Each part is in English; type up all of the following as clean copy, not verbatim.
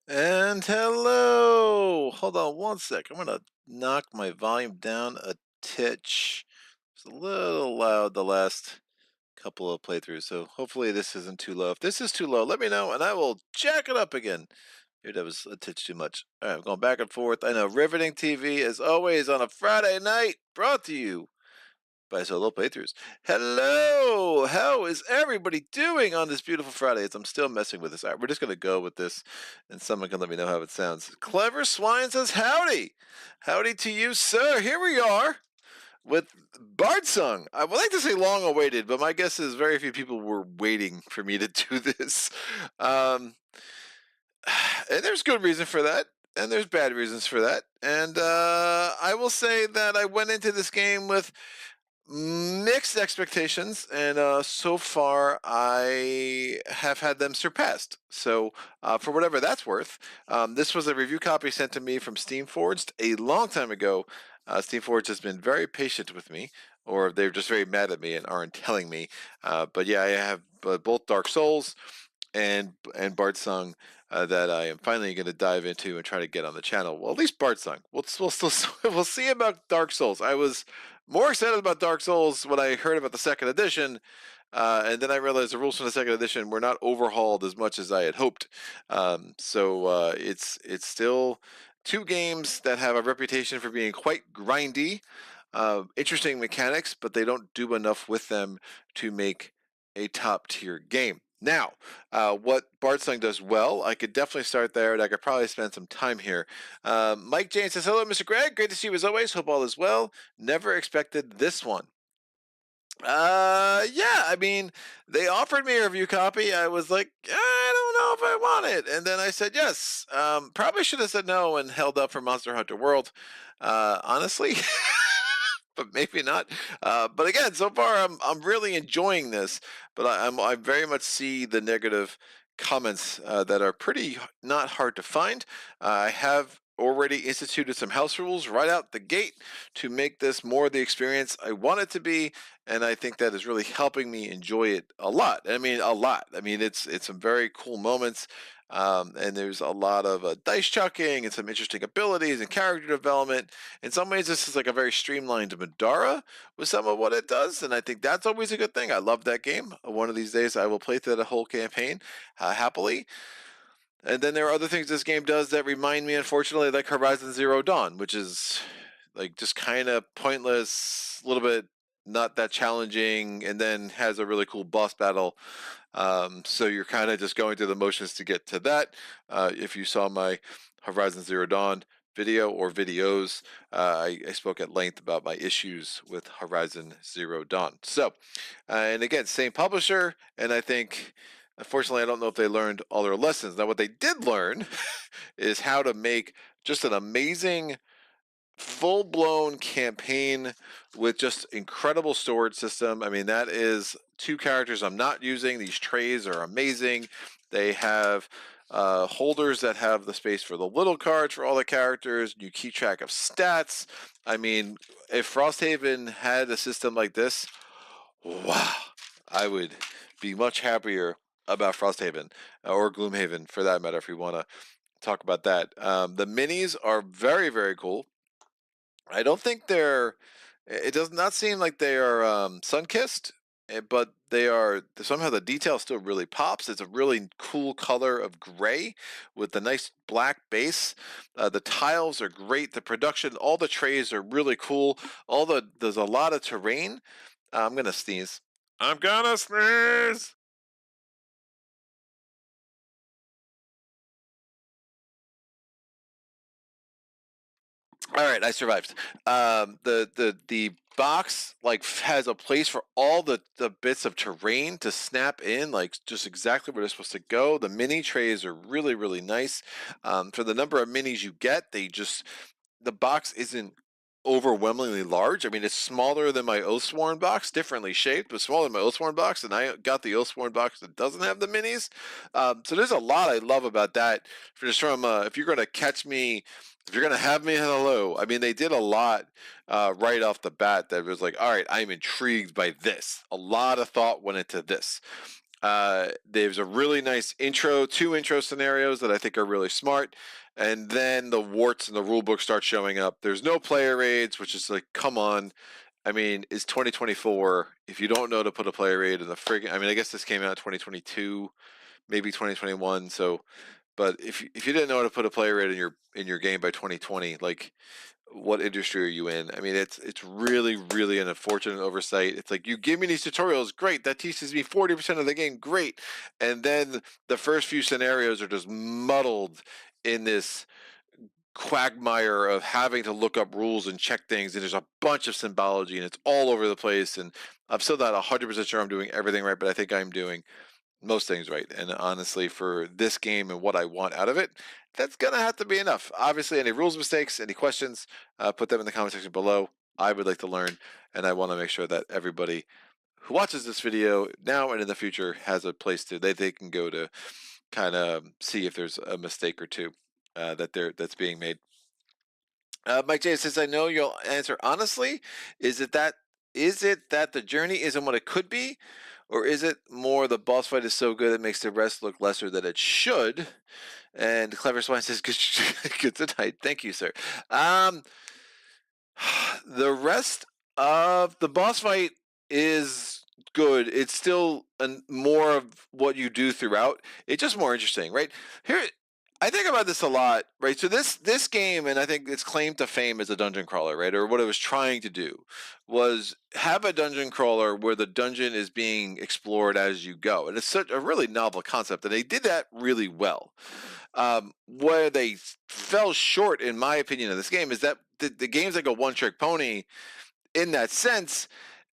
And hello! Hold on one sec. I'm gonna knock my volume down a titch. It's a little loud the last couple of playthroughs, so hopefully this isn't too low. If this is too low, let me know and I will jack it up again. Maybe that was a titch too much. All right, I'm going back and forth. I know, riveting TV as always on a Friday night, brought to you by solo playthroughs. Hello! How is everybody doing on this beautiful Friday? I'm still messing with this. All right, we're just going to go with this, and someone can let me know how it sounds. Clever Swine says, howdy! Howdy to you, sir. Here we are with Bardsong. I would like to say long awaited, but my guess is very few people were waiting for me to do this. And there's good reason for that. And there's bad reasons for that. And I will say that I went into this game with mixed expectations, and so far I have had them surpassed. So for whatever that's worth, this was a review copy sent to me from Steamforged a long time ago. Steamforged has been very patient with me, or they're just very mad at me and aren't telling me. But yeah, I have both Dark Souls and Bardsong that I am finally going to dive into and try to get on the channel. Well, at least Bardsong. We'll see about Dark Souls. I was more excited about Dark Souls when I heard about the second edition, and then I realized the rules from the second edition were not overhauled as much as I had hoped. So it's still two games that have a reputation for being quite grindy, interesting mechanics, but they don't do enough with them to make a top tier game. Now, what Bardsong does well, I could definitely start there, and I could probably spend some time here. Mike Jane says, hello, Mr. Greg. Great to see you as always. Hope all is well. Never expected this one. Yeah, I mean, they offered me a review copy. I was like, I don't know if I want it. And then I said yes. Probably should have said no and held up for Monster Hunter World. Honestly. But maybe not. But again, so far I'm really enjoying this. But I very much see the negative comments that are pretty not hard to find. I have already instituted some house rules right out the gate to make this more the experience I want it to be, and I think that is really helping me enjoy it a lot. I mean, a lot. I mean, it's some very cool moments. And there's a lot of dice chucking and some interesting abilities and character development. In some ways, this is like a very streamlined Madara with some of what it does, and I think that's always a good thing. I love that game. One of these days, I will play through the whole campaign happily. And then there are other things this game does that remind me, unfortunately, like Horizon Zero Dawn, which is like just kind of pointless, a little bit not that challenging, and then has a really cool boss battle. So you're kind of just going through the motions to get to that. If you saw my Horizon Zero Dawn video or videos, I spoke at length about my issues with Horizon Zero Dawn. So, and again, same publisher, and I think, unfortunately, I don't know if they learned all their lessons. Now, what they did learn is how to make just an amazing full-blown campaign with just incredible storage system. I mean, that is two characters I'm not using. These trays are amazing. They have holders that have the space for the little cards for all the characters. You keep track of stats. I mean, if Frosthaven had a system like this, wow, I would be much happier about Frosthaven or Gloomhaven for that matter, if we want to talk about that. The minis are very, very cool. I don't think they're. It does not seem like they are sun-kissed, but they are. Somehow the detail still really pops. It's a really cool color of gray with the nice black base. The tiles are great. The production, all the trays are really cool. There's a lot of terrain. I'm gonna sneeze. I'm gonna sneeze. All right, I survived. The box like has a place for all the bits of terrain to snap in, like just exactly where they're supposed to go. The mini trays are really nice. For the number of minis you get, the box isn't overwhelmingly large. I mean, it's smaller than my Oathsworn box, differently shaped, but smaller than my Oathsworn box. And I got the Oathsworn box that doesn't have the minis. So there's a lot I love about that. If you're going to catch me, if you're going to have me, hello. I mean, they did a lot right off the bat that was like, all right, I'm intrigued by this. A lot of thought went into this. There's a really nice two intro scenarios that I think are really smart, and then the warts in the rulebook start showing up. There's no player aids, which is like, come on. I mean, it's 2024. If you don't know to put a player aid in the friggin', I mean, I guess this came out in 2022, maybe 2021. So, but if you didn't know how to put a player aid in your game by 2020, like, what industry are you in? I mean, it's really an unfortunate oversight. It's like, you give me these tutorials, great, that teaches me 40% of the game, great, and then the first few scenarios are just muddled in this quagmire of having to look up rules and check things, and there's a bunch of symbology and it's all over the place, and I'm still not 100% sure I'm doing everything right, but I think I'm doing most things right. And honestly, for this game and what I want out of it, that's gonna have to be enough. Obviously, any rules mistakes, any questions, put them in the comment section below. I would like to learn, and I want to make sure that everybody who watches this video now and in the future has a place they can go to kind of see if there's a mistake or two that's being made. Mike J says, I know you'll answer honestly. Is it that the journey isn't what it could be? Or is it more the boss fight is so good it makes the rest look lesser than it should? And Clever Swine says, good tonight. Thank you, sir. The rest of the boss fight is good. It's still more of what you do throughout. It's just more interesting, right? Here, I think about this a lot, right? So this game, and I think its claim to fame as a dungeon crawler, right, or what it was trying to do, was have a dungeon crawler where the dungeon is being explored as you go, and it's such a really novel concept, and they did that really well. Where they fell short, in my opinion, of this game is that the game's like a one-trick pony in that sense.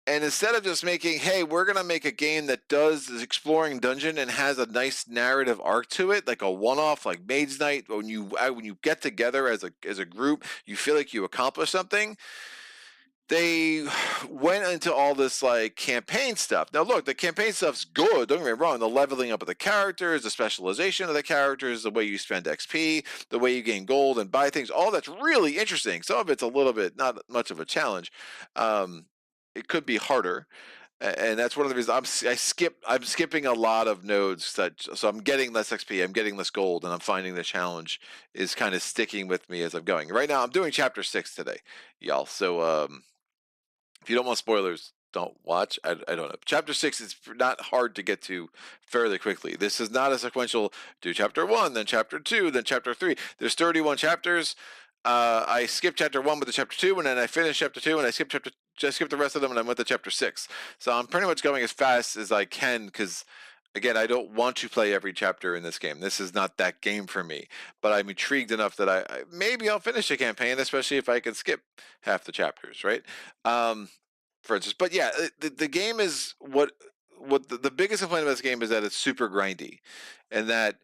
And instead of just making, hey, we're gonna make a game that does this exploring dungeon and has a nice narrative arc to it, like a one-off, like Maid's Night, when you get together as a group, you feel like you accomplish something. They went into all this like campaign stuff. Now, look, the campaign stuff's good. Don't get me wrong. The leveling up of the characters, the specialization of the characters, the way you spend XP, the way you gain gold and buy things, all that's really interesting. Some of it's a little bit not much of a challenge. It could be harder, and that's one of the reasons I'm skipping a lot of nodes, so I'm getting less XP, I'm getting less gold, and I'm finding the challenge is kind of sticking with me as I'm going. Right now, I'm doing chapter 6 today, y'all. So if you don't want spoilers, don't watch. I don't know. Chapter 6 is not hard to get to fairly quickly. This is not a sequential, do chapter 1, then chapter 2, then chapter 3. There's 31 chapters. I skipped chapter 1 with the chapter 2, and then I finished chapter 2, and I skipped the rest of them, and I went to chapter 6. So I'm pretty much going as fast as I can, because again, I don't want to play every chapter in this game. This is not that game for me. But I'm intrigued enough that maybe I'll finish a campaign, especially if I can skip half the chapters, right? For instance, but yeah, the game is what the biggest complaint about this game is that it's super grindy, and that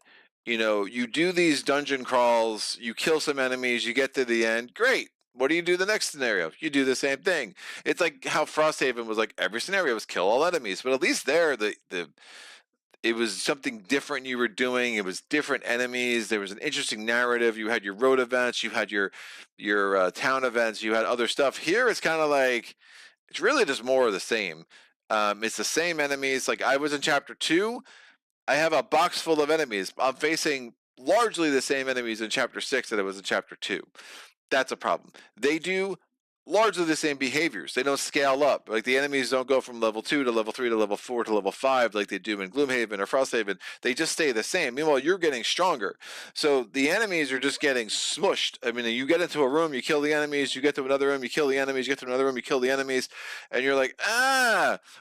you do these dungeon crawls, you kill some enemies, you get to the end, great. What do you do the next scenario? You do the same thing. It's like how Frosthaven was like, every scenario was kill all enemies, but at least there it was something different you were doing. It was different enemies. There was an interesting narrative. You had your road events, you had your town events, you had other stuff. Here it's kind of like, it's really just more of the same. It's the same enemies. Like, I was in chapter 2. I have a box full of enemies. I'm facing largely the same enemies in chapter 6 that I was in chapter 2. That's a problem. They do largely the same behaviors. They don't scale up. Like, the enemies don't go from level 2 to level 3 to level 4 to level 5 like they do in Gloomhaven or Frosthaven. They just stay the same. Meanwhile, you're getting stronger. So the enemies are just getting smushed. I mean, you get into a room, you kill the enemies, you get to another room, you kill the enemies, you get to another room, you kill the enemies, and you're like,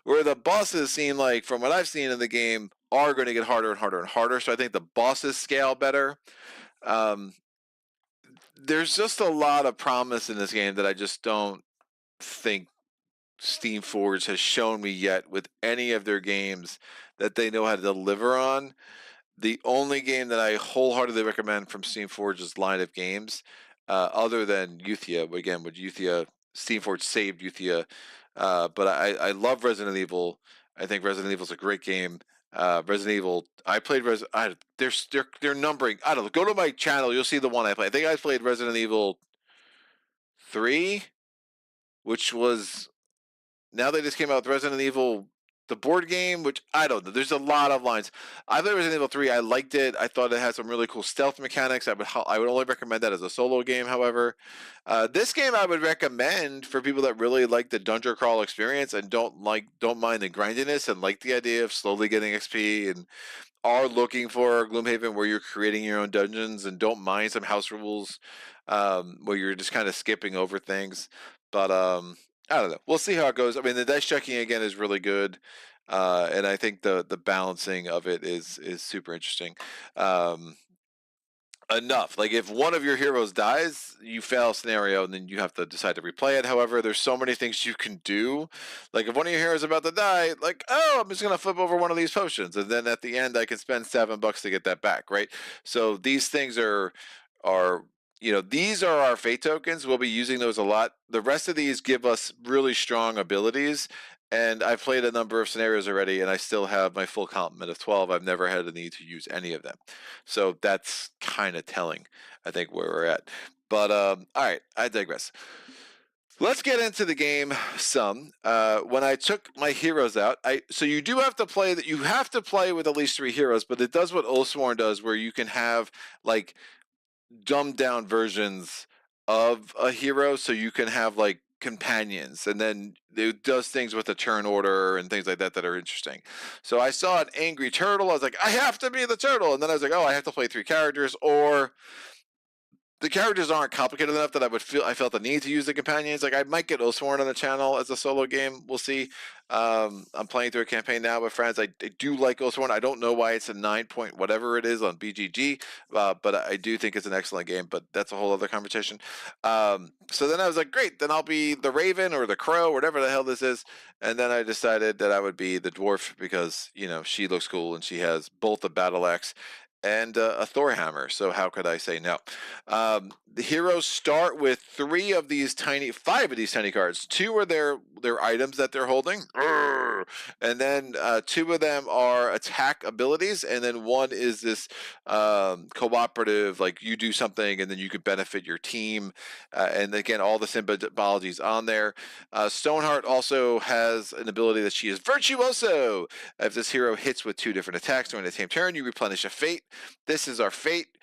where the bosses seem like, from what I've seen in the game, are going to get harder and harder and harder. So I think the bosses scale better. There's just a lot of promise in this game that I just don't think Steamforged has shown me yet with any of their games that they know how to deliver on. The only game that I wholeheartedly recommend from Steamforge's line of games, other than Euthia, again, with Euthia, Steamforge saved Euthia, but I love Resident Evil. I think Resident Evil is a great game. Resident Evil, I played they're numbering. I don't know. Go to my channel, you'll see the one I played. I think I played Resident Evil 3, which was, now they just came out with Resident Evil, the board game, which I don't know. There's a lot of lines. I played Resident Evil 3. I liked it. I thought it had some really cool stealth mechanics. I would only recommend that as a solo game. However, this game I would recommend for people that really like the dungeon crawl experience and don't mind the grindiness and like the idea of slowly getting XP and are looking for Gloomhaven where you're creating your own dungeons and don't mind some house rules, where you're just kind of skipping over things. But I don't know. We'll see how it goes. I mean, the dice checking again is really good, and I think the balancing of it is super interesting. Enough. Like if one of your heroes dies, you fail a scenario, and then you have to decide to replay it. However, there's so many things you can do. Like if one of your heroes is about to die, like, oh, I'm just gonna flip over one of these potions, and then at the end I can spend $7 to get that back, right? So these things are these are our fate tokens. We'll be using those a lot. The rest of these give us really strong abilities. And I've played a number of scenarios already, and I still have my full complement of 12. I've never had a need to use any of them. So that's kind of telling, I think, where we're at. But all right, I digress. Let's get into the game some. When I took my heroes out, so you do have to play that. You have to play with at least 3 heroes, but it does what Oathsworn does, where you can have like dumbed down versions of a hero, so you can have like companions, and then it does things with the turn order and things like that that are interesting. So I saw an angry turtle. I was like, I have to be the turtle, and then I was like, oh, I have to play 3 characters, or the characters aren't complicated enough that I felt the need to use the companions. Like I might get Oathsworn on the channel as a solo game. We'll see. I'm playing through a campaign now with friends. I do like Oathsworn. I don't know why it's a 9 point whatever it is on BGG, but I do think it's an excellent game. But that's a whole other conversation. So then I was like, great. Then I'll be the Raven or the Crow, whatever the hell this is. And then I decided that I would be the Dwarf because she looks cool and she has both a battle axe and a Thor hammer. So how could I say no? The heroes start with 5 of these tiny cards. 2 are their items that they're holding, and then 2 of them are attack abilities, and then 1 is this cooperative, like you do something and then you could benefit your team. And again, all the symbologies on there. Stoneheart also has an ability that she is virtuoso. If this hero hits with 2 different attacks during the same turn, you replenish a fate. This is our fate.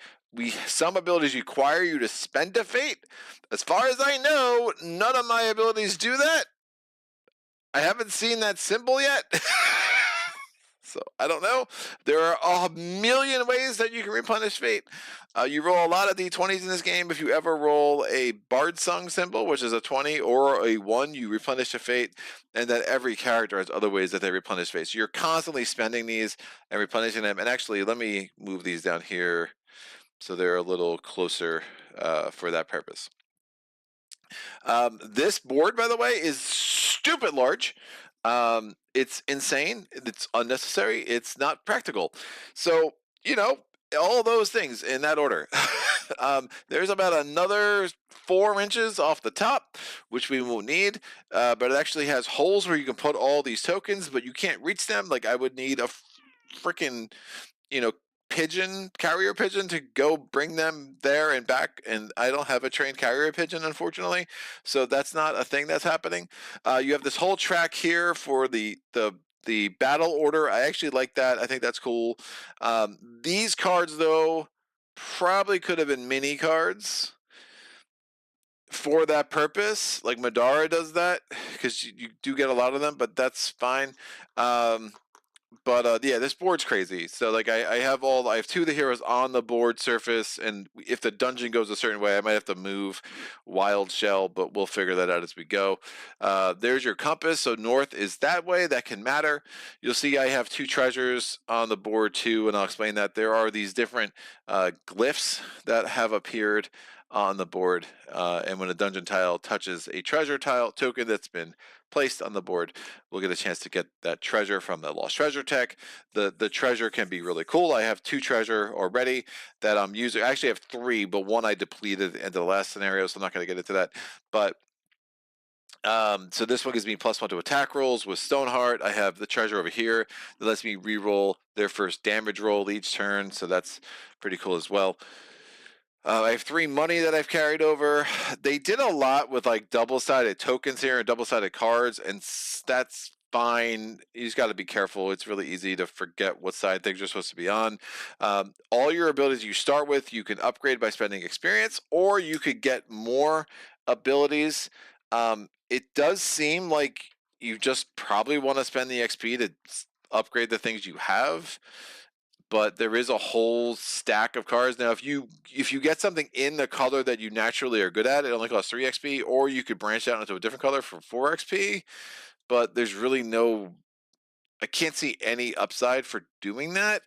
Some abilities require you to spend a fate. As far as I know, none of my abilities do that. I haven't seen that symbol yet. So I don't know. There are a million ways that you can replenish fate. You roll a lot of d20s in this game. If you ever roll a Bardsong symbol, which is a 20 or a 1, you replenish a fate. And then every character has other ways that they replenish fate. So you're constantly spending these and replenishing them. And actually, let me move these down here so they're a little closer for that purpose. This board, by the way, is stupid large. It's insane. It's unnecessary. It's not practical. So, all those things in that order. There's about another 4 inches off the top, which we won't need, but it actually has holes where you can put all these tokens, but you can't reach them. Like I would need a freaking, carrier pigeon to go bring them there and back, and I don't have a trained carrier pigeon, unfortunately, so that's not a thing that's happening. You have this whole track here for the battle order. I actually like that. I think that's cool. These cards, though, probably could have been mini cards for that purpose. Like Madara does that because you do get a lot of them, but that's fine. But yeah, this board's crazy. So like I have 2 of the heroes on the board surface, and if the dungeon goes a certain way, I might have to move Wild Shell, but we'll figure that out as we go. There's your compass. So north is that way. That can matter. You'll see I have 2 treasures on the board too, and I'll explain that. There are these different glyphs that have appeared on the board, and when a dungeon tile touches a treasure tile token that's been placed on the board will get a chance to get that treasure from the Lost Treasure tech. The treasure can be really cool. I have 2 treasure already that I'm using. I actually have 3, but 1 I depleted at the end of the last scenario, so I'm not going to get into that. But so this one gives me +1 to attack rolls with Stoneheart. I have the treasure over here that lets me re-roll their first damage roll each turn, so that's pretty cool as well. I have 3 money that I've carried over. They did a lot with like double-sided tokens here and double-sided cards, and that's fine. You just got to be careful. It's really easy to forget what side things are supposed to be on. All your abilities you start with, you can upgrade by spending experience, or you could get more abilities. It does seem like you just probably want to spend the XP to upgrade the things you have, but there is a whole stack of cards. Now, if you get something in the color that you naturally are good at, it only costs 3 XP, or you could branch out into a different color for 4 XP, but there's really I can't see any upside for doing that.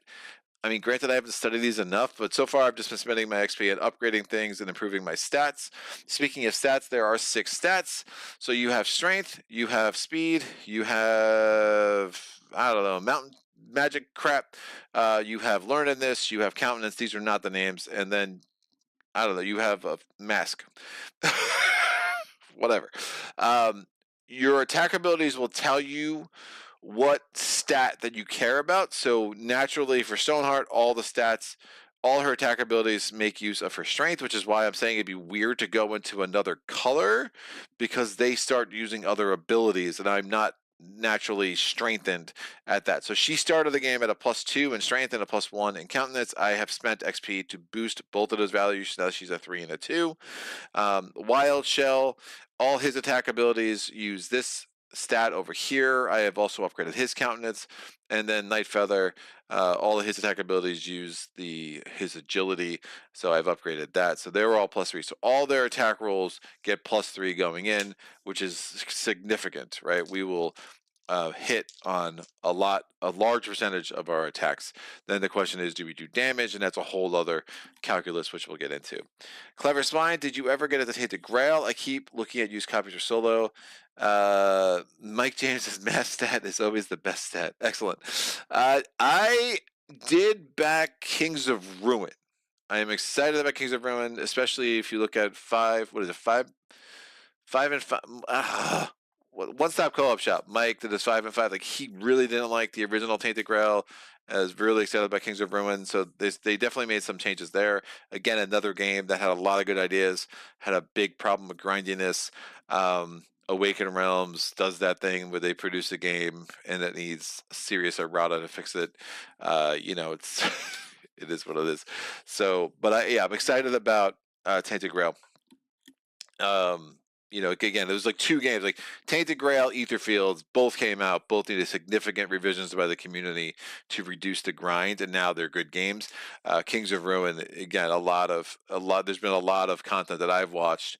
I mean, granted, I haven't studied these enough, but so far I've just been spending my XP and upgrading things and improving my stats. Speaking of stats, there are 6 stats. So you have strength, you have speed, you have, I don't know, mountain magic crap, you have learnedness, you have countenance. These are not the names. And then, I don't know, you have a mask. Whatever. Your attack abilities will tell you what stat that you care about. So naturally for Stoneheart, all her attack abilities make use of her strength, which is why I'm saying it'd be weird to go into another color, because they start using other abilities and I'm not naturally strengthened at that. So she started the game at a +2 in strength and a +1 in countenance. I have spent XP to boost both of those values. Now she's a 3 and a 2. Wild Shell, all his attack abilities use this stat over here. I have also upgraded his countenance. And then Night Feather, all of his attack abilities use his agility, so I've upgraded that. So they were all +3. So all their attack rolls get +3 going in, which is significant, right? We will hit on a large percentage of our attacks. Then the question is, do we do damage? And that's a whole other calculus, which we'll get into. Clever Spine, did you ever get at the Tainted Grail? I keep looking at used copies for solo. Mike James's math stat is always the best stat. Excellent. I did back Kings of Ruin. I am excited about Kings of Ruin, especially if you look at 5. What is it? 5 and 5. One Stop Co-op Shop. Mike did his 5 and 5. Like, he really didn't like the original Tainted Grail. I was really excited about Kings of Ruin. So they definitely made some changes there. Again, another game that had a lot of good ideas, had a big problem with grindiness. Awaken Realms does that thing where they produce a game and it needs serious errata to fix it. It's it is what it is. So, but I'm excited about Tainted Grail. Again, it was like 2 games, like Tainted Grail, Aetherfields, both came out, both needed significant revisions by the community to reduce the grind, and now they're good games. Kings of Ruin, again, there's been a lot of content that I've watched.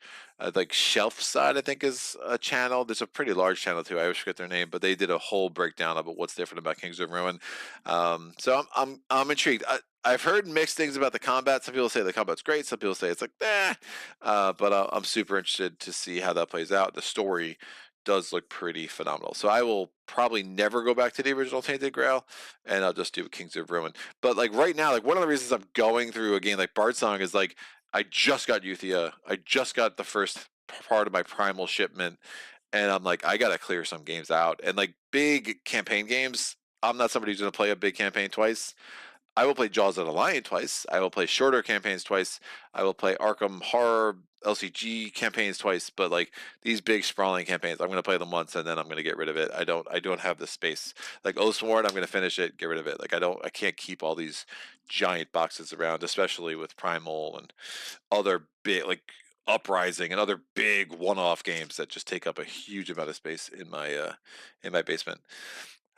Like Shelf Side, I think, is a channel. There's a pretty large channel too. I always forget their name, but they did a whole breakdown about what's different about Kings of Ruin. So I'm intrigued. I've heard mixed things about the combat. Some people say the combat's great. Some people say it's like, but I'm super interested to see how that plays out. The story does look pretty phenomenal. So I will probably never go back to the original Tainted Grail, and I'll just do Kings of Ruin. But like right now, like one of the reasons I'm going through a game like Bardsong is like, I just got Euthia. I just got the first part of my primal shipment, and I'm like, I gotta clear some games out. And like big campaign games, I'm not somebody who's gonna play a big campaign twice. I will play Jaws of the Lion twice. I will play shorter campaigns twice. I will play Arkham Horror LCG campaigns twice. But like these big sprawling campaigns, I'm going to play them once and then I'm going to get rid of it. I don't have the space. Like Oathsworn, I'm going to finish it, get rid of it. Like I can't keep all these giant boxes around, especially with Primal and other big like Uprising and other big one-off games that just take up a huge amount of space in my basement.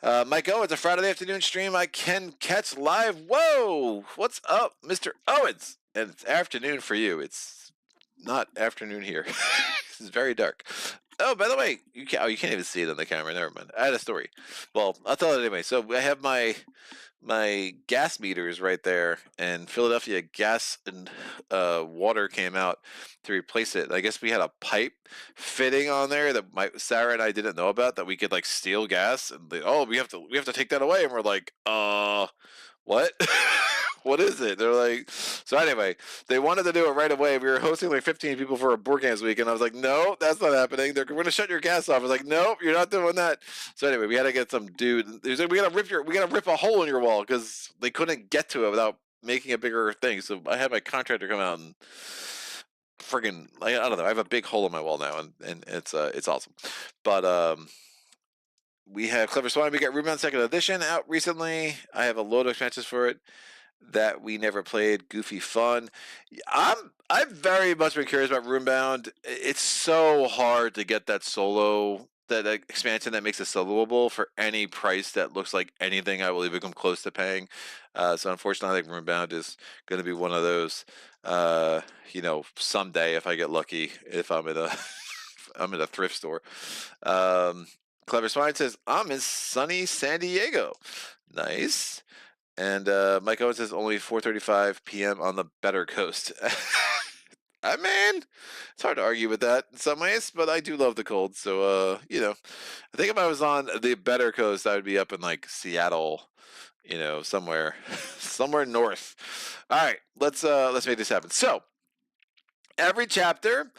Mike O, it's a Friday afternoon stream I can catch live. Whoa! What's up, Mr. Owens? And it's afternoon for you. It's not afternoon here. This is very dark. Oh, by the way, you can't even see it on the camera. Never mind. I had a story. Well, I'll tell it anyway. So I have my gas meters right there, and Philadelphia Gas and Water came out to replace it. I guess we had a pipe fitting on there that Sarah and I didn't know about, that we could like steal gas, and we have to take that away, and we're like, what? What is it? They're like, so anyway, they wanted to do it right away. We were hosting like 15 people for a board games week, and I was like, no, that's not happening. They're going to shut your gas off. I was like, nope, you're not doing that. So anyway, we had to get some dude. They said, we gotta rip a hole in your wall, because they couldn't get to it without making a bigger thing. So I had my contractor come out and friggin', I don't know. I have a big hole in my wall now, and it's awesome. But we have Clever Swine. We got Rebound Second Edition out recently. I have a load of expansions for it that we never played. Goofy fun. I've very much been curious about Runebound. It's so hard to get that expansion that makes it soloable for any price that looks like anything I will even come close to paying. So unfortunately, I think Runebound is going to be one of those. Someday if I get lucky, if I'm at a I'm in a thrift store. Clever Swine says, I'm in sunny San Diego. Nice. And Mike Owen says, only 4:35 p.m. on the better coast. I mean, it's hard to argue with that in some ways, but I do love the cold. So, I think if I was on the better coast, I would be up in like Seattle, somewhere north. All right, let's make this happen. So, every chapter.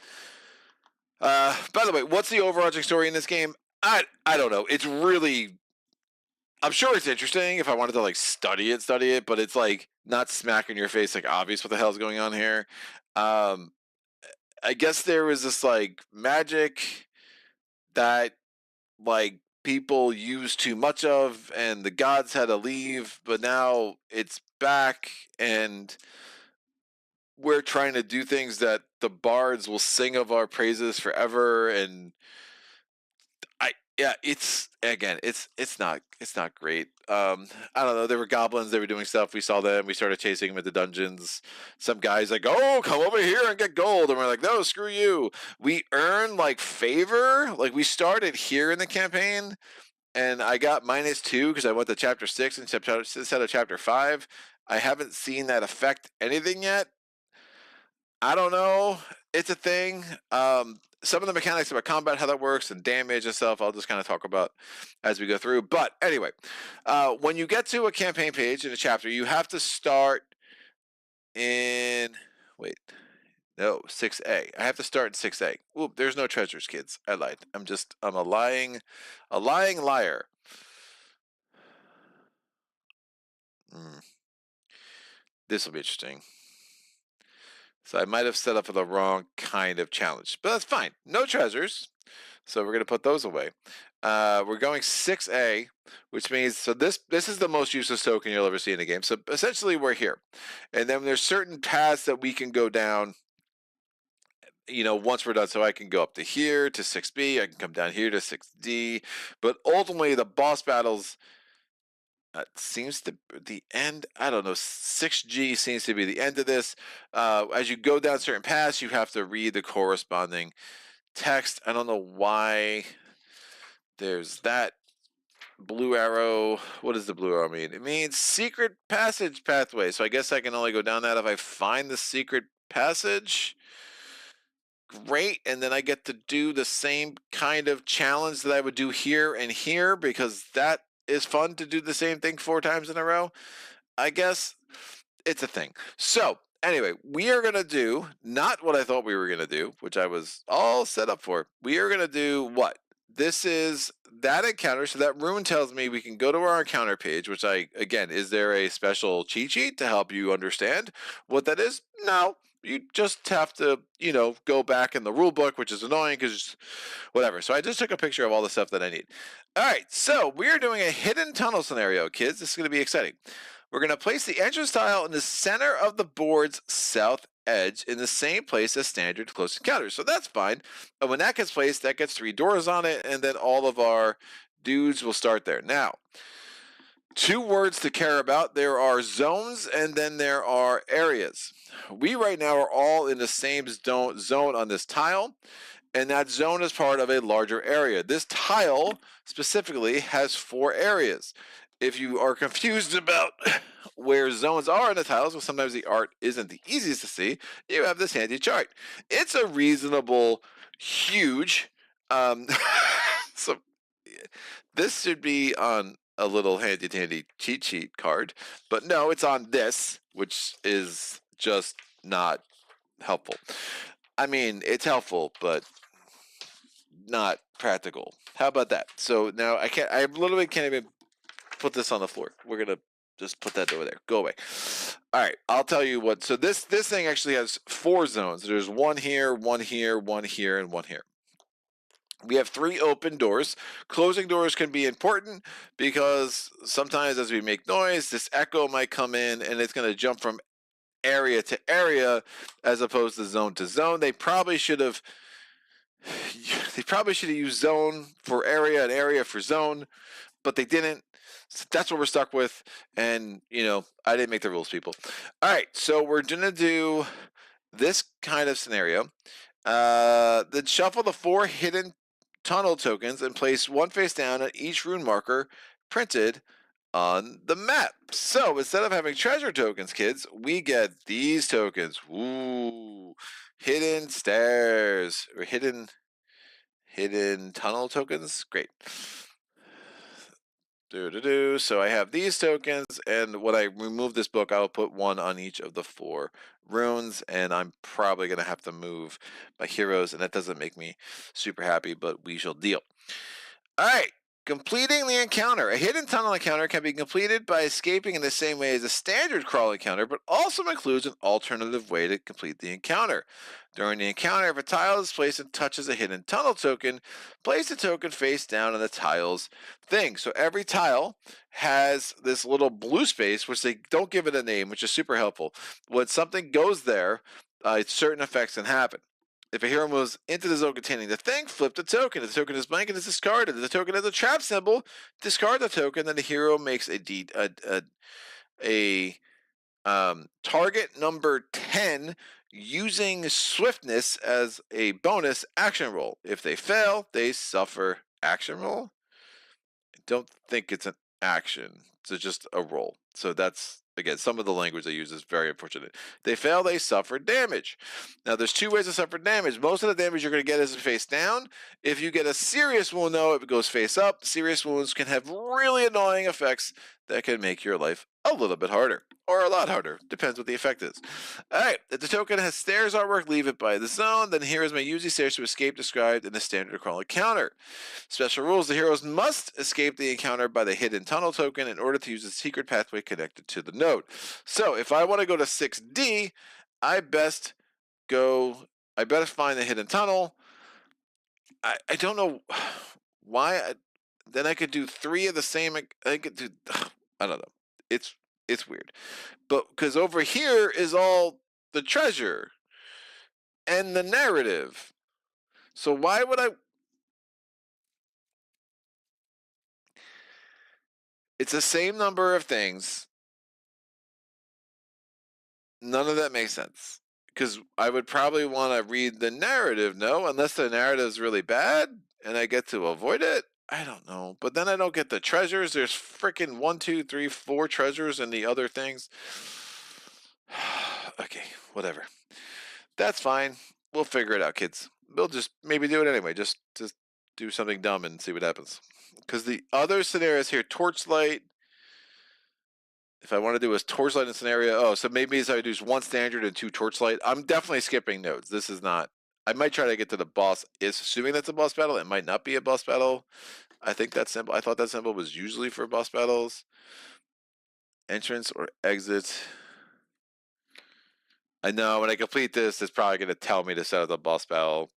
By the way, what's the overarching story in this game? I don't know. It's really, I'm sure it's interesting if I wanted to like study it, but it's like not smack in your face, like obvious what the hell's going on here. I guess there was this like magic that like people used too much of, and the gods had to leave, but now it's back, and we're trying to do things that the bards will sing of our praises forever. And it's not great. I don't know. There were goblins. They were doing stuff. We saw them. We started chasing them into dungeons. Some guys like, oh, come over here and get gold, and we're like, no, screw you. We earn like favor. Like we started here in the campaign, and I got -2 because I went to chapter 6 instead of chapter 5. I haven't seen that affect anything yet. I don't know. It's a thing. Some of the mechanics about combat, how that works, and damage and stuff, I'll just kind of talk about as we go through. But anyway, when you get to a campaign page in a chapter, you have to start in 6A. I have to start in 6A. Oop, there's no treasures, kids. I lied. I'm a lying liar. This will be interesting. So I might have set up for the wrong kind of challenge, but that's fine. No treasures, so we're going to put those away. We're going 6A, which means, so this is the most useless token you'll ever see in a game. So essentially we're here. And then there's certain paths that we can go down, once we're done. So I can go up to here to 6B, I can come down here to 6D, but ultimately the boss battles seems to the end. I don't know. 6G seems to be the end of this. As you go down certain paths, you have to read the corresponding text. I don't know why there's that blue arrow. What does the blue arrow mean? It means secret passage pathway. So I guess I can only go down that if I find the secret passage. Great. And then I get to do the same kind of challenge that I would do here and here, because that is fun to do the same thing 4 times in a row. I guess it's a thing. So anyway, we are going to do not what I thought we were going to do, which I was all set up for. We are going to do what? This is that encounter. So that rune tells me we can go to our encounter page, which again, is there a special cheat sheet to help you understand what that is? No. You just have to, go back in the rule book, which is annoying because whatever. So I just took a picture of all the stuff that I need. All right, so we are doing a hidden tunnel scenario, kids. This is going to be exciting. We're going to place the entrance tile in the center of the board's south edge in the same place as standard close encounters. So that's fine. And when that gets placed, that gets 3 doors on it, and then all of our dudes will start there. Now, 2 words to care about. There are zones and then there are areas. We right now are all in the same zone on this tile, and that zone is part of a larger area. This tile specifically has 4 areas. If you are confused about where zones are in the tiles, well, sometimes the art isn't the easiest to see, you have this handy chart. It's a reasonable, huge, so this should be on a little handy-dandy cheat sheet card, but no, it's on this, which is just not helpful. I mean, it's helpful, but not practical. How about that? So now I literally can't even put this on the floor. We're gonna just put that over there. Go away. All right, I'll tell you what. So this thing actually has 4 zones. There's one here, one here, one here, and one here. We have 3 open doors. Closing doors can be important because sometimes as we make noise, this echo might come in and it's going to jump from area to area as opposed to zone. They probably should have used zone for area and area for zone, but they didn't. So that's what we're stuck with. And, I didn't make the rules, people. All right, so we're going to do this kind of scenario. Then shuffle the 4 hidden tunnel tokens and place one face down on each rune marker printed on the map. So instead of having treasure tokens, kids, we get these tokens. Ooh, hidden stairs or hidden tunnel tokens. Great. So I have these tokens, and when I remove this book, I will put one on each of the 4 runes, and I'm probably going to have to move my heroes, and that doesn't make me super happy, but we shall deal. All right, completing the encounter. A hidden tunnel encounter can be completed by escaping in the same way as a standard crawl encounter, but also includes an alternative way to complete the encounter. During the encounter, if a tile is placed and touches a hidden tunnel token, place the token face down on the tile's thing. So every tile has this little blue space, which they don't give it a name, which is super helpful. When something goes there, certain effects can happen. If a hero moves into the zone containing the thing, flip the token. If the token is blank and is discarded, if the token has a trap symbol, discard the token. Then the hero makes a target number 10 using swiftness as a bonus action roll. If they fail, they suffer action roll. I don't think it's an action. It's just a roll. So that's, again, some of the language they use is very unfortunate. They fail, they suffer damage. Now, there's 2 ways to suffer damage. Most of the damage you're going to get is face down. If you get a serious wound, though, it goes face up. Serious wounds can have really annoying effects that can make your life a little bit harder, or a lot harder. Depends what the effect is. All right, if the token has stairs artwork, leave it by the zone. Then heroes may use these stairs to escape, described in the standard crawl encounter. Special rules: the heroes must escape the encounter by the hidden tunnel token in order to use the secret pathway connected to the node. So if I want to go to 6D, I best find the hidden tunnel. I don't know why. Then I could do 3 of the same. I could do. I don't know. It's weird, but because over here is all the treasure and the narrative. So why would I? It's the same number of things. None of that makes sense. Because I would probably want to read the narrative, no? Unless the narrative is really bad and I get to avoid it? I don't know. But then I don't get the treasures. There's freaking 1, 2, 3, 4 treasures and the other things. Okay, whatever. That's fine. We'll figure it out, kids. We'll just maybe do it anyway. Just do something dumb and see what happens. Because the other scenarios here, torchlight. If I want to do a torchlight in scenario, so maybe I do 1 standard and 2 torchlight. I'm definitely skipping nodes. This is not. I might try to get to the boss. Assuming that's a boss battle, it might not be a boss battle. I think that symbol. I thought that symbol was usually for boss battles. Entrance or exit. I know when I complete this, it's probably going to tell me to set up the boss battle.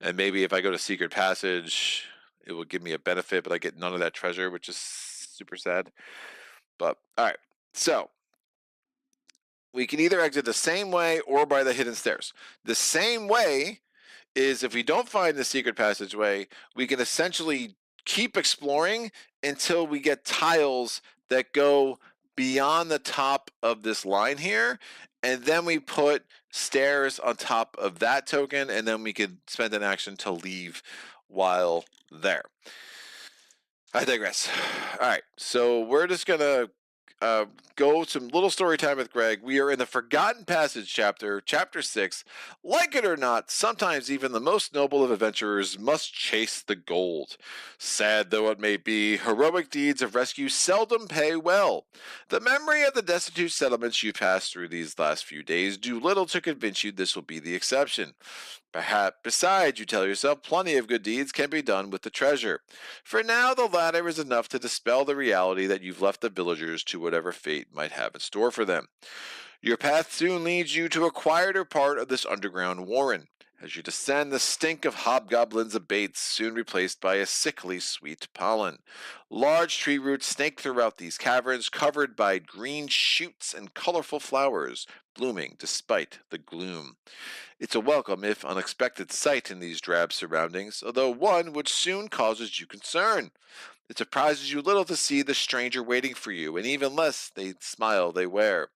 And maybe if I go to secret passage, it will give me a benefit, but I get none of that treasure, which is super sad. But all right, so we can either exit the same way or by the hidden stairs. The same way is if we don't find the secret passageway, we can essentially keep exploring until we get tiles that go beyond the top of this line here. and then we put stairs on top of that token, and then we could spend an action to leave while there. I digress. All right, so we're just gonna go some little story time with Greg. We are in the Forgotten Passage chapter, chapter 6. Like it or not, sometimes even the most noble of adventurers must chase the gold. Sad though it may be, heroic deeds of rescue seldom pay well. The memory of the destitute settlements you passed through these last few days do little to convince you this will be the exception. Perhaps, besides, you tell yourself, plenty of good deeds can be done with the treasure. For now, the latter is enough to dispel the reality that you've left the villagers to whatever fate might have in store for them. Your path soon leads you to a quieter part of this underground warren. As you descend, the stink of hobgoblins abates, soon replaced by a sickly sweet pollen. Large tree roots snake throughout these caverns, covered by green shoots and colorful flowers, blooming despite the gloom. It's a welcome, if unexpected, sight in these drab surroundings, although one which soon causes you concern. It surprises you little to see the stranger waiting for you, and even less the smile they wear.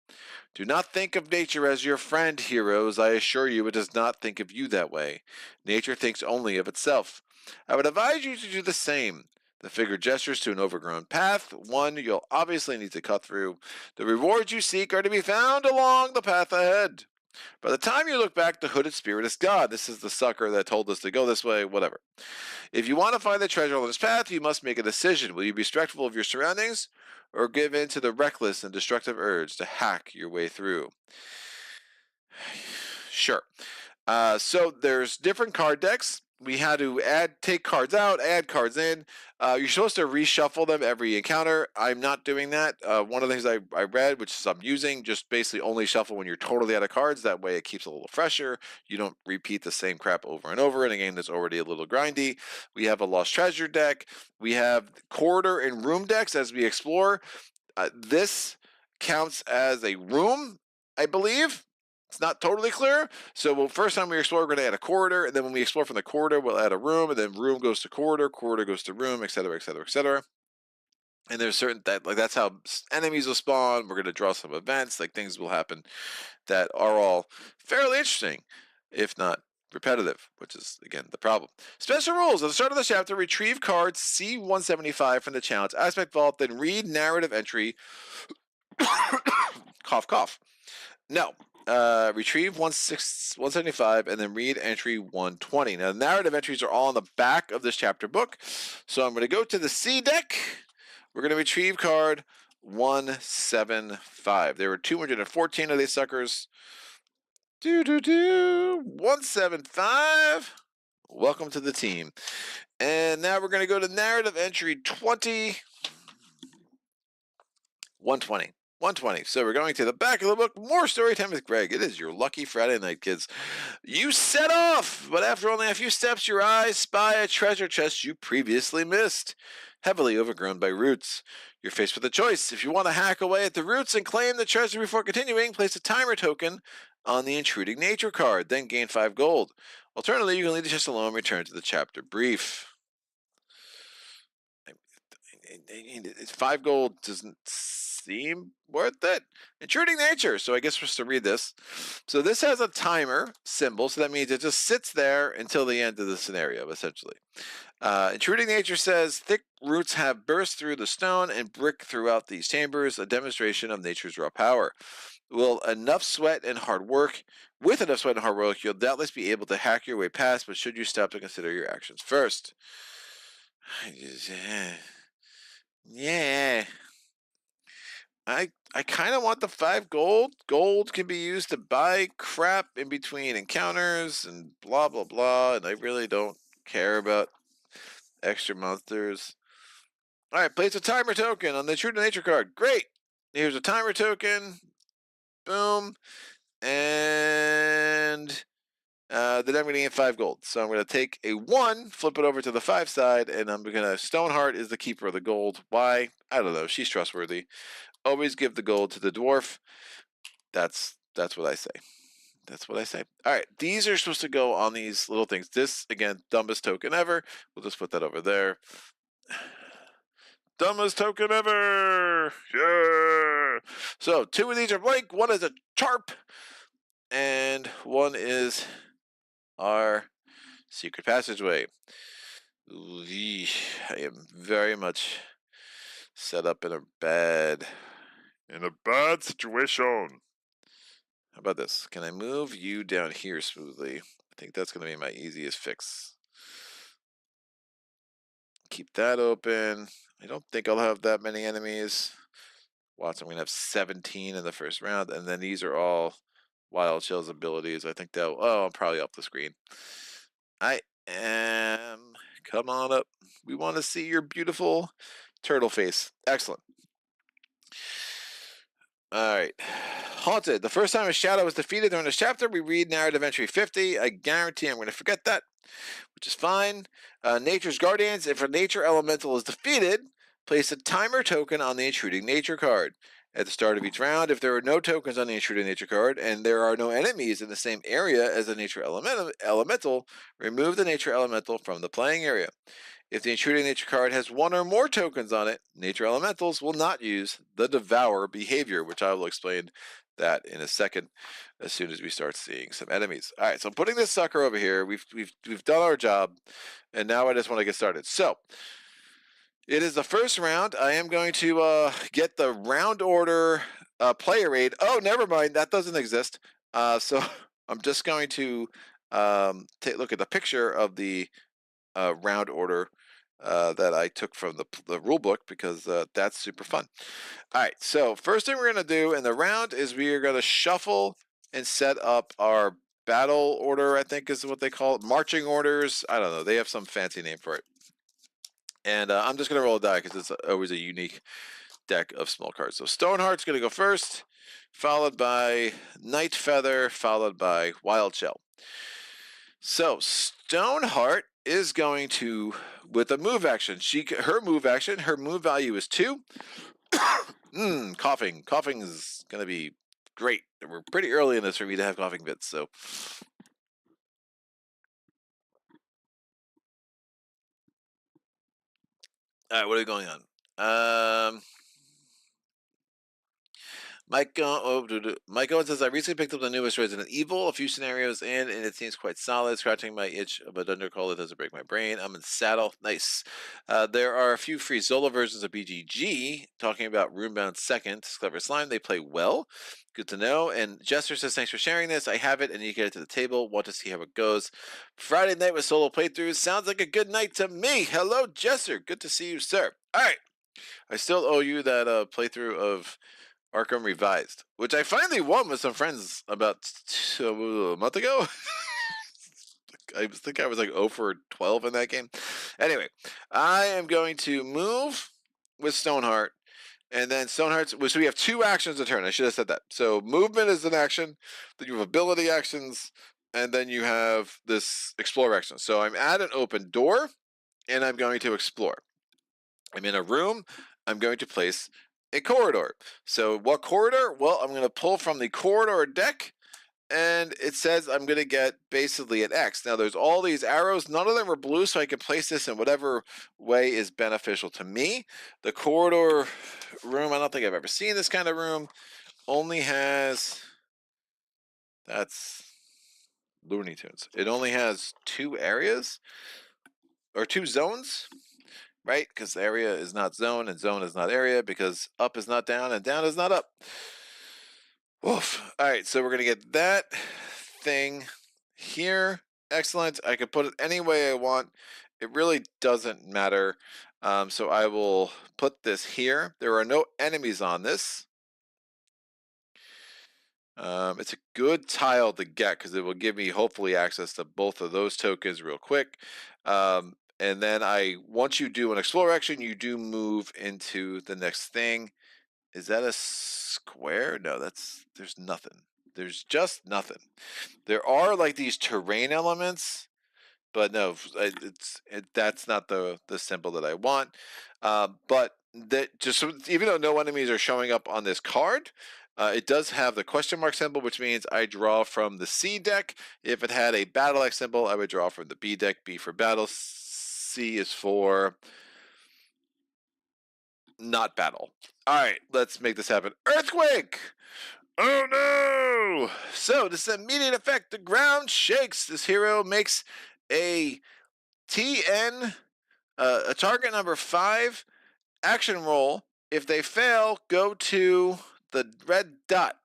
Do not think of nature as your friend, heroes. I assure you it does not think of you that way. Nature thinks only of itself. I would advise you to do the same. The figure gestures to an overgrown path, one you'll obviously need to cut through. The rewards you seek are to be found along the path ahead. By the time you look back, the hooded spirit is gone. This is the sucker that told us to go this way, whatever. If you want to find the treasure on this path, you must make a decision. Will you be respectful of your surroundings, or give in to the reckless and destructive urge to hack your way through? Sure. So there's different card decks. We had to take cards out, add cards in. You're supposed to reshuffle them every encounter. I'm not doing that. One of the things I read, which is I'm using, just basically only shuffle when you're totally out of cards. That way it keeps a little fresher. You don't repeat the same crap over and over in a game that's already a little grindy. We have a Lost Treasure deck. We have corridor and room decks as we explore. This counts as a room, I believe. It's not totally clear. So first time we explore, we're going to add a corridor, and then when we explore from the corridor, we'll add a room, and then room goes to corridor goes to room, etc., etc., etc. And there's certain that's how enemies will spawn. We're going to draw some events, like things will happen that are all fairly interesting, if not repetitive, which is again the problem. Special rules: at the start of the chapter, retrieve cards C175 from the challenge aspect vault, then read narrative entry. Cough, cough. No. Retrieve 175 and then read entry 120. Now, the narrative entries are all on the back of this chapter book. So I'm going to go to the C deck. We're going to retrieve card 175. There were 214 of these suckers. 175. Welcome to the team. And now we're going to go to narrative entry 20. 120. 120. So we're going to the back of the book. More story time with Greg. It is your lucky Friday night, kids. You set off, but after only a few steps, your eyes spy a treasure chest you previously missed, heavily overgrown by roots. You're faced with a choice. If you want to hack away at the roots and claim the treasure before continuing, place a timer token on the intruding nature card, then gain 5 gold. Alternatively, you can leave the chest alone and return to the chapter brief. 5 gold doesn't seem worth it. Intruding nature. So I guess we're supposed to read this. So this has a timer symbol, so that means it just sits there until the end of the scenario, essentially. Intruding nature says thick roots have burst through the stone and brick throughout these chambers, a demonstration of nature's raw power. With enough sweat and hard work, you'll doubtless be able to hack your way past, but should you stop to consider your actions first? Yeah. I kind of want the 5 gold. Gold can be used to buy crap in between encounters and blah, blah, blah. And I really don't care about extra monsters. All right, place a timer token on the True to Nature card. Great. Here's a timer token. Boom. And then I'm going to get 5 gold. So I'm going to take a 1, flip it over to the 5 side, and I'm going to... Stoneheart is the keeper of the gold. Why? I don't know. She's trustworthy. Always give the gold to the dwarf. That's what I say. That's what I say. All right, these are supposed to go on these little things. This, again, dumbest token ever. We'll just put that over there. Dumbest token ever! Yeah! So, 2 of these are blank, 1 is a charp, and 1 is our secret passageway. Ooh, I am very much set up in a bad situation. How about this? Can I move you down here smoothly? I think that's going to be my easiest fix. Keep that open. I don't think I'll have that many enemies. Watch, I'm going to have 17 in the first round, and then these are all Wild Chill's abilities. I think they'll... Oh, I'm probably off the screen. I am... Come on up. We want to see your beautiful turtle face. Excellent. Alright. Haunted. The first time a shadow was defeated during this chapter, we read narrative entry 50. I guarantee I'm going to forget that, which is fine. Nature's Guardians. If a nature elemental is defeated, place a timer token on the intruding nature card. At the start of each round, if there are no tokens on the intruding nature card, and there are no enemies in the same area as the nature elemental, remove the nature elemental from the playing area. If the intruding nature card has 1 or more tokens on it, nature elementals will not use the devour behavior, which I will explain that in a second as soon as we start seeing some enemies. All right, so I'm putting this sucker over here. We've done our job, and now I just want to get started. So it is the first round. I am going to get the round order player aid. Oh, never mind. That doesn't exist. So I'm just going to take a look at the picture of the round order that I took from the rule book, because that's super fun. All right, so first thing we're going to do in the round is we are going to shuffle and set up our battle order, I think is what they call it. Marching orders. I don't know. They have some fancy name for it. And I'm just going to roll a die because it's always a unique deck of small cards. So Stoneheart's going to go first, followed by Night Feather, followed by Wild Shell. So Stoneheart is going to, with a move action, her move value is 2. Coughing is going to be great. We're pretty early in this for me to have coughing fits, so all right, what are we going on? Mike Owen says, I recently picked up the newest Resident Evil, a few scenarios in, and it seems quite solid, scratching my itch, but Undercall, it doesn't break my brain. I'm in saddle. Nice. There are a few free solo versions of BGG, talking about Runebound Second, Clever Slime. They play well. Good to know. And Jester says, thanks for sharing this. I have it, and you get it to the table. Want to see how it goes. Friday night with solo playthroughs. Sounds like a good night to me. Hello, Jester. Good to see you, sir. All right. I still owe you that playthrough of Arkham Revised, which I finally won with some friends about a month ago. I think I was like 0 for 12 in that game. Anyway, I am going to move with Stoneheart, and then Stoneheart's, so we have 2 actions a turn. I should have said that. So movement is an action, then you have ability actions, and then you have this explore action. So I'm at an open door, and I'm going to explore. I'm in a room, I'm going to place a corridor. So what corridor? Well, I'm going to pull from the corridor deck, and it says I'm going to get basically an X. Now there's all these arrows. None of them are blue, so I can place this in whatever way is beneficial to me. The corridor room, I don't think I've ever seen this kind of room, only has, that's Looney Tunes. It only has 2 areas, or 2 zones. Right? Because area is not zone, and zone is not area, because up is not down, and down is not up. Woof. All right, so we're going to get that thing here. Excellent. I can put it any way I want. It really doesn't matter. So I will put this here. There are no enemies on this. It's a good tile to get because it will give me hopefully access to both of those tokens real quick. And then once you do an explore action, you do move into the next thing. Is that a square? No, there's nothing. There's just nothing. There are like these terrain elements, but no, that's not the symbol that I want. But that just, even though no enemies are showing up on this card, it does have the question mark symbol, which means I draw from the C deck. If it had a battle X symbol, I would draw from the B deck. B for battle, C is for not battle. All right, let's make this happen. Earthquake! Oh no! So, this is immediate effect. The ground shakes. This hero makes a TN, a target number 5 action roll. If they fail, go to the red dot.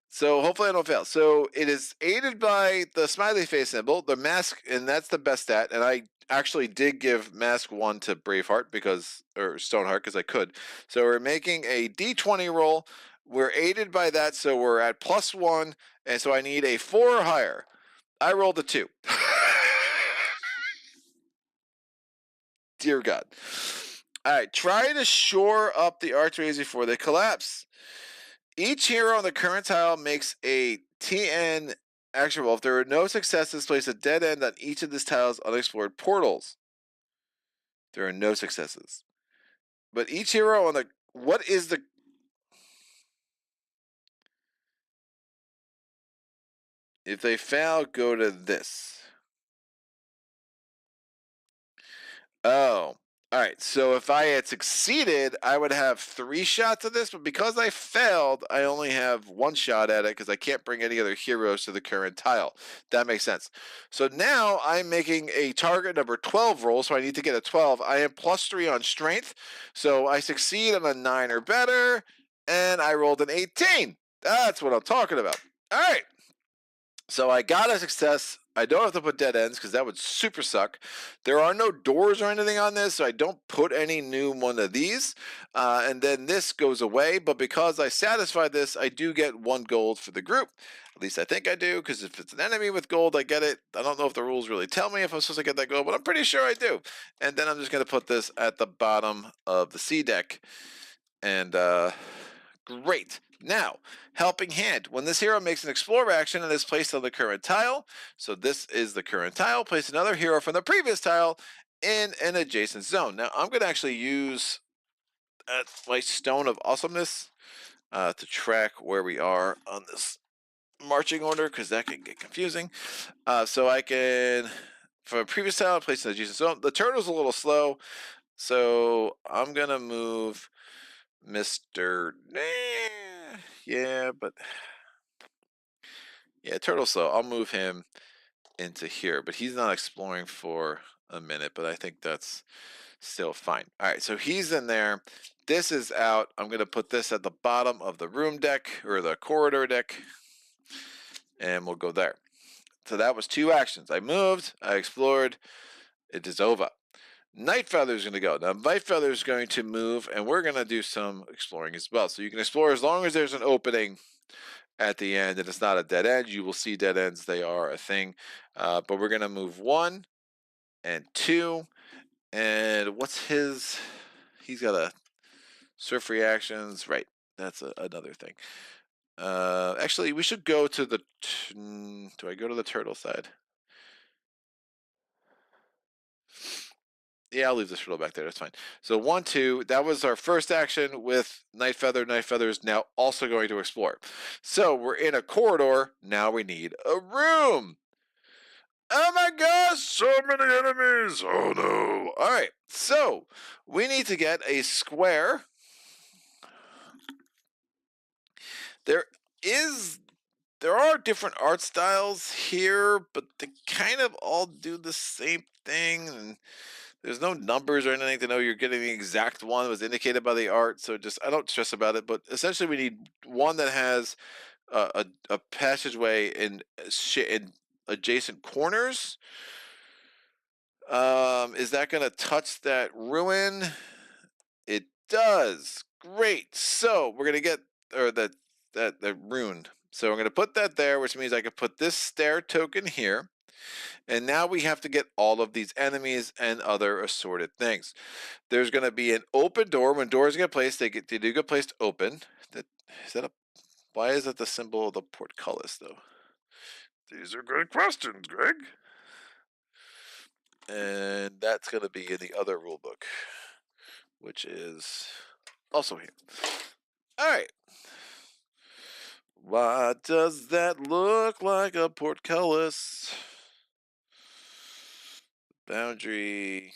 So hopefully I don't fail. So it is aided by the smiley face symbol, the mask, and that's the best stat. And I actually did give mask 1 to Braveheart or Stoneheart because I could. So we're making a D20 roll. We're aided by that, so we're at +1, and so I need a 4 or higher. I rolled a 2. Dear God. All right, try to shore up the archways before they collapse. Each hero on the current tile makes a TN action roll. If there are no successes, place a dead end on each of this tile's unexplored portals. There are no successes. But each hero on the... What is the... If they fail, go to this. Oh. Alright, so if I had succeeded, I would have 3 shots at this, but because I failed, I only have 1 shot at it because I can't bring any other heroes to the current tile. That makes sense. So now I'm making a target number 12 roll, so I need to get a 12. I am +3 on strength, so I succeed on a 9 or better, and I rolled an 18. That's what I'm talking about. Alright. So I got a success. I don't have to put dead ends because that would super suck. There are no doors or anything on this, so I don't put any new one of these. And then this goes away, but because I satisfied this, I do get 1 gold for the group. At least I think I do, because if it's an enemy with gold, I get it. I don't know if the rules really tell me if I'm supposed to get that gold, but I'm pretty sure I do. And then I'm just going to put this at the bottom of the C deck. And great. Now, helping hand. When this hero makes an explore action and is placed on the current tile, so this is the current tile, place another hero from the previous tile in an adjacent zone. Now, I'm going to actually use my Stone of Awesomeness to track where we are on this marching order, because that can get confusing. So I can, from a previous tile, place in an adjacent zone. The turtle's a little slow, so I'm going to move Mr. Yeah, but yeah, turtle slow. I'll move him into here, but he's not exploring for a minute, but I think that's still fine. All right, so he's in there. This is out. I'm going to put this at the bottom of the room deck or the corridor deck, and we'll go there. So that was 2 actions. I moved, I explored. It is over. Night Feather is going to go. Now, Night Feather is going to move, and we're going to do some exploring as well. So you can explore as long as there's an opening at the end, and it's not a dead end. You will see dead ends. They are a thing. But we're going to move 1 and 2. And what's his... He's got a surf reactions. Right. That's another thing. Actually, we should go to the... Do I go to the turtle side? Yeah, I'll leave this turtle back there. That's fine. So 1, 2. That was our first action with Night Feather. Night Feather is now also going to explore. So we're in a corridor. Now we need a room. Oh my gosh, so many enemies. Oh no. All right. So we need to get a square. There are different art styles here, but they kind of all do the same thing. And there's no numbers or anything to know you're getting the exact one that was indicated by the art. So just, I don't stress about it. But essentially, we need one that has a passageway in adjacent corners. Is that going to touch that ruin? It does. Great. So we're going to get, or that rune. So we're going to put that there, which means I can put this stair token here. And now we have to get all of these enemies and other assorted things. There's going to be an open door. When doors get placed, they do get placed open. Why is that the symbol of the portcullis, though? These are good questions, Greg. And that's going to be in the other rule book, which is also here. All right. Why does that look like a portcullis? Boundary.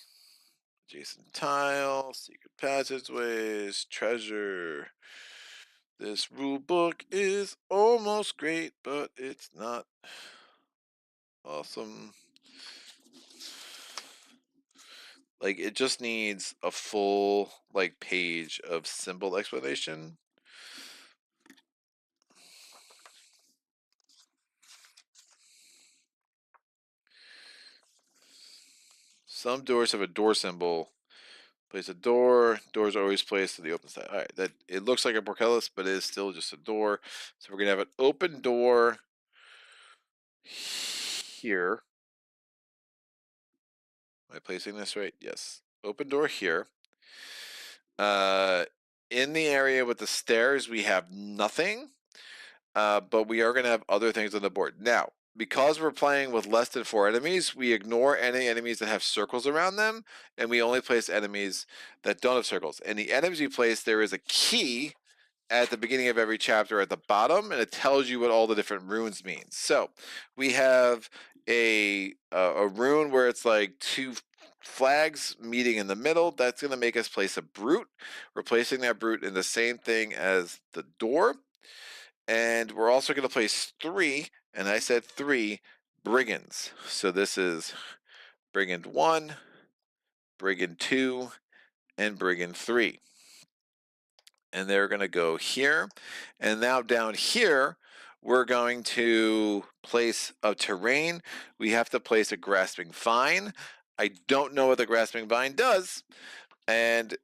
Adjacent tile, secret passageways, treasure. This rule book is almost great, but it's not awesome. Like, it just needs a full, like, page of symbol explanation. Some doors have a door symbol. Place a door. Doors are always placed to the open side. All right, that it looks like a portcullis, but it is still just a door. So we're gonna have an open door here. Am I placing this right? Yes. Open door here. In the area with the stairs, we have nothing, but we are going to have other things on the board. Now, because we're playing with less than 4 enemies, we ignore any enemies that have circles around them, and we only place enemies that don't have circles. And the enemies we place, there is a key at the beginning of every chapter at the bottom, and it tells you what all the different runes mean. So we have a rune where it's like 2 flags meeting in the middle. That's going to make us place a brute. We're placing that brute in the same thing as the door. And we're also going to place 3, and I said 3 brigands. So this is brigand 1, brigand 2, and brigand 3. And they're going to go here. And now down here, we're going to place a terrain. We have to place a grasping vine. I don't know what the grasping vine does. And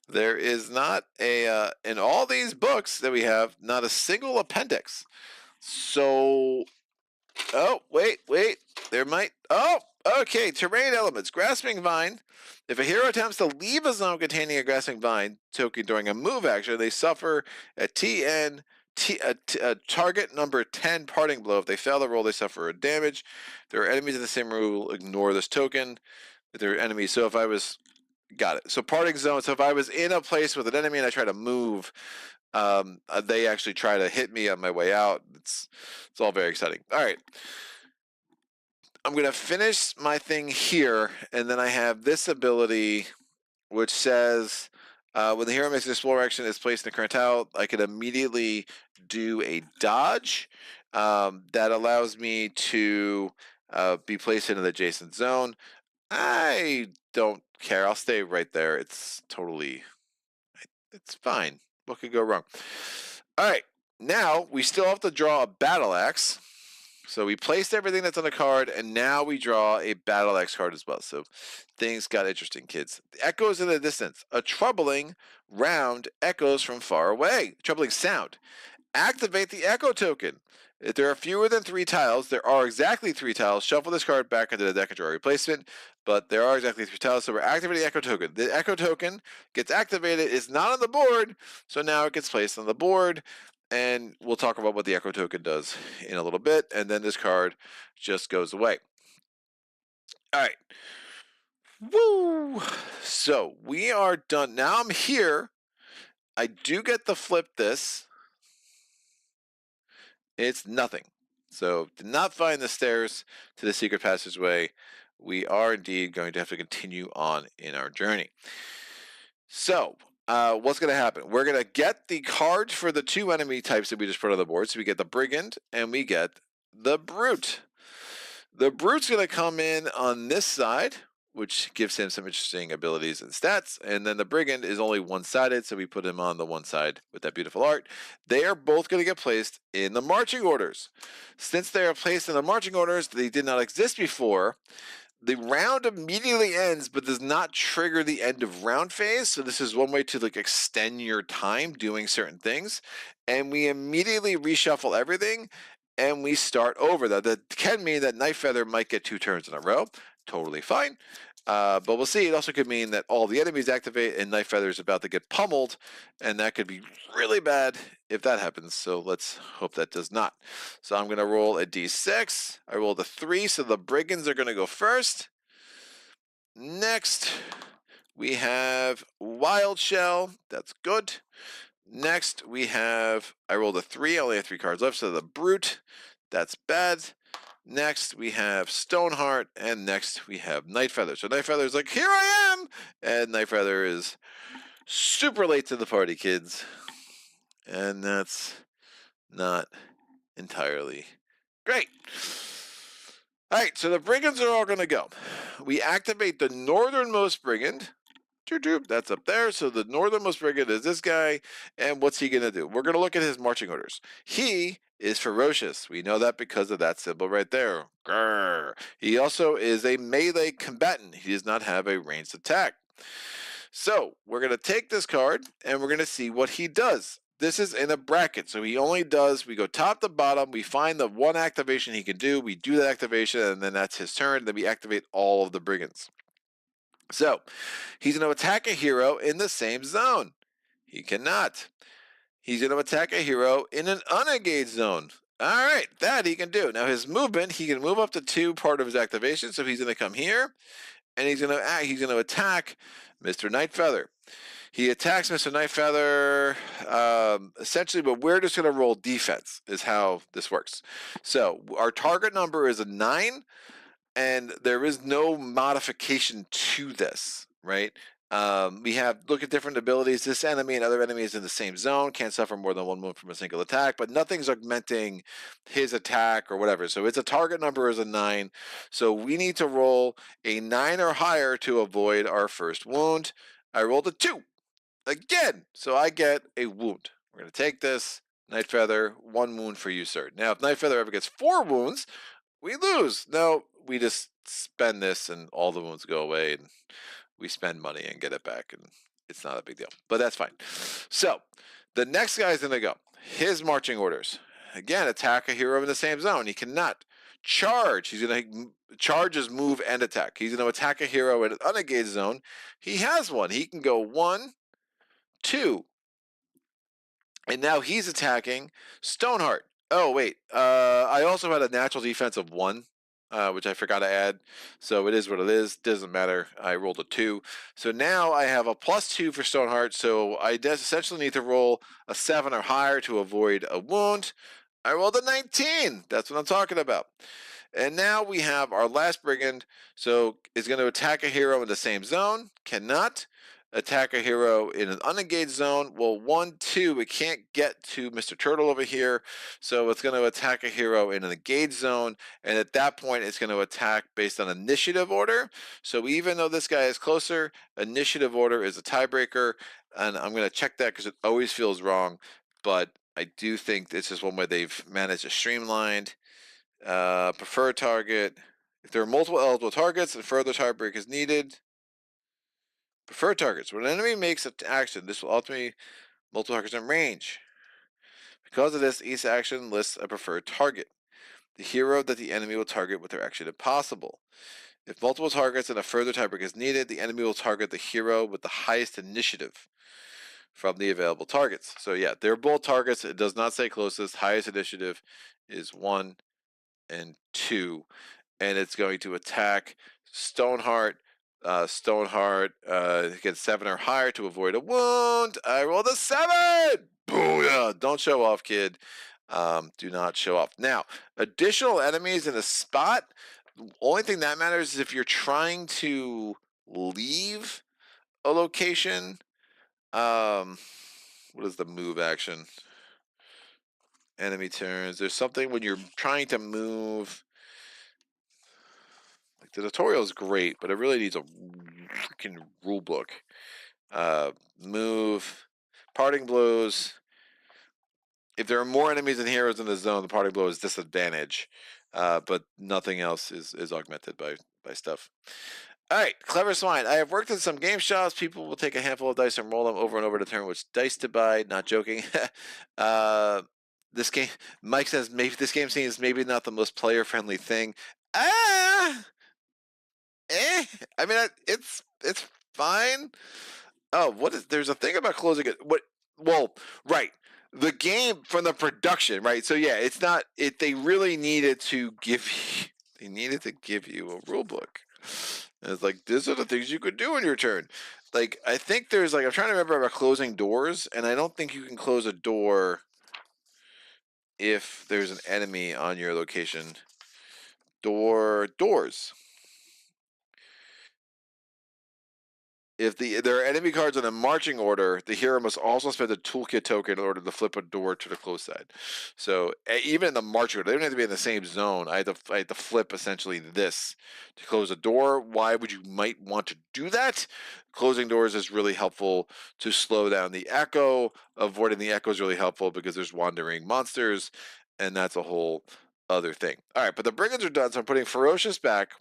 there is not a, in all these books that we have, not a single appendix. So, oh, wait, there might, oh, okay, terrain elements, grasping vine. If a hero attempts to leave a zone containing a grasping vine token during a move action, they suffer a target number 10 parting blow. If they fail the roll, they suffer a damage. There are enemies in the same room who will ignore this token. If they're enemies, so if I was, got it. So parting zone, so if I was in a place with an enemy and I try to move, they actually try to hit me on my way out. It's all very exciting. All right. I'm going to finish my thing here, and then I have this ability, which says when the hero makes an explore action is placed in the current tile, I can immediately do a dodge that allows me to be placed in an adjacent zone. I don't care. I'll stay right there. It's fine. What could go wrong? All right. Now we still have to draw a battle axe. So we placed everything that's on the card, and now we draw a battle axe card as well. So things got interesting, kids. The echoes in the distance. A troubling round echoes from far away. Troubling sound. Activate the echo token. If there are fewer than 3 tiles, there are exactly 3 tiles. Shuffle this card back into the deck and draw a replacement. But there are exactly 3 tiles, so we're activating the echo token. The echo token gets activated. It's not on the board, so now it gets placed on the board. And we'll talk about what the echo token does in a little bit, and then this card just goes away. All right. Woo! So we are done. Now I'm here. I do get to flip this. It's nothing. So did not find the stairs to the secret passageway. We are indeed going to have to continue on in our journey. So what's going to happen? We're going to get the cards for the 2 enemy types that we just put on the board. So we get the brigand and we get the brute. The brute's going to come in on this side, which gives him some interesting abilities and stats. And then the brigand is only one-sided, so we put him on the one side with that beautiful art. They are both going to get placed in the marching orders. Since they are placed in the marching orders, they did not exist before. The round immediately ends, but does not trigger the end of round phase. So this is one way to like extend your time doing certain things. And we immediately reshuffle everything, and we start over. That can mean that Knife Feather might get 2 turns in a row. Totally fine. But we'll see. It also could mean that all the enemies activate and Knife Feather is about to get pummeled, and that could be really bad if that happens. So let's hope that does not. So I'm going to roll a d6. I rolled a 3, so the brigands are going to go first. Next, we have Wild Shell. That's good. Next, we have, I rolled a 3. I only have 3 cards left, so the Brute. That's bad. Next, we have Stoneheart, and next we have Nightfeather. So Nightfeather's like, here I am! And Nightfeather is super late to the party, kids. And that's not entirely great. All right, so the brigands are all going to go. We activate the northernmost brigand. That's up there. So the northernmost brigand is this guy. And what's he going to do? We're going to look at his marching orders. He is ferocious. We know that because of that symbol right there. Grrr. He also is a melee combatant. He does not have a ranged attack. So we're going to take this card and we're going to see what he does. This is in a bracket, so he only does, we go top to bottom, we find the one activation he can do, we do that activation, and then that's his turn, then we activate all of the brigands. So, he's going to attack a hero in the same zone. He cannot. He's going to attack a hero in an unengaged zone. All right, that he can do. Now, his movement, he can move up to 2 part of his activation, so he's going to come here, and he's going to attack Mr. Nightfeather. He attacks Mr. Nightfeather, essentially, but we're just going to roll defense is how this works. So our target number is a 9, and there is no modification to this, right? We have look at different abilities. This enemy and other enemies in the same zone can't suffer more than 1 wound from a single attack, but nothing's augmenting his attack or whatever. So its a target number is a 9. So we need to roll a 9 or higher to avoid our first wound. I rolled a 2. Again, so I get a wound. We're going to take this. Nightfeather, 1 wound for you, sir. Now, if Nightfeather ever gets 4 wounds, we lose. No, we just spend this and all the wounds go away and we spend money and get it back and it's not a big deal. But that's fine. So, the next guy's going to go. His marching orders. Again, attack a hero in the same zone. He cannot. Charge. He's going to charge his move and attack. He's going to attack a hero in an unengaged zone. He has one. He can go 1, 2. And now he's attacking Stoneheart. Oh, wait. I also had a natural defense of 1, which I forgot to add. So it is what it is. Doesn't matter. I rolled a 2. So now I have a +2 for Stoneheart. So I essentially need to roll a 7 or higher to avoid a wound. I rolled a 19. That's what I'm talking about. And now we have our last brigand. So is going to attack a hero in the same zone. Cannot. Attack a hero in an unengaged zone. Well, 1, 2, it can't get to Mr. Turtle over here, so it's going to attack a hero in an engaged zone, and at that point, it's going to attack based on initiative order. So even though this guy is closer, initiative order is a tiebreaker, and I'm going to check that because it always feels wrong, but I do think this is one way they've managed to streamline. Preferred target. If there are multiple eligible targets and further tiebreak is needed. Preferred targets. When an enemy makes an action, this will ultimately multiple targets in range. Because of this, each action lists a preferred target. The hero that the enemy will target with their action if possible. If multiple targets and a further tiebreak is needed, the enemy will target the hero with the highest initiative from the available targets. So yeah, they're both targets. It does not say closest. Highest initiative is 1 and 2. And it's going to attack Stoneheart. Stoneheart gets 7 or higher to avoid a wound. I rolled a 7. Booyah! Don't show off, kid. Do not show off. Now, additional enemies in a spot. The only thing that matters is if you're trying to leave a location. What is the move action? Enemy turns. There's something when you're trying to move. The tutorial is great, but it really needs a freaking rule book. Move, parting blows. If there are more enemies and heroes in the zone, the parting blow is disadvantage, but nothing else is augmented by stuff. All right, Clever Swine. I have worked in some game shops. People will take a handful of dice and roll them over and over to determine which dice to buy. Not joking. This game, Mike says, maybe this game seems maybe not the most player-friendly thing. I mean, it's fine. Oh, what is? There's a thing about closing it. What? Well, right. The game from the production, right? So yeah, it's not. They really needed to give. They needed to give you a rule book. And it's like these are the things you could do in your turn. Like I think there's like I'm trying to remember about closing doors, and I don't think you can close a door if there's an enemy on your location. doors. If there are enemy cards in a marching order, the hero must also spend a toolkit token in order to flip a door to the closed side. So even in the marching order, they don't have to be in the same zone. I had to flip essentially this to close a door. Why would you might want to do that? Closing doors is really helpful to slow down the echo. Avoiding the echo is really helpful because there's wandering monsters, and that's a whole other thing. All right, but the brigands are done, so I'm putting Ferocious back,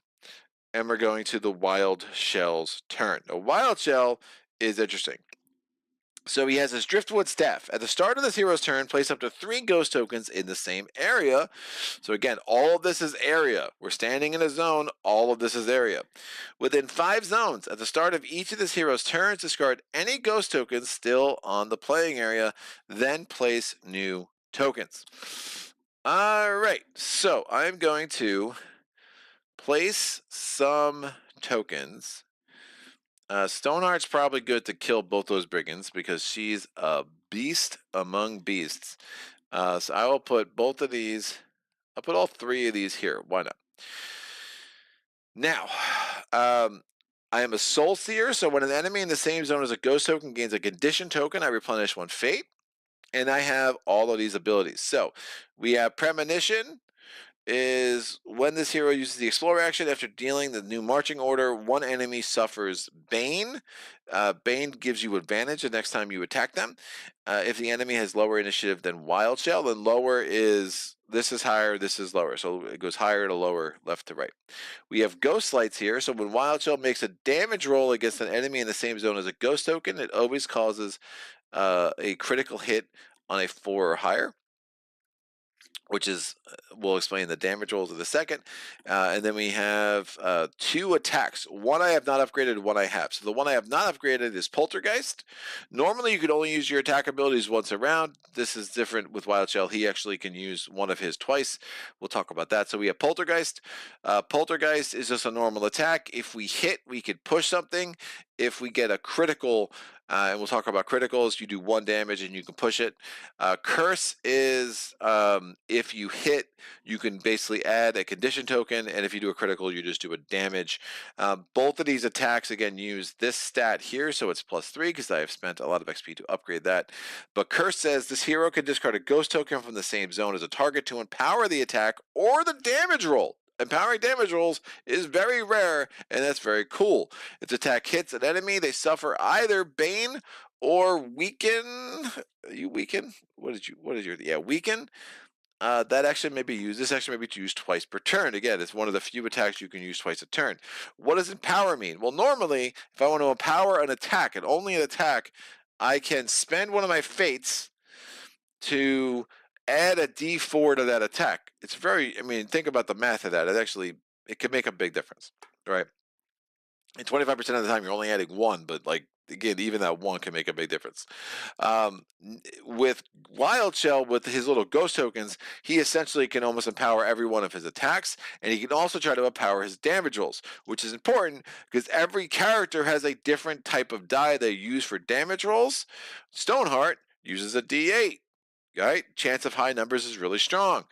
and we're going to the Wild Shell's turn. A Wild Shell is interesting. So he has his Driftwood Staff. At the start of this hero's turn, place up to 3 ghost tokens in the same area. So again, all of this is area. We're standing in a zone. All of this is area. Within 5 zones, at the start of each of this hero's turns, discard any ghost tokens still on the playing area, then place new tokens. All right, so I'm going to place some tokens. Stoneheart's probably good to kill both those brigands because she's a beast among beasts. So I will put both of these. I'll put all 3 of these here. Why not? Now, I am a Soul Seer, so when an enemy in the same zone as a ghost token gains a condition token, I replenish 1 fate. And I have all of these abilities. So we have Premonition, is when this hero uses the Explore action after dealing the new marching order, 1 enemy suffers Bane. Bane gives you advantage the next time you attack them. If the enemy has lower initiative than Wild Shell, then lower is, this is higher, this is lower. So it goes higher to lower, left to right. We have Ghost Lights here. So when Wild Shell makes a damage roll against an enemy in the same zone as a ghost token, it always causes a critical hit on a 4 or higher, which is, we'll explain the damage rolls in a second. And then we have 2 attacks. 1 I have not upgraded, 1 I have. So the 1 I have not upgraded is Poltergeist. Normally you could only use your attack abilities once a round. This is different with Wild Shell. He actually can use one of his twice. We'll talk about that. So we have Poltergeist. Poltergeist is just a normal attack. If we hit, we could push something. If we get a critical, and we'll talk about criticals, you do 1 damage and you can push it. Curse is if you hit, you can basically add a condition token, and if you do a critical, you just do a damage. Both of these attacks, again, use this stat here, so it's +3 because I have spent a lot of XP to upgrade that. But Curse says this hero can discard a ghost token from the same zone as a target to empower the attack or the damage roll. Empowering damage rolls is very rare, and that's very cool. Its attack hits an enemy, they suffer either Bane or Weaken. You weaken? What is your, yeah, Weaken? That action may be used. This action may be used twice per turn. Again, it's one of the few attacks you can use twice a turn. What does empower mean? Well, normally, if I want to empower an attack, and only an attack, I can spend one of my fates to add a D4 to that attack. It's very, I mean, think about the math of that. It can make a big difference, right? And 25% of the time, you're only adding 1, but like, again, even that 1 can make a big difference. With Wild Shell, with his little ghost tokens, he essentially can almost empower every one of his attacks, and he can also try to empower his damage rolls, which is important because every character has a different type of die they use for damage rolls. Stoneheart uses a D8, right? Chance of high numbers is really strong.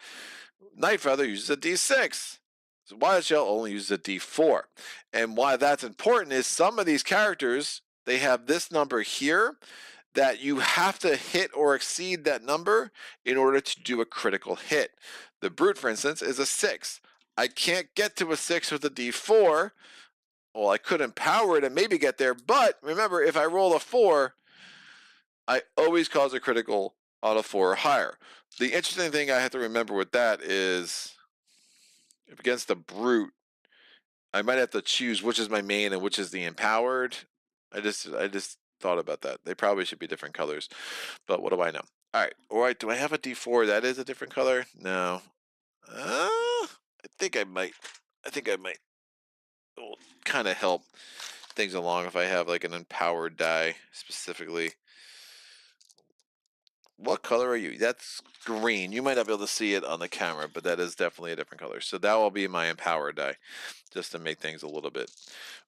Nightfeather uses a D6. So Wild Shell only uses a D4. And why that's important is some of these characters, they have this number here that you have to hit or exceed that number in order to do a critical hit. The Brute, for instance, is a 6. I can't get to a 6 with a D4. Well, I could empower it and maybe get there, but remember, if I roll a 4, I always cause a critical on a 4 or higher. The interesting thing I have to remember with that is, against the Brute, I might have to choose which is my main and which is the empowered. I just thought about that. They probably should be different colors, but what do I know? All right. Do I have a D4 that is a different color? No. I think I might. It will kind of help things along if I have like an empowered die specifically. What color are you? That's green. You might not be able to see it on the camera, but that is definitely a different color. So that will be my empowered die, just to make things a little bit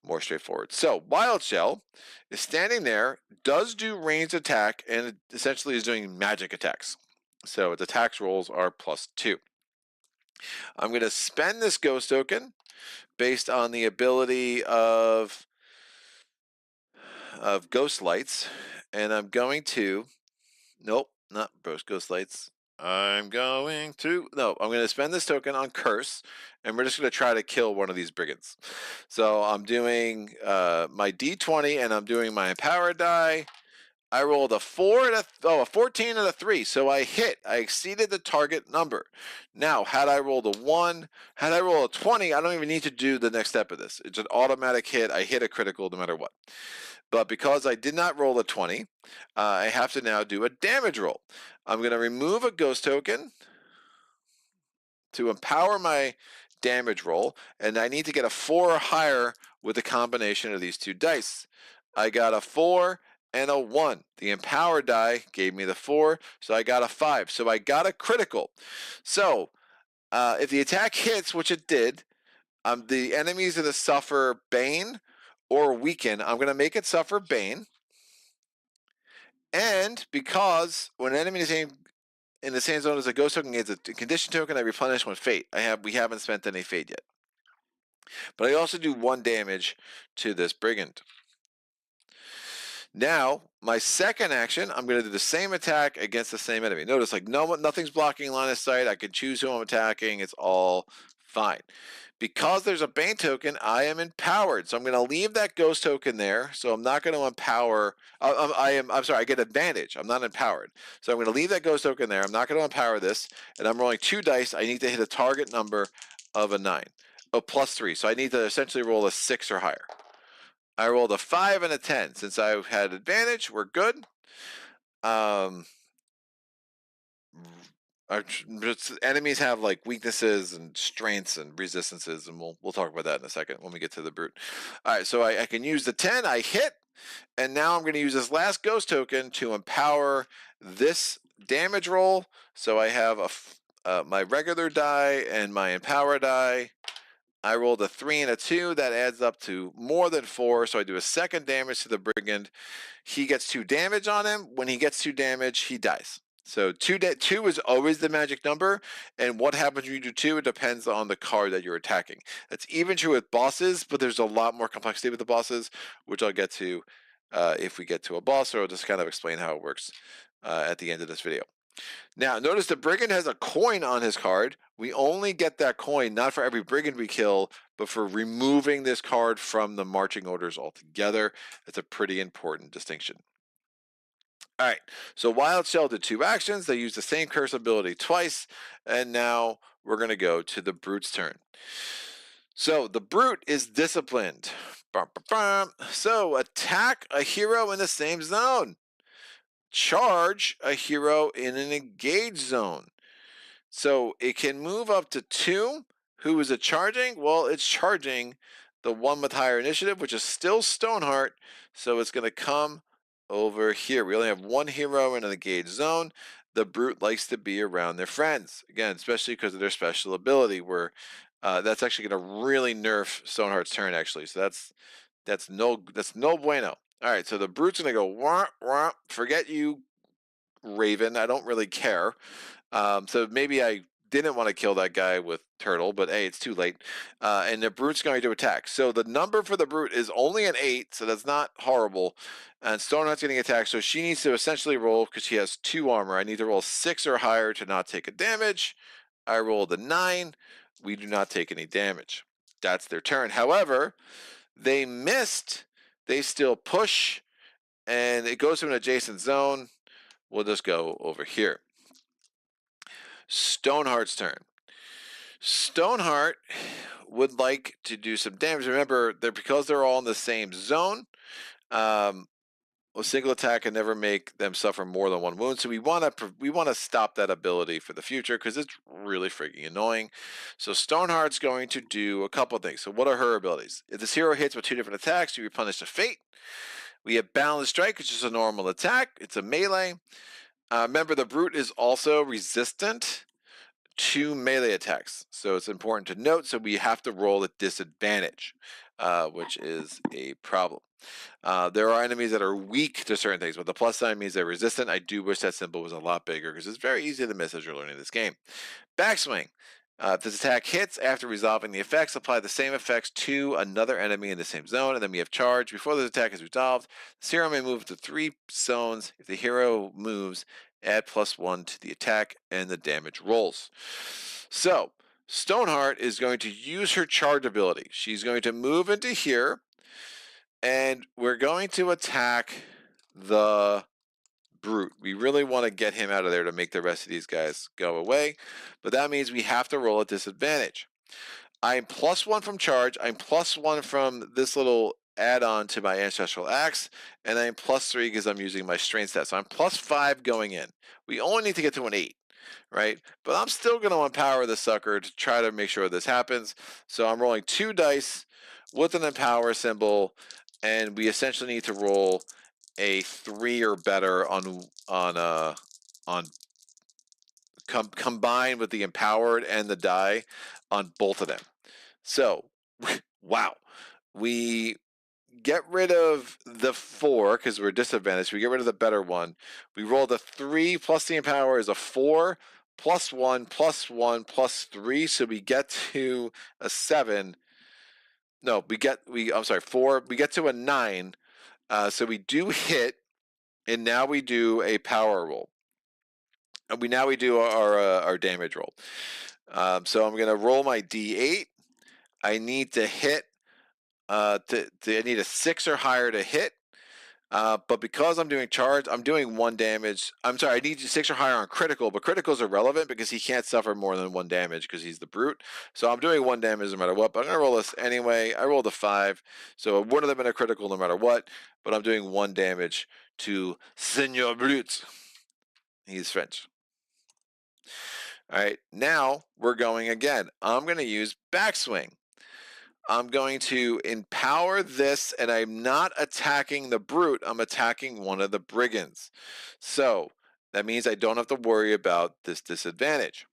more straightforward. So Wild Shell is standing there, does do ranged attack, and it essentially is doing magic attacks. So its attacks rolls are +2. I'm going to spend this ghost token based on the ability of ghost lights, and I'm going to, nope, not ghost lights. I'm going to spend this token on curse, and we're just going to try to kill one of these brigands. So I'm doing my d20, and I'm doing my empower die. I rolled a 14 and a 3, so I hit. I exceeded the target number. Now, had I rolled a 1, had I rolled a 20, I don't even need to do the next step of this. It's an automatic hit. I hit a critical no matter what. But because I did not roll a 20, I have to now do a damage roll. I'm going to remove a ghost token to empower my damage roll, and I need to get a 4 or higher with the combination of these two dice. I got a 4 and a 1. The empower die gave me the 4, so I got a 5. So I got a critical. So if the attack hits, which it did, the enemy's going to suffer Bane or weaken. I'm going to make it suffer Bane. And because when an enemy is in the same zone as a ghost token gains a condition token, I replenish one fate. We haven't spent any fate yet. But I also do 1 damage to this brigand. Now, my second action, I'm going to do the same attack against the same enemy. Notice, like, nothing's blocking line of sight. I can choose who I'm attacking. It's all fine. Because there's a Bane token, I am empowered. So I'm going to leave that ghost token there. So I'm not going to empower. I'm sorry, I get advantage. I'm not empowered. So I'm going to leave that ghost token there. I'm not going to empower this. And I'm rolling 2 dice. I need to hit a target number of a 9. Oh, plus 3. So I need to essentially roll a 6 or higher. I rolled a 5 and a 10. Since I had advantage, we're good. Enemies have like weaknesses and strengths and resistances, and we'll talk about that in a second when we get to the brute. All right, so I can use the 10. I hit, and now I'm going to use this last ghost token to empower this damage roll. So I have my regular die and my empower die. I rolled a 3 and a 2. That adds up to more than 4. So I do a second damage to the brigand. He gets 2 damage on him. When he gets 2 damage, he dies. So 2 is always the magic number, and what happens when you do 2, it depends on the card that you're attacking. That's even true with bosses, but there's a lot more complexity with the bosses, which I'll get to if we get to a boss, or I'll just kind of explain how it works at the end of this video. Now, notice the brigand has a coin on his card. We only get that coin not for every brigand we kill, but for removing this card from the marching orders altogether. It's a pretty important distinction. All right, so Wild Shell did 2 actions. They used the same curse ability twice, and now we're going to go to the Brute's turn. So the Brute is disciplined. So attack a hero in the same zone. Charge a hero in an engaged zone. So it can move up to 2. Who is it charging? Well, it's charging the one with higher initiative, which is still Stoneheart. So it's going to come over here. We only have 1 hero in an engaged zone. The Brute likes to be around their friends. Again, especially because of their special ability, where that's actually going to really nerf Stoneheart's turn, actually. So that's no bueno. All right, so the Brute's going to go, wah, wah, forget you, Raven. I don't really care. So maybe I didn't want to kill that guy with Turtle, but hey, it's too late. And the Brute's going to attack. So the number for the Brute is only an 8, so that's not horrible. And Stoneheart's getting attacked, so she needs to essentially roll, because she has 2 armor. I need to roll 6 or higher to not take a damage. I rolled a 9. We do not take any damage. That's their turn. However, they missed. They still push, and it goes to an adjacent zone. We'll just go over here. Stoneheart's turn. Stoneheart would like to do some damage. Remember, because they're all in the same zone, a single attack can never make them suffer more than 1 wound. So we want to stop that ability for the future, because it's really freaking annoying. So Stoneheart's going to do a couple of things. So what are her abilities? If this hero hits with 2 different attacks, you replenish a fate. We have Balanced Strike, which is a normal attack. It's a melee. Remember, the Brute is also resistant to melee attacks, so it's important to note. So we have to roll at disadvantage, which is a problem. There are enemies that are weak to certain things, but the plus sign means they're resistant. I do wish that symbol was a lot bigger, because it's very easy to miss as you're learning this game. Backswing. If this attack hits after resolving the effects, apply the same effects to another enemy in the same zone, and then we have charge. Before this attack is resolved, the hero may move to 3 zones. If the hero moves, add +1 to the attack and the damage rolls. So, Stoneheart is going to use her charge ability. She's going to move into here, and we're going to attack the brute. We really want to get him out of there to make the rest of these guys go away, but that means we have to roll a disadvantage. I'm +1 from charge, I'm +1 from this little add-on to my ancestral axe, and I'm +3 because I'm using my strength stat. So I'm +5 going in. We only need to get to an 8, right? But I'm still going to empower the sucker to try to make sure this happens. So I'm rolling 2 dice with an empower symbol, and we essentially need to roll a 3 or better combined with the empowered and the die on both of them. So, wow, we get rid of the 4 because we're disadvantaged. We get rid of the better one. We roll the 3 plus the empower is a 4 +1 +1 +3, so we get to a 7. No, I'm sorry, 4. We get to a 9. So we do hit, and now we do a power roll. And we do our damage roll. So I'm gonna roll my D8. I need to hit. I need a 6 or higher to hit. But because I'm doing charge, I'm doing 1 damage. I'm sorry, I need 6 or higher on critical, but criticals are relevant because he can't suffer more than 1 damage because he's the brute. So I'm doing 1 damage no matter what, but I'm going to roll this anyway. I rolled a 5, so it wouldn't have been a critical no matter what, but I'm doing 1 damage to Seigneur Brute. He's French. All right, now we're going again. I'm going to use backswing. I'm going to empower this, and I'm not attacking the brute. I'm attacking one of the brigands. So that means I don't have to worry about this disadvantage.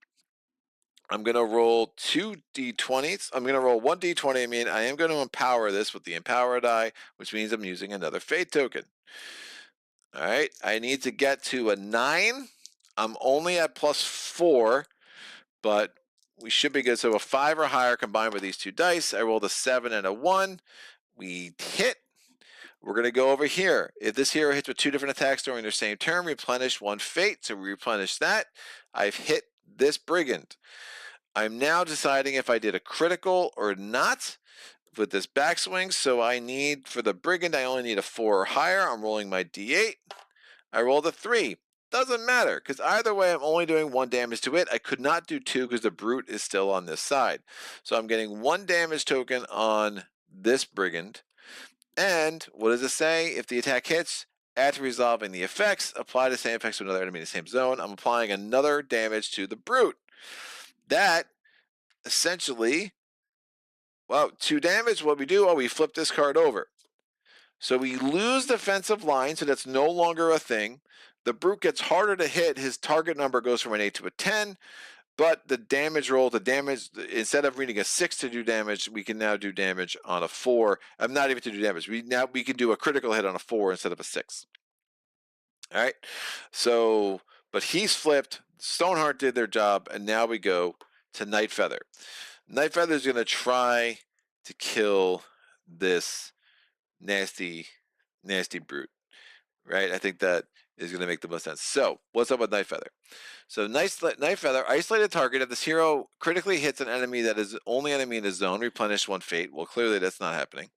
I'm going to roll 2 d20s. I'm going to roll 1 d20. I mean, I am going to empower this with the empower die, which means I'm using another fate token. All right, I need to get to a 9. I'm only at +4, but we should be good. So a 5 or higher combined with these 2 dice. I rolled a 7 and a 1. We hit. We're going to go over here. If this hero hits with 2 different attacks during their same turn, replenish 1 fate. So we replenish that. I've hit this brigand. I'm now deciding if I did a critical or not with this backswing. So I need, for the brigand, I only need a 4 or higher. I'm rolling my d8. I rolled a 3. Doesn't matter, because either way, I'm only doing 1 damage to it. I could not do 2 because the brute is still on this side. So I'm getting 1 damage token on this brigand. And what does it say? If the attack hits, after resolving the effects, apply the same effects to another enemy in the same zone. I'm applying another damage to the brute. That essentially, well, 2 damage. What we do, we flip this card over. So we lose defensive line, so that's no longer a thing. The brute gets harder to hit. His target number goes from an 8 to a 10, but the damage roll, instead of reading a 6 to do damage, we can now do damage on a 4. I'm not even to do damage. We can do a critical hit on a 4 instead of a 6. All right. So, but he's flipped. Stoneheart did their job, and now we go to Nightfeather. Nightfeather is going to try to kill this nasty brute, right? I think that is going to make the most sense. So, what's up with Nightfeather? So, Nightfeather, isolated target. If this hero critically hits an enemy that is the only enemy in the zone, replenish 1 fate. Well, clearly that's not happening.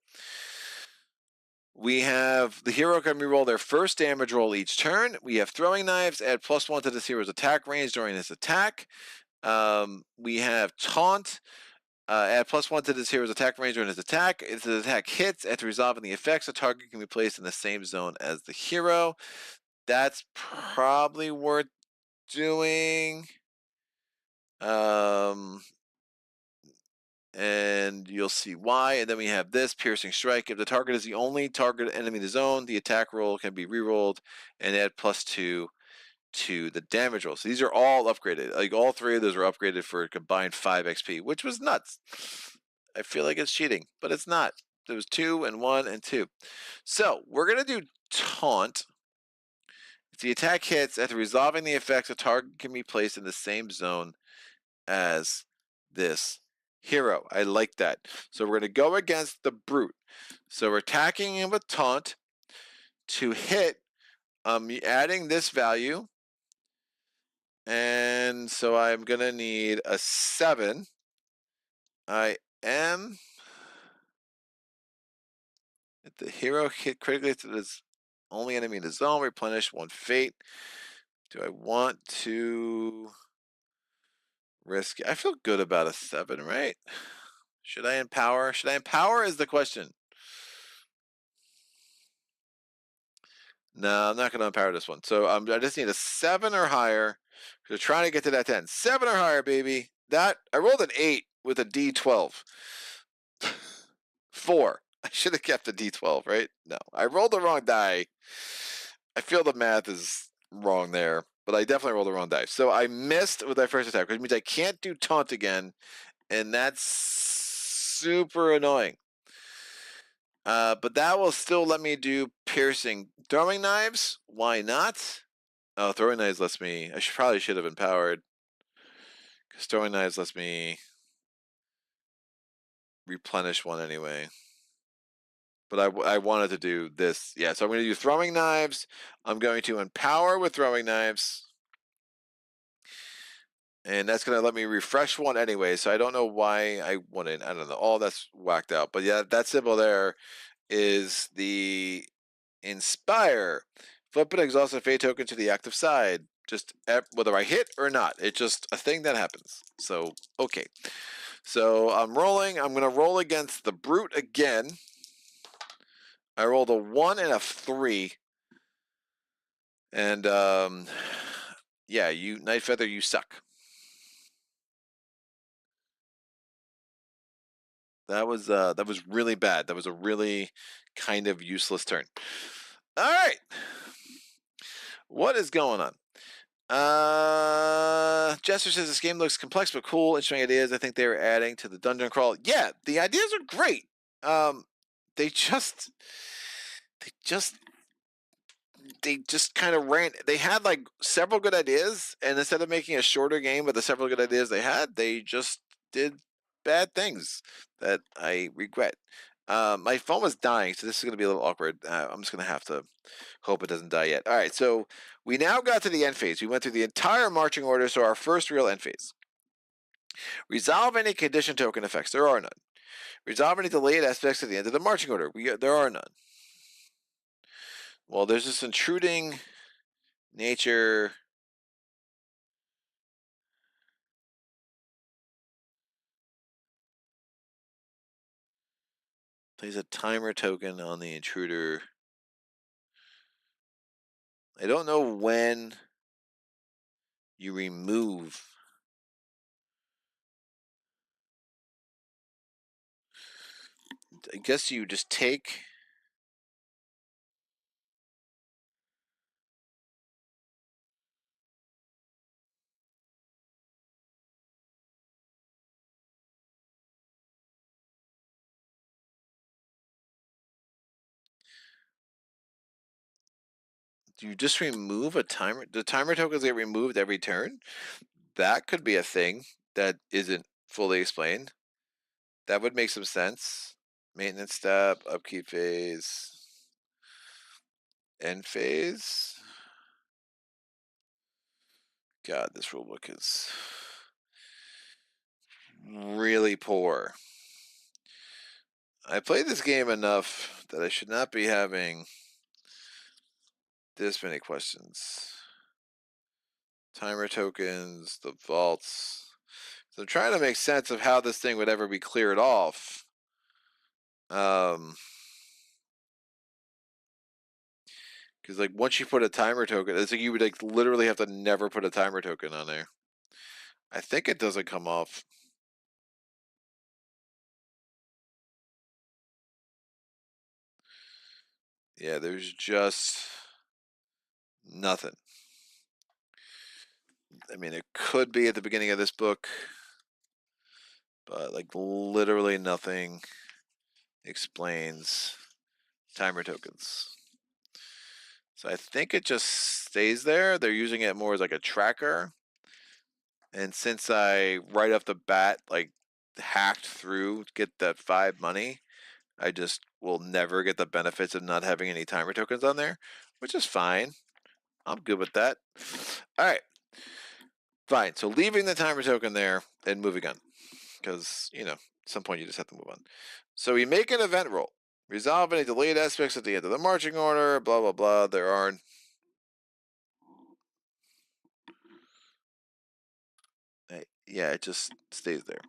We have the hero can reroll their first damage roll each turn. We have throwing knives, add +1 to this hero's attack range during this attack. We have taunt. Add +1 to this hero's attack range during his attack. If the attack hits, after resolving the effects, the target can be placed in the same zone as the hero. That's probably worth doing. And you'll see why. And then we have this piercing strike. If the target is the only target enemy in the zone, the attack roll can be rerolled and add +2 to the damage roll. So these are all upgraded. Like all 3 of those are upgraded for a combined 5 XP, which was nuts. I feel like it's cheating, but it's not. There was 2 and 1 and 2. So we're gonna do taunt. If the attack hits, after resolving the effects, a target can be placed in the same zone as this hero. I like that. So we're going to go against the brute. So we're attacking him with taunt. To hit, I'm adding this value. And so I'm going to need a 7. I am. If the hero hit critically to this only enemy in the zone, replenish 1 fate. Do I want to risk it? I feel good about a 7, right? Should I empower? Should I empower is the question. No, I'm not going to empower this one. So I just need a 7 or higher. We're trying to get to that 10. 7 or higher, baby. That I rolled an 8 with a D12. 4. I should have kept the D12, right? No, I rolled the wrong die. I feel the math is wrong there, but I definitely rolled the wrong die. So I missed with that first attack, which means I can't do taunt again, and that's super annoying. But that will still let me do piercing. Throwing knives? Why not? Oh, throwing knives lets me. I probably should have empowered. Because throwing knives lets me replenish 1 anyway. But I wanted to do this. Yeah, so I'm going to do throwing knives. I'm going to empower with throwing knives. And that's going to let me refresh 1 anyway. So I don't know why I wouldn't. I don't know. All that's whacked out. But yeah, that symbol there is the inspire. Flip an exhausted fate token to the active side. Just whether I hit or not. It's just a thing that happens. So, okay. So I'm rolling. I'm going to roll against the brute again. I rolled a 1 and a 3. And, yeah, you, Night Feather, you suck. That was really bad. That was a really kind of useless turn. All right. What is going on? Jester says this game looks complex but cool. Interesting ideas. I think they were adding to the dungeon crawl. Yeah, the ideas are great. They just kind of ran. They had like several good ideas, and instead of making a shorter game with the several good ideas they had, they just did bad things that I regret. My phone was dying, so this is going to be a little awkward. I'm just going to have to hope it doesn't die yet. All right, so we now got to the end phase. We went through the entire marching order, so our first real end phase. Resolve any condition token effects. There are none. Resolve any delayed aspects at the end of the marching order. There are none. Well, there's this intruding nature. Plays a timer token on the intruder. I don't know when you remove. I guess you just take. You just remove a timer. The timer tokens get removed every turn. That could be a thing that isn't fully explained. That would make some sense. Maintenance step, upkeep phase, end phase. God, this rulebook is really poor. I played this game enough that I should not be having this many questions. Timer tokens, the vaults. So I'm trying to make sense of how this thing would ever be cleared off. Because like once you put a timer token, it's like you would like literally have to never put a timer token on there. I think it doesn't come off. Yeah, there's just nothing. I mean, it could be at the beginning of this book, but like literally nothing explains timer tokens. So I think it just stays there. They're using it more as like a tracker. And since I right off the bat like hacked through to get that 5 money, I just will never get the benefits of not having any timer tokens on there, which is fine. I'm good with that. All right. Fine. So leaving the timer token there and moving on. Because, you know, at some point you just have to move on. So we make an event roll. Resolve any delayed aspects at the end of the marching order, blah, blah, blah. There are... Yeah, it just stays there.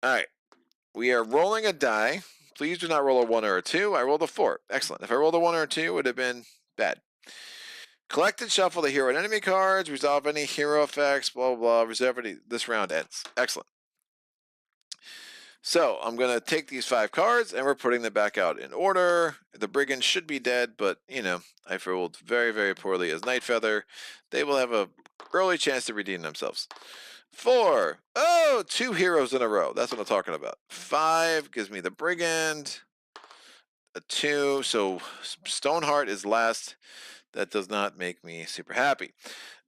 All right. We are rolling a die. Please do not roll a 1 or a 2. I rolled a 4. Excellent. If I rolled a 1 or a 2, it would have been bad. Collect and shuffle the hero and enemy cards. Resolve any hero effects. Blah, blah, blah. Reserve any. This round ends. Excellent. So I'm going to take these 5 cards, and we're putting them back out in order. The Brigand should be dead, but, you know, I've rolled very, very poorly as Nightfeather. They will have a early chance to redeem themselves. 4. Oh, 2 heroes in a row. That's what I'm talking about. 5 gives me the Brigand. A 2. So Stoneheart is last. That does not make me super happy.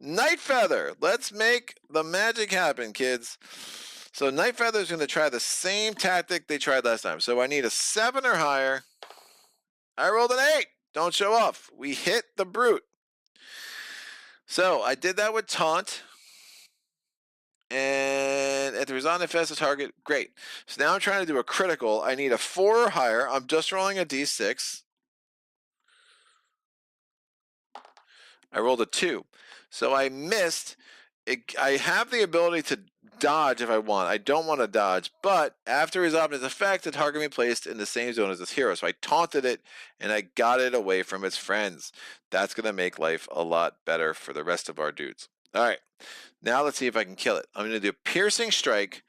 Nightfeather. Let's make the magic happen, kids. So Nightfeather is going to try the same tactic they tried last time. So I need a 7 or higher. I rolled an 8. Don't show off. We hit the brute. So I did that with taunt. And at the resounding infested target, great. So now I'm trying to do a critical. I need a 4 or higher. I'm just rolling a d6. I rolled a 2. So I missed. I have the ability to dodge if I want. I don't want to dodge, but after resolving its effect, the target can be placed in the same zone as this hero. So I taunted it, and I got it away from its friends. That's going to make life a lot better for the rest of our dudes. All right. Now let's see if I can kill it. I'm going to do a piercing strike.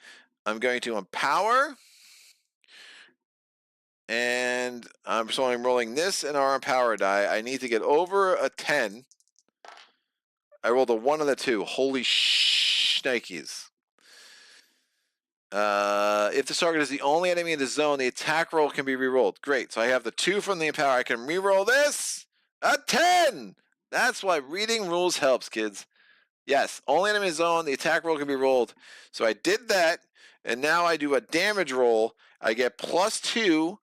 I'm going to empower. And I'm rolling this in our empower die. I need to get over a 10. I rolled a 1 and a 2. Holy shnikes. If the target is the only enemy in the zone, the attack roll can be re-rolled. Great. So I have the 2 from the empower. I can re-roll this. A 10! That's why reading rules helps, kids. Yes, only enemy zone, the attack roll can be rolled. So I did that, and now I do a damage roll. I get +2,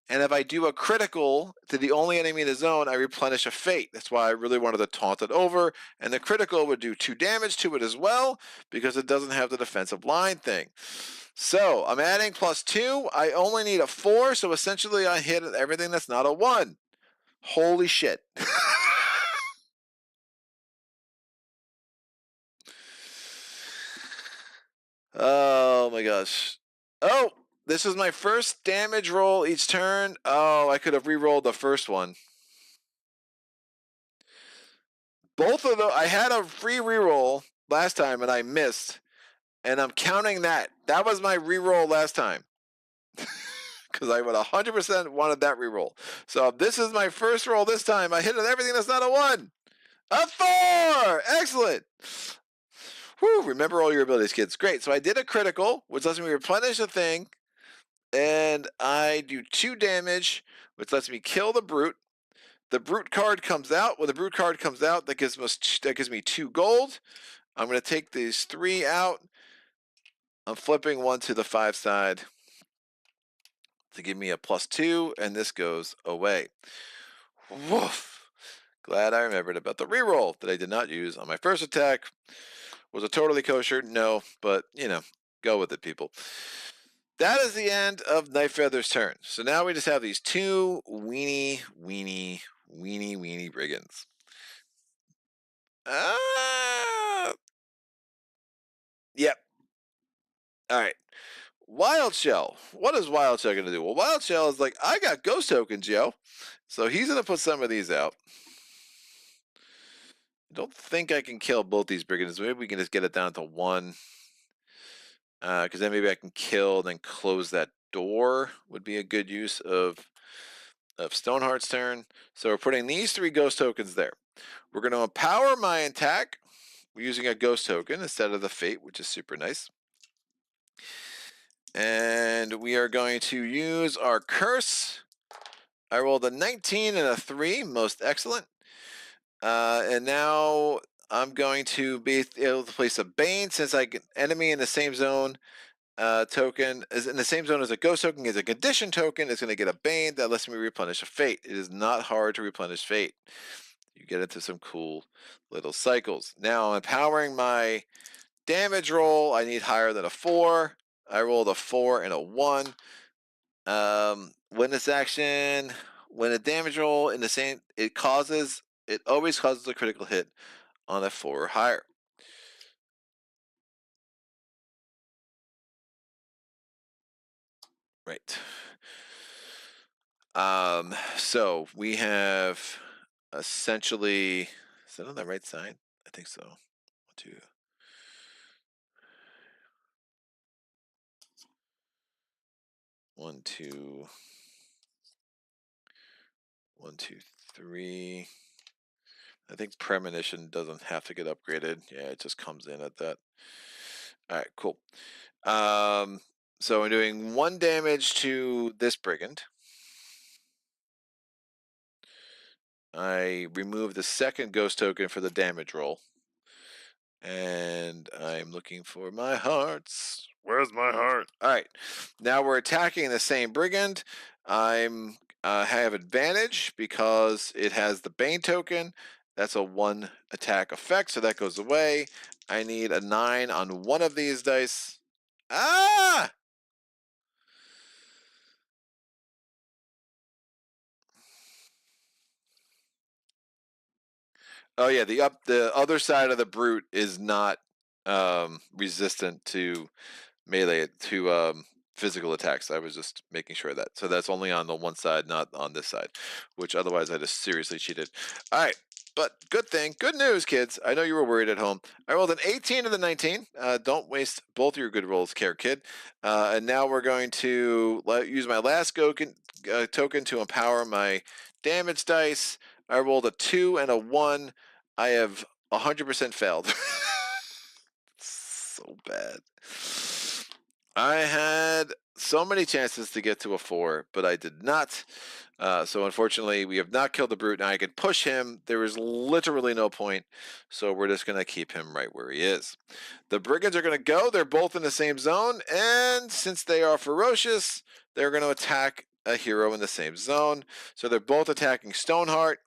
and if I do a critical to the only enemy in the zone, I replenish a fate. That's why I really wanted to taunt it over, and the critical would do 2 damage to it as well, because it doesn't have the defensive line thing. So I'm adding +2. I only need a 4, so essentially I hit everything that's not a 1. Holy shit. Oh my gosh. Oh, this is my first damage roll each turn. Oh, I could have re-rolled the first one. Both of them, I had a free re-roll last time and I missed. And I'm counting that. That was my re-roll last time. Because I would 100% wanted that re-roll. So this is my first roll this time. I hit everything that's not a 1. A 4! Excellent. Whew, remember all your abilities, kids. Great. So I did a critical, which lets me replenish the thing. And I do 2 damage, which lets me kill the brute. The brute card comes out. When the brute card comes out, that gives me 2 gold. I'm going to take these 3 out. I'm flipping 1 to the 5 side to give me a +2, and this goes away. Woof. Glad I remembered about the reroll that I did not use on my first attack. Was it totally kosher? No, but, you know, go with it, people. That is the end of Nightfeather's turn. So now we just have these 2 weenie brigands. Yep. All right. Wild Shell. What is Wild Shell going to do? Well, Wild Shell is like, I got ghost tokens, yo. So he's going to put some of these out. I don't think I can kill both these brigands. Maybe we can just get it down to 1. Because then maybe I can kill and then close that door would be a good use of Stoneheart's turn. So we're putting these 3 ghost tokens there. We're going to empower my attack. We're using a ghost token instead of the fate, which is super nice. And we are going to use our curse. I rolled a 19 and a 3, most excellent. And now I'm going to be able to place a Bane since I get enemy in the same zone. Token is in the same zone as a ghost token is a condition token. It's going to get a Bane that lets me replenish a fate. It is not hard to replenish fate. You get into some cool little cycles. Now I'm empowering my damage roll. I need higher than a 4. I rolled a 4 and a 1. When this action, when a damage roll in the same, it always causes a critical hit on a 4 or higher. Right. So we have essentially, is that on the right side? I think so. 1, 2. 1, 2. 1, 2, 3. I think premonition doesn't have to get upgraded. Yeah, it just comes in at that. All right, cool. So I'm doing 1 damage to this brigand. I remove the second ghost token for the damage roll. And I'm looking for my hearts. Where's my heart? All right. Now we're attacking the same brigand. I'm have advantage because it has the Bane token. That's a 1 attack effect, so that goes away. I need a 9 on one of these dice. Ah! Oh yeah, the other side of the brute is not resistant to melee physical attacks. I was just making sure of that. So that's only on the one side, not on this side, which otherwise I just seriously cheated. All right. But good thing, good news, kids. I know you were worried at home. I rolled an 18 to the 19. Don't waste both of your good rolls, care kid. And now we're going to use my last token to empower my damage dice. I rolled a 2 and a 1. I have 100% failed. So bad. I had so many chances to get to a 4, but I did not. So unfortunately, we have not killed the brute. Now I can push him. There is literally no point. So we're just going to keep him right where he is. The brigands are going to go. They're both in the same zone. And since they are ferocious, they're going to attack a hero in the same zone. So they're both attacking Stoneheart.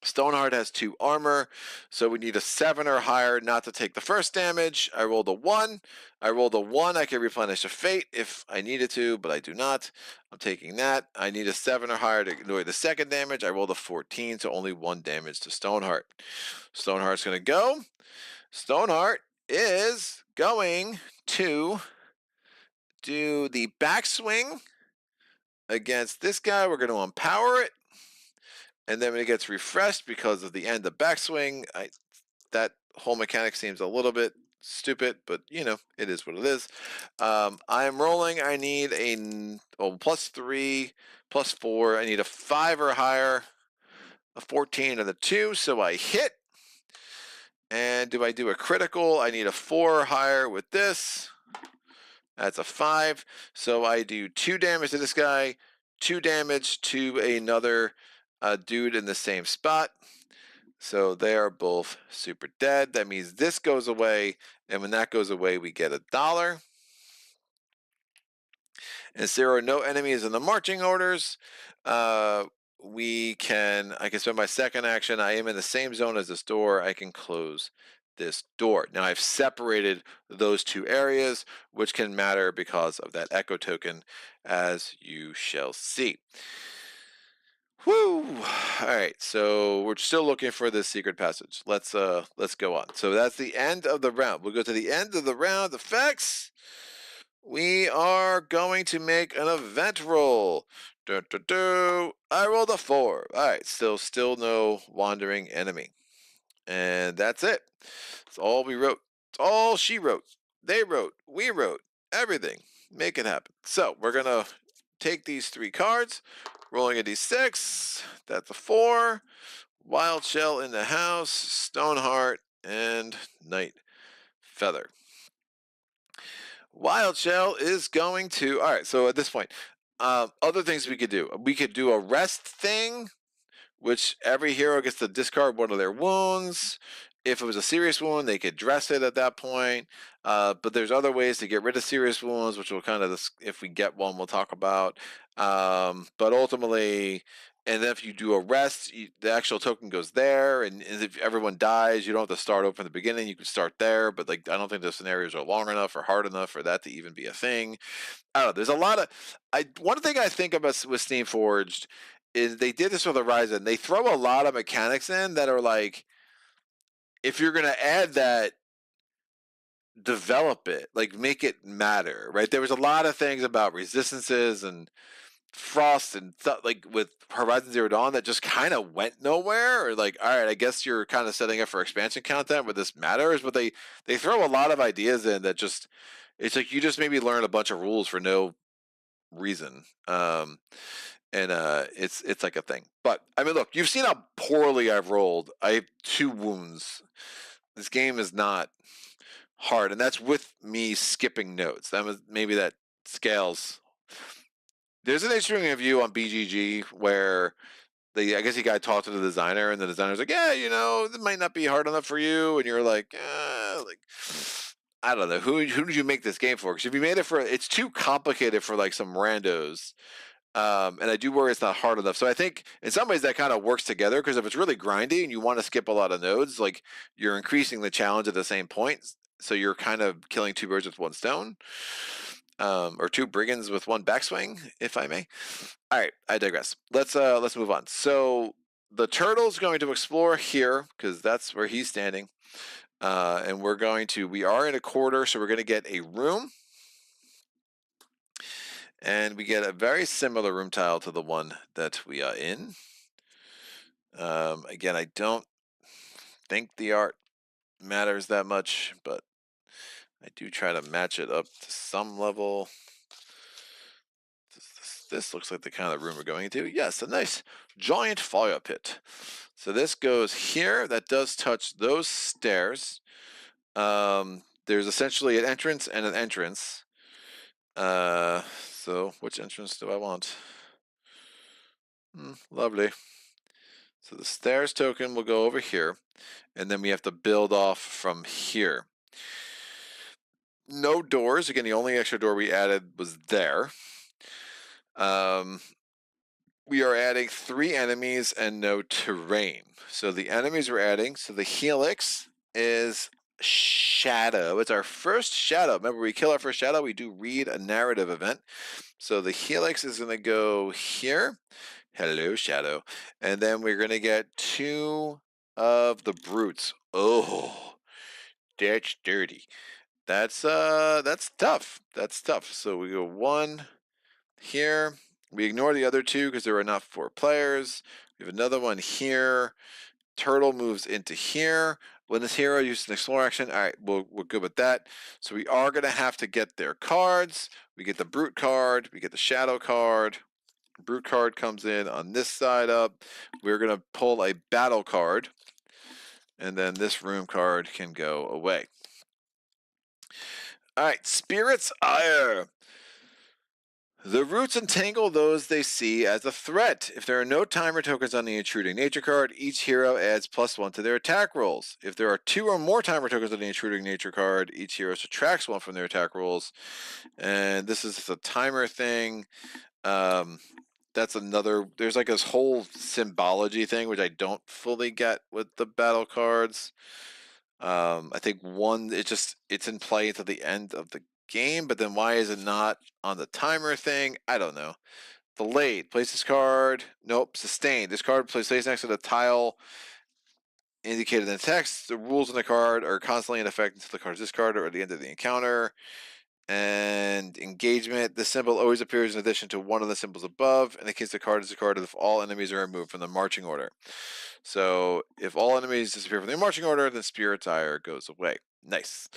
Stoneheart has 2 armor, so we need a 7 or higher not to take the first damage. I rolled a 1. I rolled a 1. I can replenish a fate if I needed to, but I do not. I'm taking that. I need a 7 or higher to avoid the second damage. I rolled a 14, so only 1 damage to Stoneheart. Stoneheart's going to go. Stoneheart is going to do the backswing against this guy. We're going to empower it. And then when it gets refreshed because of the end of backswing, that whole mechanic seems a little bit stupid, but you know, it is what it is. I am rolling. I need a +3, +4. I need a 5 or higher, a 14 and a 2, so I hit. And do I do a critical? I need a 4 or higher with this. That's a 5. So I do 2 damage to this guy, 2 damage to another dude in the same spot. So they are both super dead. That means this goes away, and when that goes away, we get $1. And if there are no enemies in the marching orders, I can spend my second action. I am in the same zone as this door. I can close this door. Now I've separated those 2 areas, which can matter because of that echo token, as you shall see. Whoo! All right, so we're still looking for this secret passage. Let's go on. So that's the end of the round. We'll go to the end of the round effects. We are going to make an event roll. I rolled a 4. All right, still no wandering enemy, and that's it. That's all we wrote. It's all she wrote. They wrote. We wrote. Everything. Make it happen. So we're gonna take these 3 cards. Rolling a d6, that's a 4. Wild Shell in the house, Stoneheart, and Night Feather. Wild Shell is going to, all right, so at this point, other things we could do. We could do a rest thing, which every hero gets to discard one of their wounds. if it was a serious wound, they could dress it at that point. But there's other ways to get rid of serious wounds, which we'll kind of, if we get one, we'll talk about. But ultimately, and then if you do a rest, the actual token goes there, and if everyone dies, you don't have to start over from the beginning. You can start there, but like I don't think the scenarios are long enough or hard enough for that to even be a thing. I don't know. There's a lot of one thing I think about with Steamforged is they did this with Horizon. They throw a lot of mechanics in that are like, if you're gonna add that, develop it, like make it matter, right? There was a lot of things about resistances and frost and like with Horizon Zero Dawn that just kind of went nowhere. Or like, all right, I guess you're kind of setting up for expansion content where this matters, but they throw a lot of ideas in that just, it's like you just maybe learn a bunch of rules for no reason. And it's like a thing. But I mean, look, you've seen how poorly I've rolled. I have 2 wounds. This game is not hard, and that's with me skipping notes. That was maybe that scales. There's an interesting review on BGG where I guess the guy talked to the designer, and the designer's like, "Yeah, you know, it might not be hard enough for you," and you're like, I don't know, who did you make this game for? Because if you made it for, it's too complicated for like some randos. And I do worry it's not hard enough. So I think in some ways that kind of works together, because if it's really grindy and you want to skip a lot of nodes, like you're increasing the challenge at the same point. So you're kind of killing 2 birds with 1 stone, or 2 brigands with 1 backswing, if I may. All right, I digress. Let's move on. So the turtle's going to explore here because that's where he's standing, and we are in a quarter, so we're going to get a room. And we get a very similar room tile to the one that we are in. Again, I don't think the art matters that much, but I do try to match it up to some level. This looks like the kind of room we're going into. Yes, a nice giant fire pit. So this goes here. That does touch those stairs. There's essentially an entrance and an entrance. So which entrance do I want? Lovely. So the stairs token will go over here, and then we have to build off from here. No doors. Again, the only extra door we added was there. We are adding 3 enemies and no terrain. So the enemies we're adding, so the helix is shadow. It's our first shadow. Remember, we kill our first shadow, we do read a narrative event. So the helix is going to go here. Hello, shadow. And then we're going to get 2 of the brutes. Oh, that's dirty. That's tough. That's tough. So we go 1 here. We ignore the other 2 because there are enough for players. We have another one here. Turtle moves into here. When this hero uses an explore action, all right, we're good with that. So we are going to have to get their cards. We get the brute card. We get the shadow card. Brute card comes in on this side up. We're going to pull a battle card. And then this room card can go away. All right, Spirit's Ire. The roots entangle those they see as a threat. If there are no timer tokens on the intruding nature card, each hero adds +1 to their attack rolls. If there are 2 or more timer tokens on the intruding nature card, each hero subtracts 1 from their attack rolls. And this is a timer thing. That's another, there's like this whole symbology thing, which I don't fully get with the battle cards. I think it's in play until the end of the game, but then why is it not on the timer thing? I don't know. Delayed. Place this card. Nope. Sustained. This card plays next to the tile indicated in the text. The rules on the card are constantly in effect until the card is discarded or at the end of the encounter. And engagement. The symbol always appears in addition to one of the symbols above. In the case the card is discarded if all enemies are removed from the marching order. So if all enemies disappear from the marching order, then Spirit's Ire goes away. Nice.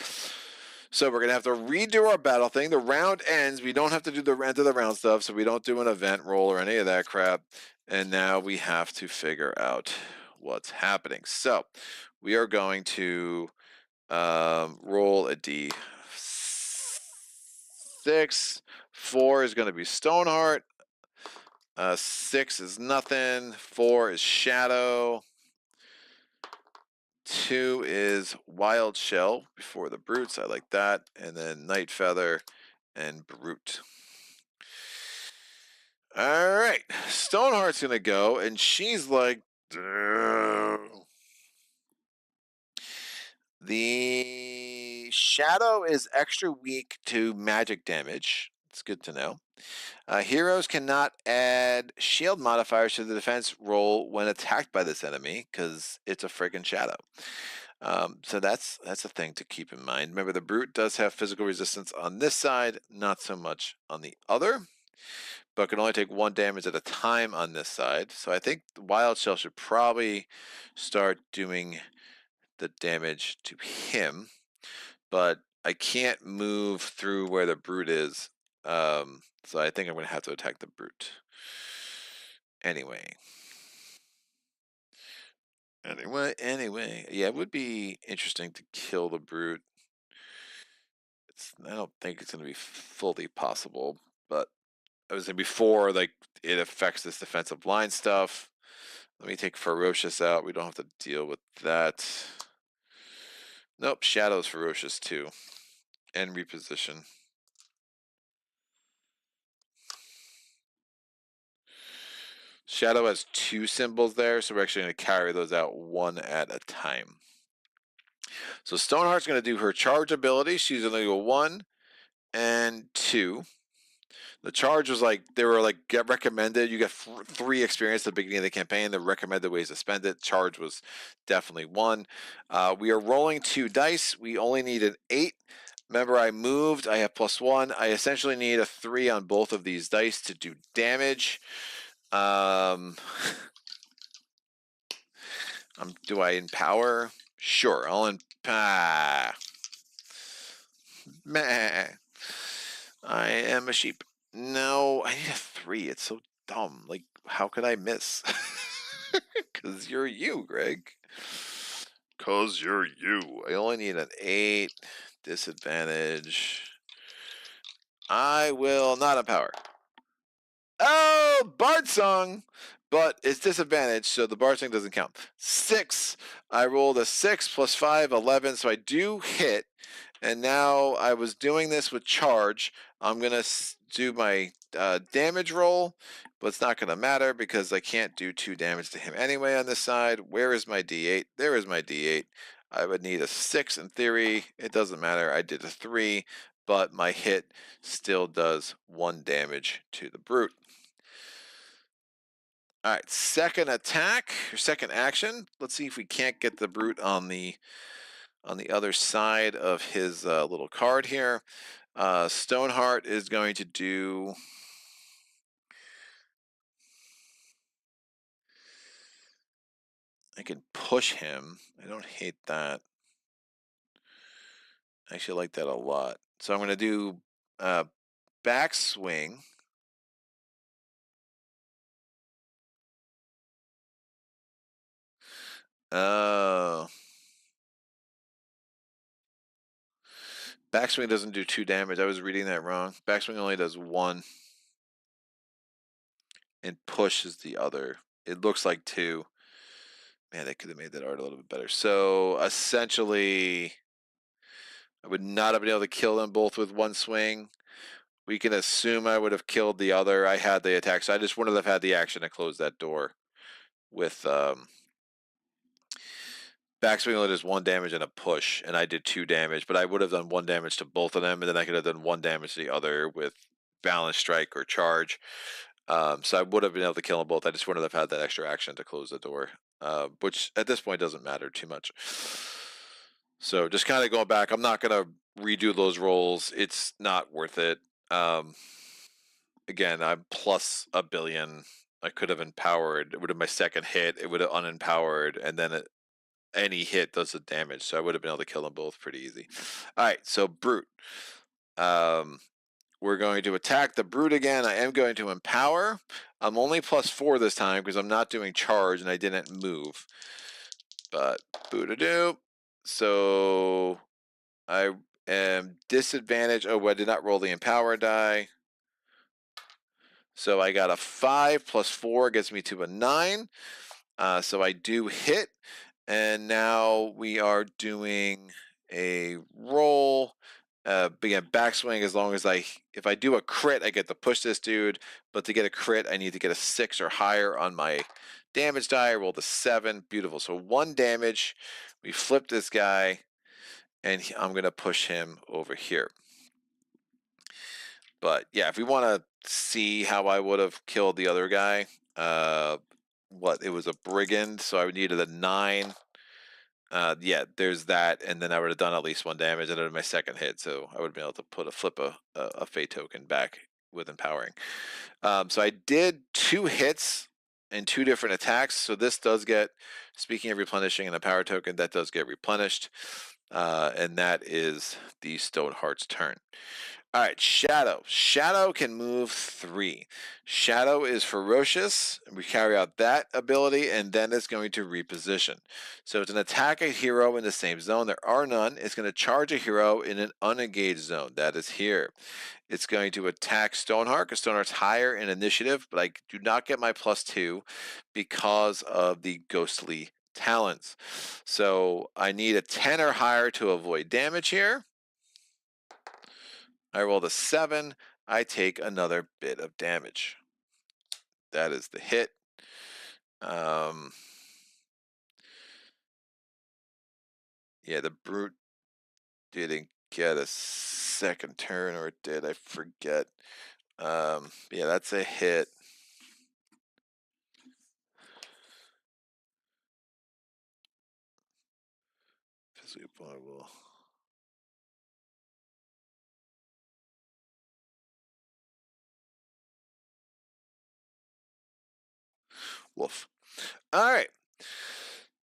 So we're going to have to redo our battle thing. The round ends. We don't have to do the end of the round stuff, so we don't do an event roll or any of that crap. And now we have to figure out what's happening. So we are going to roll a d6. 4 is going to be Stoneheart. 6 is nothing. 4 is Shadow. 2 is Wild Shell before the Brutes. I like that. And then Night Feather and Brute. All right. Stoneheart's going to go, and she's like, the Shadow is extra weak to magic damage. It's good to know. Heroes cannot add shield modifiers to the defense roll when attacked by this enemy because it's a friggin' Shadow. So that's a thing to keep in mind. Remember, the Brute does have physical resistance on this side, not so much on the other, but can only take 1 damage at a time on this side. So I think the Wild Shell should probably start doing the damage to him, but I can't move through where the Brute is. So I think I'm going to have to attack the Brute. Anyway. Yeah, it would be interesting to kill the Brute. I don't think it's going to be fully possible, but I was saying before, like, it affects this defensive line stuff. Let me take Ferocious out. We don't have to deal with that. Nope, Shadow's Ferocious too. And reposition. Shadow has 2 symbols there, so we're actually going to carry those out 1 at a time. So Stoneheart's going to do her charge ability. She's going to go 1 and 2. The charge was like, they were like, get recommended. You get 3 experience at the beginning of the campaign. The recommended ways to spend it. Charge was definitely 1. We are rolling 2 dice. We only need an 8. Remember, I moved. I have +1. I essentially need a 3 on both of these dice to do damage. Do I empower? Sure, I'll empower. Meh. I am a sheep. No, I need a 3. It's so dumb. Like, how could I miss? Because you're you, Greg. Because you're you. I only need an 8. Disadvantage. I will not empower. Oh, Bardsong! But it's disadvantage, so the Bardsong doesn't count. 6. I rolled a 6 plus 5, 11, so I do hit. And now I was doing this with charge. I'm going to do my damage roll, but it's not going to matter because I can't do 2 damage to him anyway on this side. Where is my D8? There is my D8. I would need a 6 in theory. It doesn't matter. I did a 3, but my hit still does 1 damage to the Brute. All right, second attack, or second action. Let's see if we can't get the Brute on the other side of his little card here. Stoneheart is going to do... I can push him. I don't hate that. I actually like that a lot. So I'm going to do backswing. Oh. Backswing doesn't do 2 damage. I was reading that wrong. Backswing only does 1. And push is the other. It looks like 2. Man, they could have made that art a little bit better. So essentially, I would not have been able to kill them both with 1 swing. We can assume I would have killed the other. I had the attack, so I just wouldn't have had the action to close that door. With backswing only does 1 damage and a push, and I did 2 damage, but I would have done 1 damage to both of them, and then I could have done 1 damage to the other with balance strike or charge. So I would have been able to kill them both. I just wouldn't have had that extra action to close the door, which at this point doesn't matter too much. So just kind of going back, I'm not going to redo those rolls. It's not worth it. Again, I'm plus a billion. I could have empowered. It would have my second hit. It would have unempowered, and then any hit does the damage. So I would have been able to kill them both pretty easy. All right, so Brute. We're going to attack the Brute again. I am going to empower. I'm only +4 this time because I'm not doing charge and I didn't move. But boo-da-doo. So I am disadvantaged. Oh, I did not roll the empower die. So I got a 5 + 4 gets me to a 9. So I do hit. And now we are doing a roll. Again, backswing. As long as if I do a crit, I get to push this dude. But to get a crit, I need to get a 6 or higher on my damage die. I rolled a 7. Beautiful. So 1 damage. We flip this guy, and I'm gonna push him over here. But yeah, if we want to see how I would have killed the other guy, it was a brigand, so I needed a 9. Yeah, there's that, and then I would have done at least 1 damage, and it was my second hit, so I would have been able to flip a fate token back with empowering. So I did 2 hits and 2 different attacks. So this does get, speaking of replenishing and a power token, that does get replenished, and that is the Stoneheart's turn. All right, Shadow. Shadow can move 3. Shadow is ferocious. We carry out that ability, and then it's going to reposition. So it's an attack a hero in the same zone. There are none. It's going to charge a hero in an unengaged zone. That is here. It's going to attack Stoneheart, because Stoneheart's higher in initiative, but I do not get my +2 because of the ghostly talons. So I need a 10 or higher to avoid damage here. I rolled a 7. I take another bit of damage. That is the hit. Yeah, the brute didn't get a second turn, or it did. I forget. Yeah, that's a hit. Physically vulnerable. Woof. All right.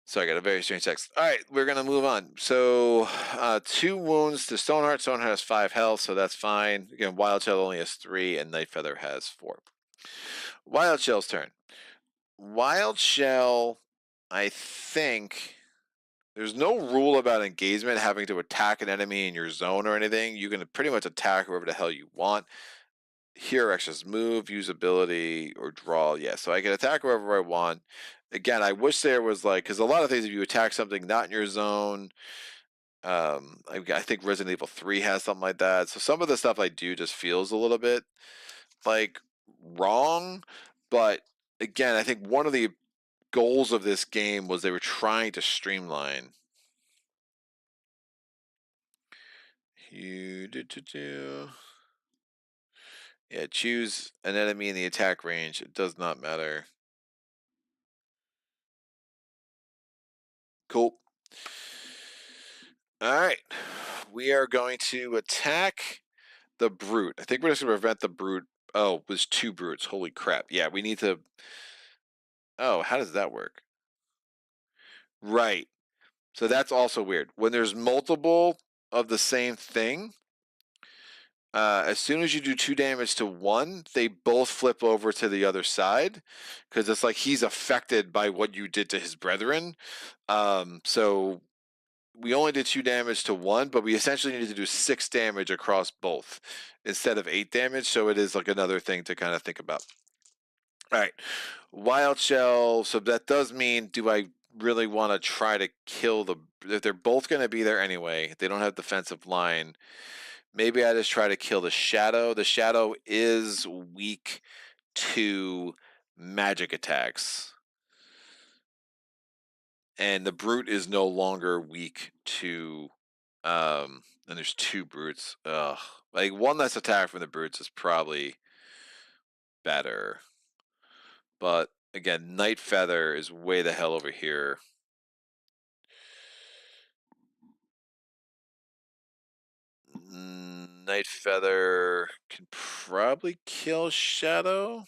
So I got a very strange text. All right, we're gonna move on. So 2 wounds to Stoneheart. Stoneheart has 5 health, so that's fine. Again, Wild Shell only has 3, and Night Feather has 4. Wild Shell's turn. Wild Shell, I think there's no rule about engagement having to attack an enemy in your zone or anything. You can pretty much attack whoever the hell you want. Here, actions move, use ability, or draw. Yeah, so I can attack wherever I want. Again, I wish there was because a lot of things, if you attack something not in your zone, I think Resident Evil 3 has something like that. So some of the stuff I do just feels a little bit wrong. But again, I think one of the goals of this game was they were trying to streamline. Yeah, choose an enemy in the attack range. It does not matter. Cool. All right. We are going to attack the brute. I think we're just going to prevent the brute. Oh, it was 2 brutes. Holy crap. Yeah, we need to. Oh, how does that work? Right. So that's also weird. When there's multiple of the same thing, as soon as you do 2 damage to one, they both flip over to the other side, because it's like he's affected by what you did to his brethren. So we only did 2 damage to one, but we essentially needed to do 6 damage across both instead of 8 damage. So it is another thing to kind of think about. All right, Wild Shell. So that does mean, do I really want to try to kill the? If they're both going to be there anyway, they don't have defensive line. Maybe I just try to kill the Shadow. The Shadow is weak to magic attacks, and the Brute is no longer weak to. And there's 2 brutes. Ugh, one less attack from the brutes is probably better. But again, Night Feather is way the hell over here. Night Feather can probably kill Shadow.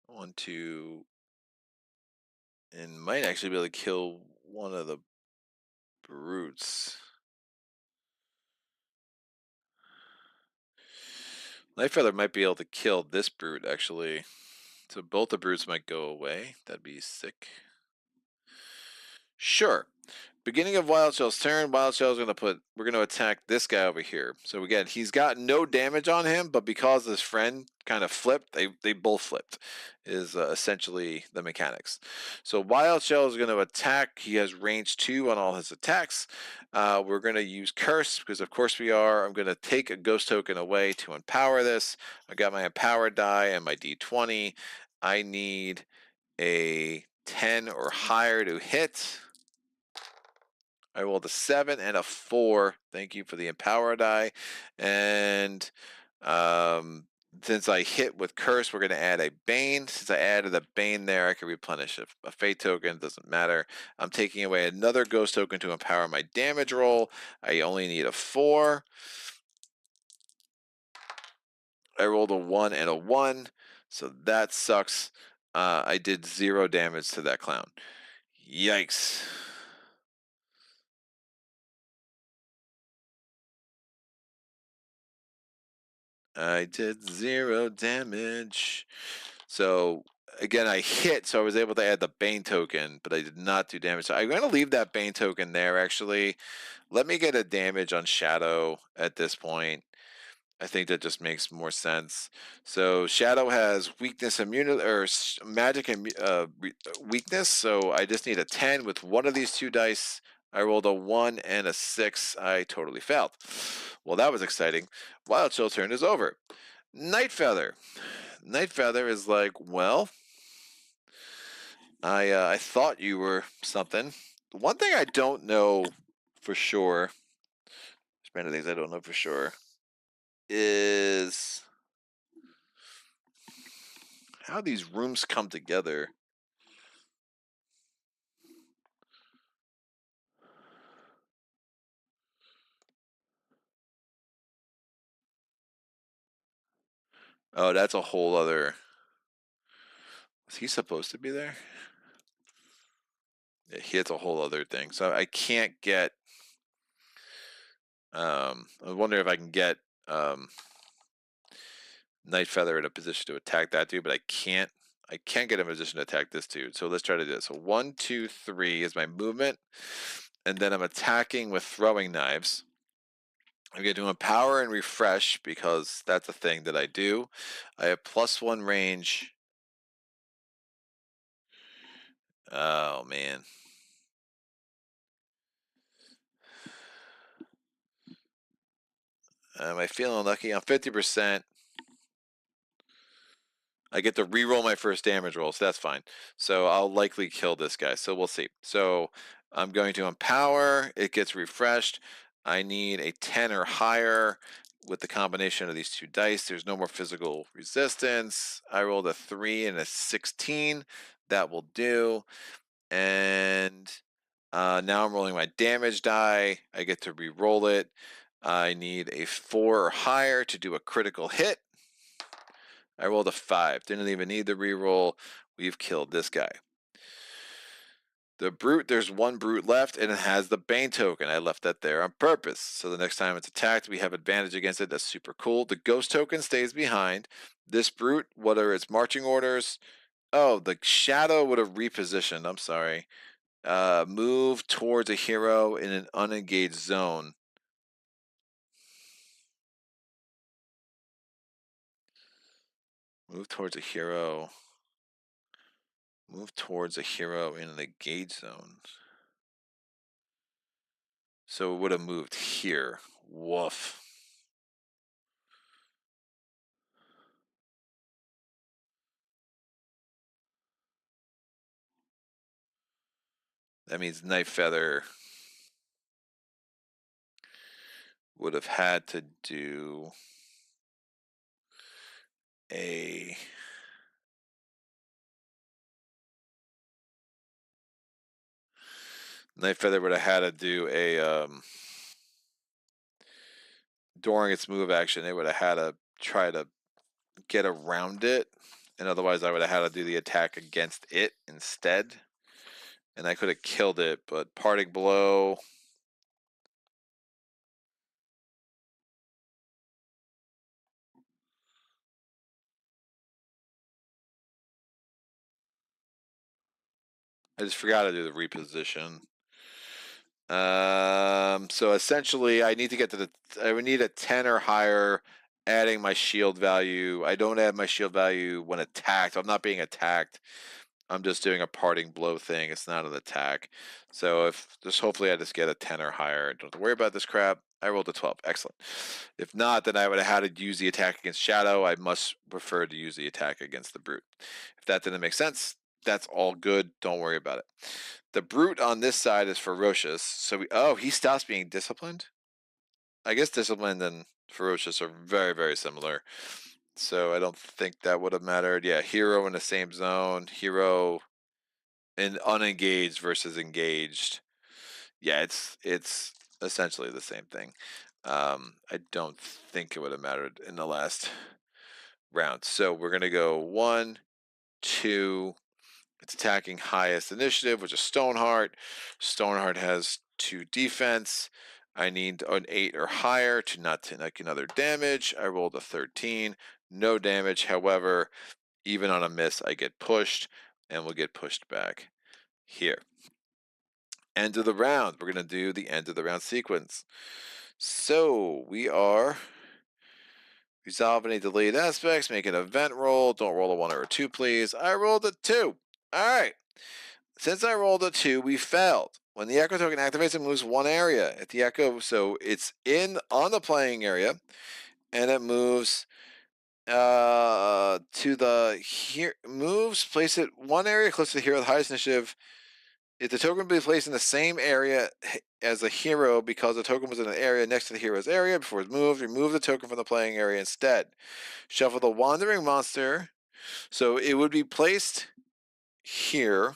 One, two, and might actually be able to kill one of the brutes. Night Feather might be able to kill this brute, actually. So both the brutes might go away. That'd be sick. Sure. Beginning of Wild Shell's turn. Wild Shell's we're gonna attack this guy over here. So again, he's got no damage on him, but because his friend kind of flipped, they both flipped. Is essentially the mechanics. So Wild Shell is gonna attack. He has range 2 on all his attacks. We're gonna use Curse because of course we are. I'm gonna take a Ghost token away to empower this. I got my Empower die and my D20. I need a 10 or higher to hit. I rolled a 7 and a 4. Thank you for the Empower die. And since I hit with Curse, we're going to add a Bane. Since I added a Bane there, I can replenish a Fate token. Doesn't matter. I'm taking away another Ghost token to empower my damage roll. I only need a 4. I rolled a 1 and a 1. So that sucks. I did 0 damage to that clown. Yikes. I did 0 damage. So again, I hit, so I was able to add the Bane token, but I did not do damage. So I'm going to leave that Bane token there, actually. Let me get a damage on Shadow at this point. I think that just makes more sense. So Shadow has weakness, immunity, or magic and weakness. So I just need a 10 with one of these 2 dice. I rolled a 1 and a 6. I totally failed. Well, that was exciting. Wild Chill turn is over. Night Feather. Night Feather is like, well, I thought you were something. The one thing I don't know for sure, there's many things I don't know for sure, is how these rooms come together. Oh, that's a whole other. Was he supposed to be there? Yeah, it's a whole other thing. So I can't get. I wonder if I can get Night Feather in a position to attack that dude, but I can't. I can't get in a position to attack this dude. So let's try to do this. So 1, 2, 3 is my movement, and then I'm attacking with throwing knives. I'm going to empower and refresh because that's a thing that I do. I have +1 range. Oh man. Am I feeling lucky? I'm 50%. I get to re-roll my first damage roll, so that's fine. So I'll likely kill this guy. So we'll see. So I'm going to empower. It gets refreshed. I need a 10 or higher with the combination of these 2 dice. There's no more physical resistance. I rolled a 3 and a 16. That will do. And now I'm rolling my damage die. I get to re-roll it. I need a 4 or higher to do a critical hit. I rolled a 5. Didn't even need the reroll. We've killed this guy. The brute, there's 1 brute left, and it has the Bane token. I left that there on purpose. So the next time it's attacked, we have advantage against it. That's super cool. The ghost token stays behind. This brute, what are its marching orders? Oh, the shadow would have repositioned. I'm sorry. Move towards a hero in an unengaged zone. Move towards a hero. Move towards a hero in an engaged zone. So it would have moved here. Woof. That means Night Feather would have had to do a Night Feather would have had to do a during its move action. It would have had to try to get around it, and otherwise I would have had to do the attack against it instead, and I could have killed it. But parting blow. I just forgot to do the reposition. So essentially, I need to get to the. I would need a 10 or higher, adding my shield value. I don't add my shield value when attacked. I'm not being attacked. I'm just doing a parting blow thing. It's not an attack. So if just hopefully I just get a 10 or higher. I don't have to worry about this crap. I rolled a 12. Excellent. If not, then I would have had to use the attack against Shadow. I much prefer to use the attack against the Brute. If that didn't make sense, that's all good. Don't worry about it. The Brute on this side is ferocious. So he stops being disciplined. I guess disciplined and ferocious are very, very similar. So I don't think that would have mattered. Yeah, hero in the same zone. Hero in unengaged versus engaged. Yeah, it's essentially the same thing. I don't think it would have mattered in the last round. So we're gonna go 1, 2. It's attacking highest initiative, which is Stoneheart. Stoneheart has 2 defense. I need an 8 or higher to not take another damage. I rolled a 13. No damage. However, even on a miss, I get pushed and will get pushed back here. End of the round. We're going to do the end of the round sequence. So we are resolve any delayed aspects, make an event roll. Don't roll a 1 or a 2, please. I rolled a 2. All right. Since I rolled a 2, we failed. When the Echo token activates, it moves 1 area at the Echo, so it's on the playing area, and it moves to the here moves. Place it 1 area close to the hero with the highest initiative. If the token be placed in the same area as a hero because the token was in an area next to the hero's area before it's moved, remove the token from the playing area instead. Shuffle the wandering monster, so it would be placed here.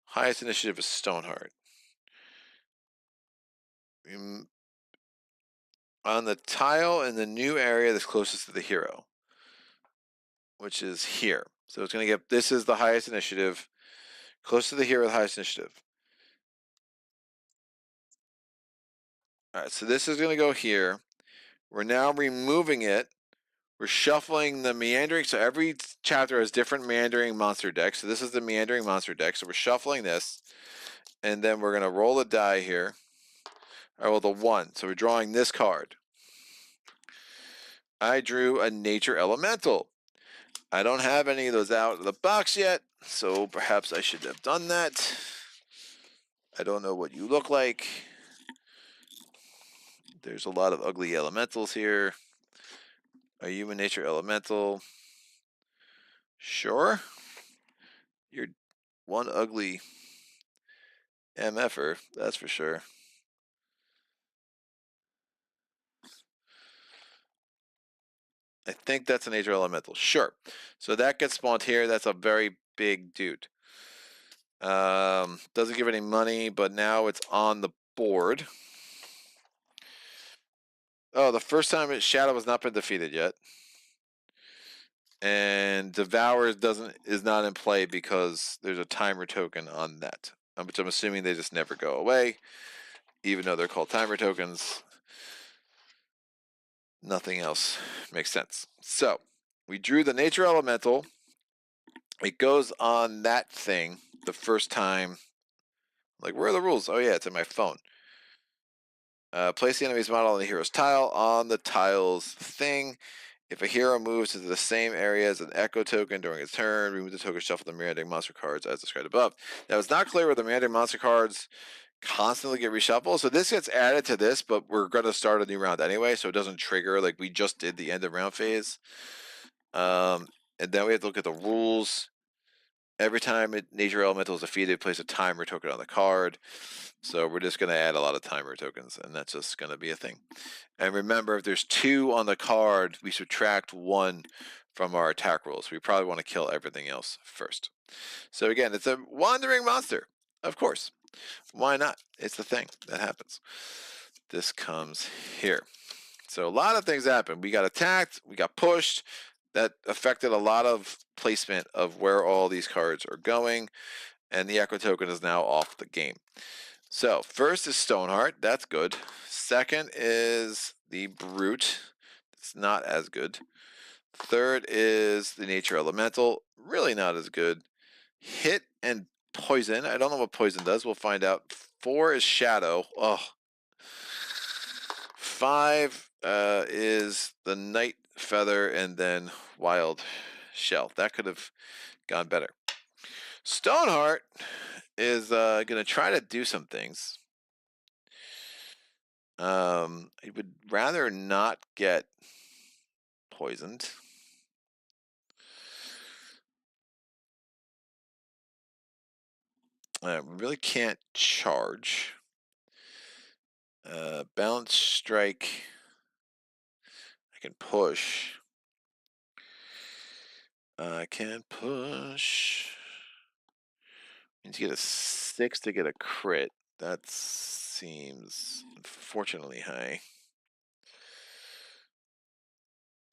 Highest initiative is Stoneheart. On the tile in the new area that's closest to the hero, which is here. So it's going to get, this is the highest initiative, close to the hero, the highest initiative. All right, so this is going to go here. We're now removing it. We're shuffling the meandering. So every chapter has different meandering monster decks. So this is the meandering monster deck. So we're shuffling this. And then we're going to roll a die here. I rolled a 1. So we're drawing this card. I drew a nature elemental. I don't have any of those out of the box yet, so perhaps I should have done that. I don't know what you look like. There's a lot of ugly elementals here. Are you a nature elemental? Sure. You're one ugly MFer, that's for sure. I think that's a nature elemental. Sure. So that gets spawned here. That's a very big dude. Doesn't give any money, but now it's on the board. Oh, the first time Shadow has not been defeated yet. And Devour is not in play because there's a timer token on that, which I'm assuming they just never go away, even though they're called timer tokens. Nothing else makes sense. So we drew the nature elemental. It goes on that thing the first time. Like, where are the rules? Oh yeah, it's in my phone. Place the enemy's model on the hero's tile on the tile's thing. If a hero moves into the same area as an echo token during its turn, remove the token, shuffle the meandering monster cards as described above. Now, it's not clear whether the meandering monster cards constantly get reshuffled. So this gets added to this, but we're going to start a new round anyway, so it doesn't trigger like we just did the end of round phase. And then we have to look at the rules. Every time nature elemental is defeated, place a timer token on the card. So we're just going to add a lot of timer tokens, and that's just going to be a thing. And remember, if there's 2 on the card, we subtract 1 from our attack rolls. We probably want to kill everything else first. So again, it's a wandering monster, of course. Why not? It's the thing that happens. This comes here. So a lot of things happen. We got attacked, we got pushed. That affected a lot of placement of where all these cards are going, and the Echo token is now off the game. So first is Stoneheart, that's good. Second is the Brute, it's not as good. Third is the nature elemental. Really not as good. Hit and poison. I don't know what poison does. We'll find out. 4 is shadow. Oh. 5 is the night feather, and then wild shell. That could have gone better. Stoneheart is going to try to do some things. I would rather not get poisoned. I really can't charge. Balance strike. I can push. I can push. Means you get a 6 to get a crit. That seems unfortunately high.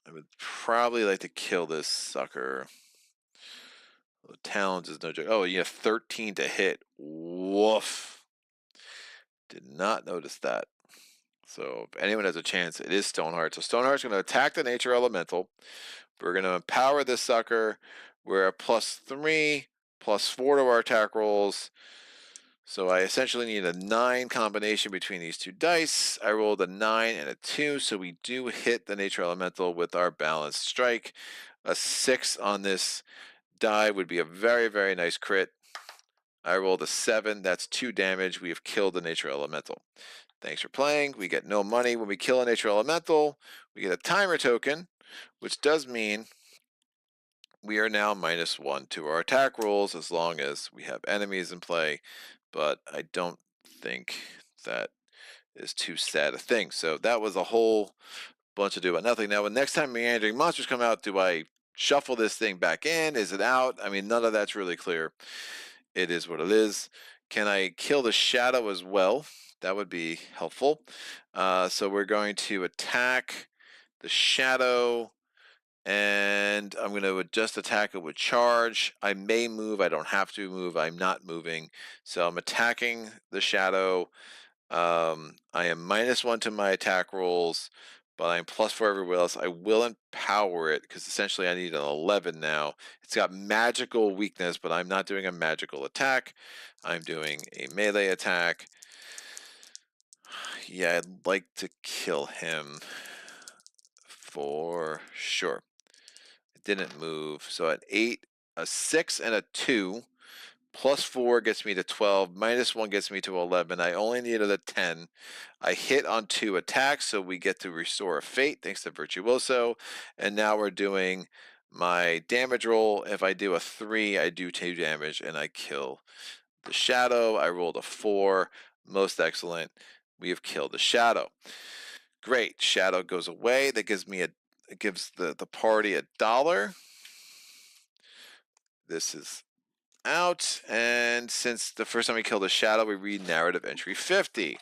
I would probably like to kill this sucker. The talents is no joke. Oh, you have 13 to hit. Woof. Did not notice that. So if anyone has a chance, it is Stoneheart. So Stoneheart's going to attack the nature elemental. We're going to empower this sucker. We're at +3, +4 to our attack rolls. So I essentially need a 9 combination between these two dice. I rolled a 9 and a 2, so we do hit the nature elemental with our balanced strike. A 6 on this die would be a very, very nice crit. I rolled a 7. That's 2 damage. We have killed the nature elemental. Thanks for playing. We get no money when we kill a nature elemental. We get a timer token, which does mean we are now -1 to our attack rolls as long as we have enemies in play. But I don't think that is too sad a thing. So that was a whole bunch to do about nothing. Now, when next time meandering monsters come out, do I shuffle this thing back in? Is it out? I mean, none of that's really clear. It is what it is. Can I kill the shadow as well? That would be helpful. So we're going to attack the shadow, and I'm going to just attack it with charge. I may move. I don't have to move. I'm not moving. So I'm attacking the shadow. I am -1 to my attack rolls, but I'm +4 everywhere else. I will empower it because essentially I need an 11 now. It's got magical weakness, but I'm not doing a magical attack. I'm doing a melee attack. Yeah, I'd like to kill him for sure. It didn't move. So at 8, a 6 and a 2. +4 gets me to 12. -1 gets me to 11. I only needed a 10. I hit on 2 attacks, so we get to restore a fate thanks to Virtuoso. And now we're doing my damage roll. If I do a 3, I do 2 damage, and I kill the shadow. I rolled a 4. Most excellent. We have killed the shadow. Great. Shadow goes away. That gives me it gives the party $1. This is out, and since the first time we killed a shadow, we read narrative entry 50.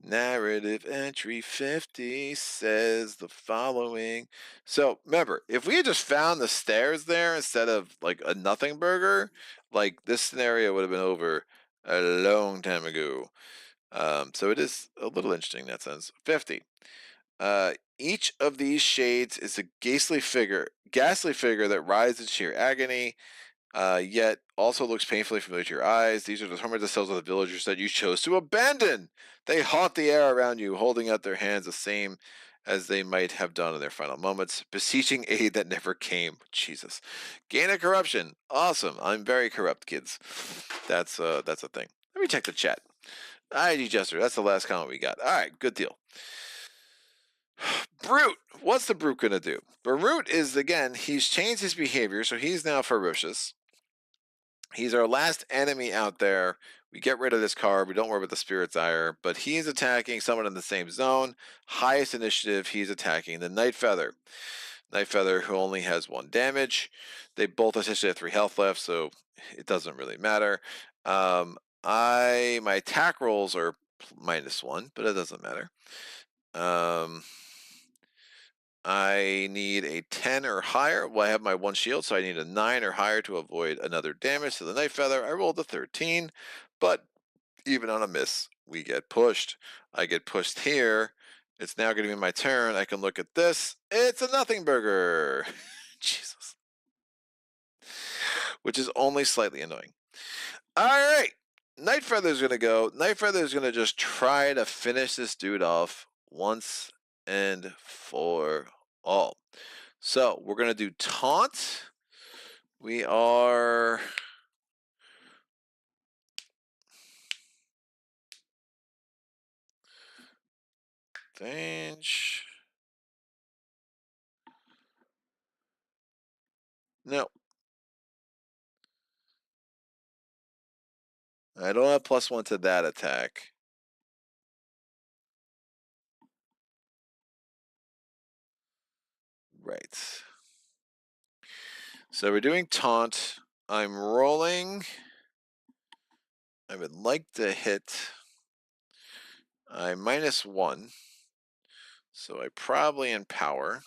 Narrative entry 50 says the following. So remember, if we had just found the stairs there instead of like a nothing burger, like this scenario would have been over a long time ago. So it is a little interesting in that sense. 50. Each of these shades is a ghastly figure that rises in sheer agony. Yet also looks painfully familiar to your eyes. These are the tormented souls of the villagers that you chose to abandon. They haunt the air around you, holding out their hands the same as they might have done in their final moments, beseeching aid that never came. Jesus. Gain of corruption. Awesome. I'm very corrupt, kids. That's a thing. Let me check the chat. ID Jester, that's the last comment we got. All right, good deal. Brute. What's the Brute going to do? Brute is, again, he's changed his behavior, so he's now ferocious. He's our last enemy out there. We get rid of this card. We don't worry about the Spirit's Ire, but he's attacking someone in the same zone. Highest initiative, he's attacking the Night Feather. Night Feather, who only has 1 damage. They both essentially have 3 health left, so it doesn't really matter. My attack rolls are -1, but it doesn't matter. I need a 10 or higher. Well, I have my 1 shield, so I need a 9 or higher to avoid another damage to the Night Feather. I rolled a 13, but even on a miss, we get pushed. I get pushed here, It's now going to be my turn. I can look at this. It's a nothing burger. Jesus. Which is only slightly annoying. All right. Night Feather's going to go. Night Feather's going to just try to finish this dude off once and for all. So we're going to do taunt. We are... Dange. No. I don't have +1 to that attack. Right. So we're doing taunt. I'm rolling. I would like to hit. I'm -1. So I probably empower.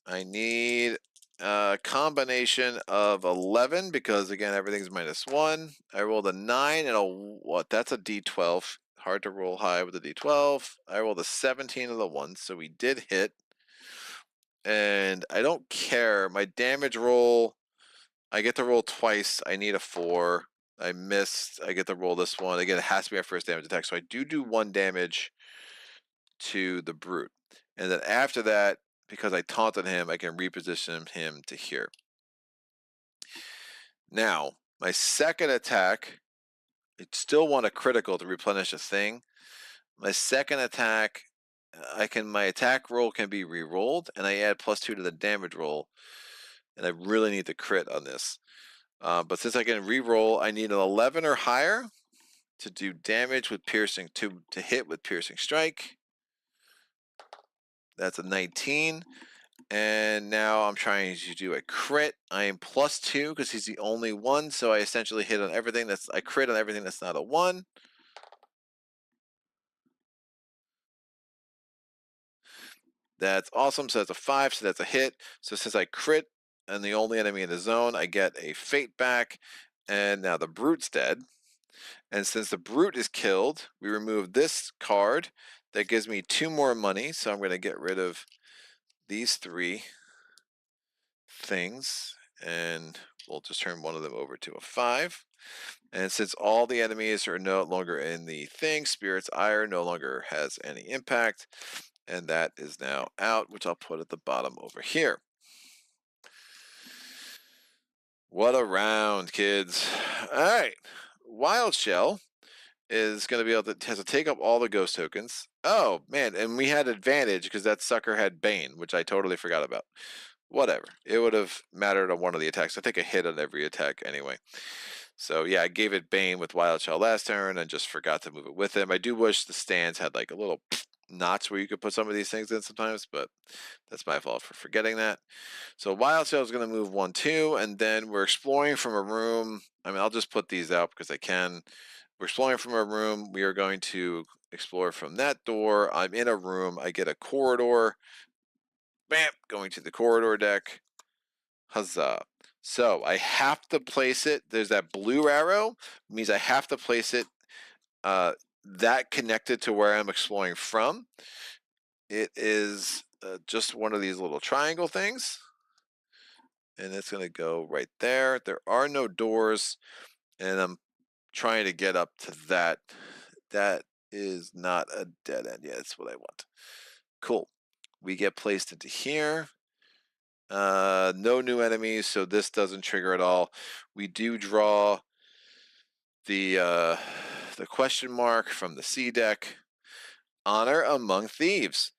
I need a combination of 11 because again everything's -1. I rolled a 9 and a what? That's a D12. Hard to roll high with a D12. I rolled a 17 and a 1, so we did hit. And I don't care. My damage roll, I get to roll twice. I need a 4. I missed. I get to roll this one. Again, it has to be our first damage attack. So I do 1 damage to the brute. And then after that, because I taunted him, I can reposition him to here. Now, my second attack, I still want a critical to replenish a thing. My second attack, my attack roll can be re-rolled, and I add +2 to the damage roll. And I really need the crit on this. But since I can re-roll, I need an 11 or higher to do damage with piercing, to hit with piercing strike. That's a 19. And now I'm trying to do a crit. I am +2 because he's the only one, so I essentially hit on everything I crit on everything that's not a 1. That's awesome. So that's a 5, so that's a hit. So since I crit and the only enemy in the zone, I get a fate back. And now the brute's dead. And since the brute is killed, we remove this card. That gives me 2 more money, so I'm going to get rid of these 3 things, and we'll just turn one of them over to a 5. And since all the enemies are no longer in the thing, Spirit's Ire no longer has any impact, and that is now out, which I'll put at the bottom over here. What a round, kids. All right. Wild Shell is going to be able to has to take up all the ghost tokens. Oh man, and we had advantage because that sucker had Bane, which I totally forgot about. Whatever, it would have mattered on one of the attacks. I think I hit on every attack anyway. So yeah, I gave it Bane with Wild Shell last turn and just forgot to move it with him. I do wish the stands had like a little notch where you could put some of these things in sometimes, but that's my fault for forgetting that. So Wild Shell is going to move 1, 2, and then we're exploring from a room. I mean, I'll just put these out because I can. We're exploring from a room. We are going to explore from that door. I'm in a room. I get a corridor. Bam! Going to the corridor deck. Huzzah. So I have to place it. There's that blue arrow. It means I have to place it that connected to where I'm exploring from. It is just one of these little triangle things. And it's going to go right there. There are no doors. And I'm trying to get up to that. That is not a dead end. Yeah, that's what I want. Cool. We get placed into here. No new enemies, so this doesn't trigger at all. We do draw the question mark from the C deck. Honor among thieves.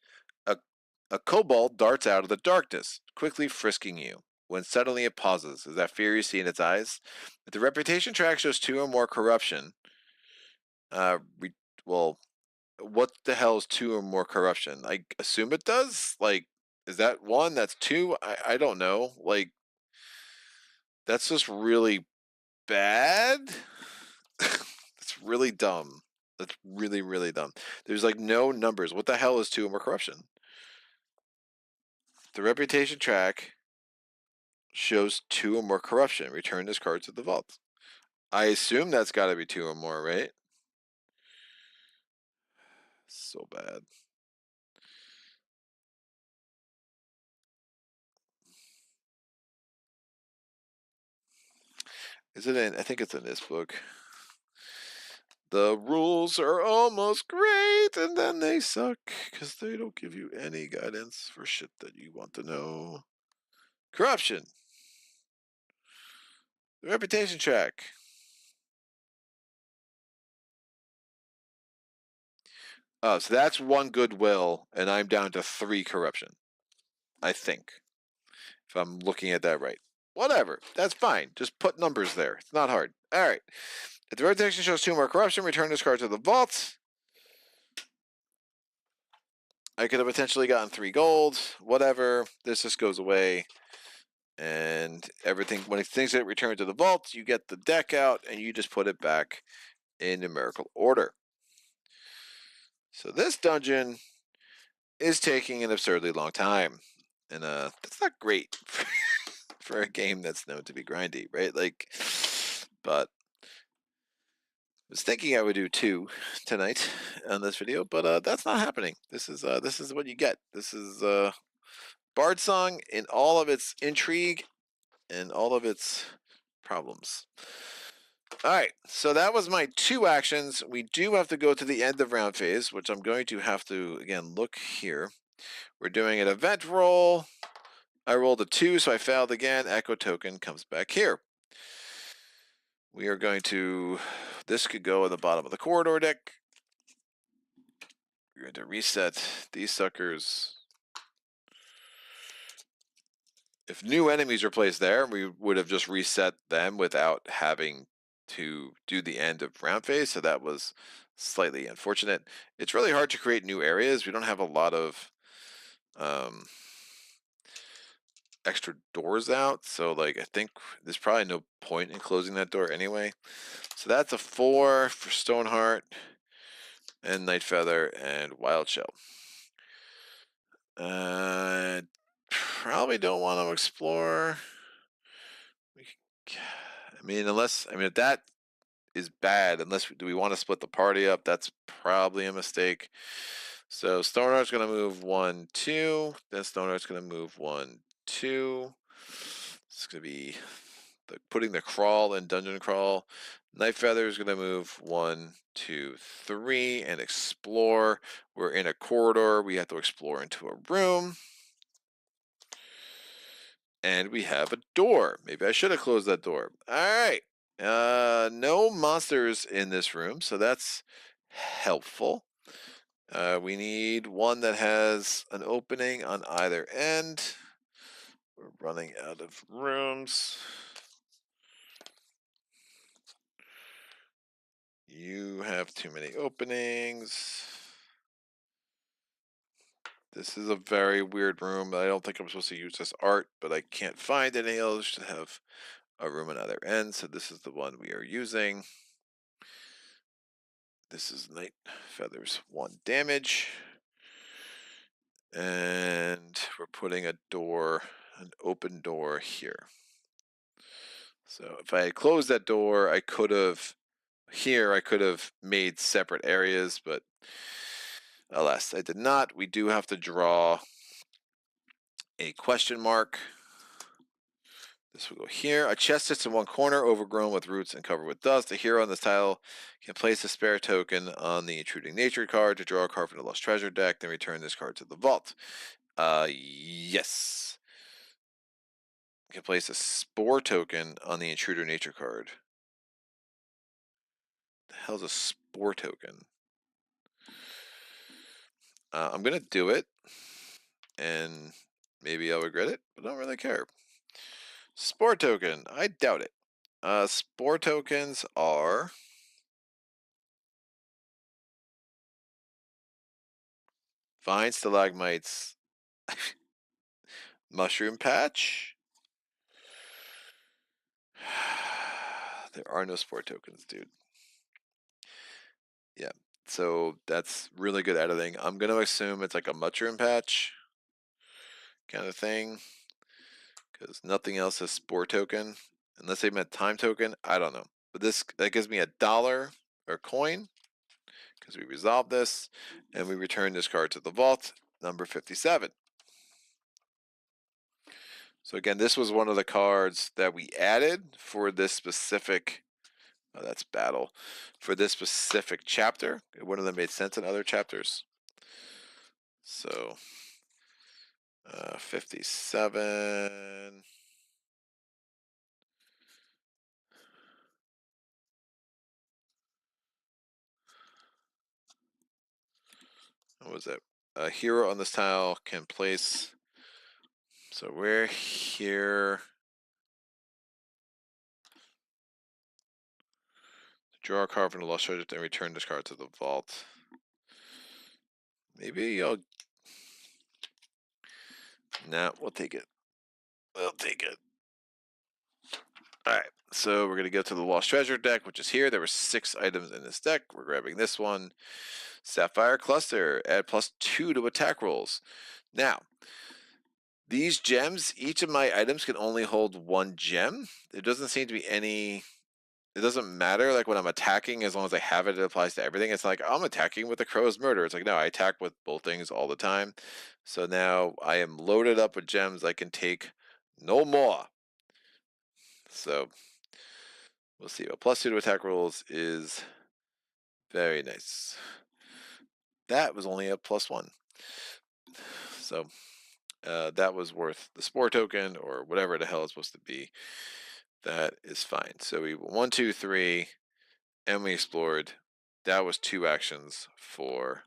A kobold darts out of the darkness, quickly frisking you. When suddenly it pauses, is that fear you see in its eyes? If the reputation track shows 2 or more corruption, well, what the hell is 2 or more corruption? I assume it does. Like, is that 1? That's 2? I don't know. Like, that's just really bad. It's really dumb. That's really, really dumb. There's like no numbers. What the hell is 2 or more corruption? The reputation track shows 2 or more corruption. Return this card to the vault. I assume that's got to be 2 or more, right? So bad. Is it in? I think it's in this book. The rules are almost great, and then they suck because they don't give you any guidance for shit that you want to know. Corruption. The reputation track. Oh, so that's 1 goodwill, and I'm down to 3 corruption. I think. If I'm looking at that right. Whatever. That's fine. Just put numbers there. It's not hard. All right. If the reputation shows 2 more corruption, return this card to the vault. I could have potentially gotten 3 gold. Whatever. This just goes away. And everything, when things get returned to the vault, you get the deck out and you just put it back in numerical order. So this dungeon is taking an absurdly long time. And that's not great for a game that's known to be grindy, right? Like, but I was thinking I would do 2 tonight on this video, but that's not happening. This is what you get. This is Bardsong in all of its intrigue and all of its problems. All right, so that was my 2 actions. We do have to go to the end of round phase, which I'm going to have to, again, look here. We're doing an event roll. I rolled a 2, so I failed again. Echo token comes back here. We are going to, this could go in the bottom of the corridor deck. We're going to reset these suckers. If new enemies are placed there, we would have just reset them without having to do the end of round phase, so that was slightly unfortunate. It's really hard to create new areas. We don't have a lot of extra doors out, so like I think there's probably no point in closing that door anyway. So that's a 4 for Stoneheart and Night Feather and Wild Shell. Probably don't want to explore. I mean, if that is bad, do we want to split the party up? That's probably a mistake. So Stoneheart's going to move 1, 2. Then Stoneheart's going to move 1, 2. It's going to be putting the crawl in dungeon crawl. Night Feather is going to move 1, 2, 3 and explore. We're in a corridor. We have to explore into a room. And we have a door. Maybe I should have closed that door. All right. No monsters in this room, so that's helpful. We need one that has an opening on either end. We're running out of rooms. You have too many openings. This is a very weird room. I don't think I'm supposed to use this art, but I can't find any else to have a room on either end, so this is the one we are using. This is Night Feathers 1 damage. And we're putting an open door here. So if I had closed that door, I could have made separate areas, but alas, I did not. We do have to draw a question mark. This will go here. A chest sits in one corner, overgrown with roots and covered with dust. A hero on this tile can place a spare token on the intruding nature card to draw a card from the lost treasure deck, then return this card to the vault. Yes. You can place a spore token on the intruder nature card. The hell's a spore token? I'm gonna do it, and maybe I'll regret it, but I don't really care. Spore token, I doubt it. Spore tokens are vine stalagmites, mushroom patch. There are no spore tokens, dude. Yeah, so that's really good editing. I'm gonna assume it's like a mushroom patch kind of thing, because nothing else has spore token. Unless they meant time token, I don't know. But that gives me $1 or coin, because we resolved this, and we return this card to the vault, number 57. So again, this was one of the cards that we added for this specific, oh, that's battle, for this specific chapter. It wouldn't have made sense in other chapters. So 57. What was it? A hero on this tile can place. So we're here. Draw a card from the lost treasure and return this card to the vault. Maybe I'll. Nah, we'll take it. We'll take it. Alright, so we're going to go to the lost treasure deck, which is here. There were 6 items in this deck. We're grabbing this one. Sapphire Cluster. Add +2 to attack rolls. Now, these gems, each of my items can only hold 1 gem. There doesn't seem to be any. It doesn't matter, like when I'm attacking, as long as I have it, it applies to everything. It's like, I'm attacking with the crow's murder. It's like, no, I attack with both things all the time. So now I am loaded up with gems. I can take no more. So we'll see. But +2 to attack rolls is very nice. That was only a +1. So that was worth the spore token or whatever the hell it's supposed to be. That is fine. So we 1, 2, 3, and we explored. That was 2 actions for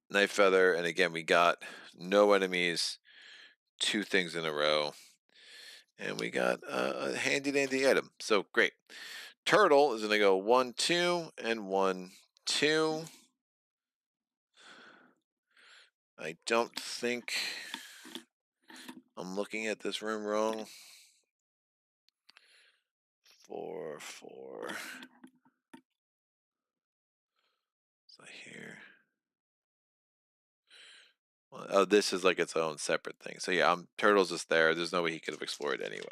Knife Feather, and again we got no enemies, 2 things in a row, and we got a handy dandy item. So great. Turtle is going to go 1, 2, and 1, 2. I don't think I'm looking at this room wrong. 4, 4. So here. Well, oh, this is like its own separate thing. So yeah, Turtle's just there. There's no way he could have explored anyway.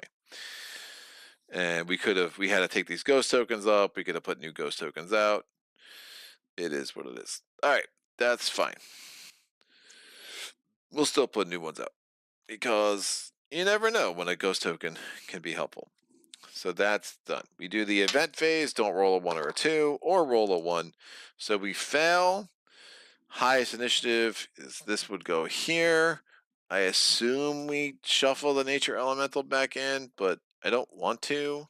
And we had to take these ghost tokens up. We could have put new ghost tokens out. It is what it is. All right, that's fine. We'll still put new ones out because you never know when a ghost token can be helpful. So that's done. We do the event phase. Don't roll a 1 or a 2, or roll a 1. So we fail. Highest initiative is this would go here. I assume we shuffle the nature elemental back in, but I don't want to.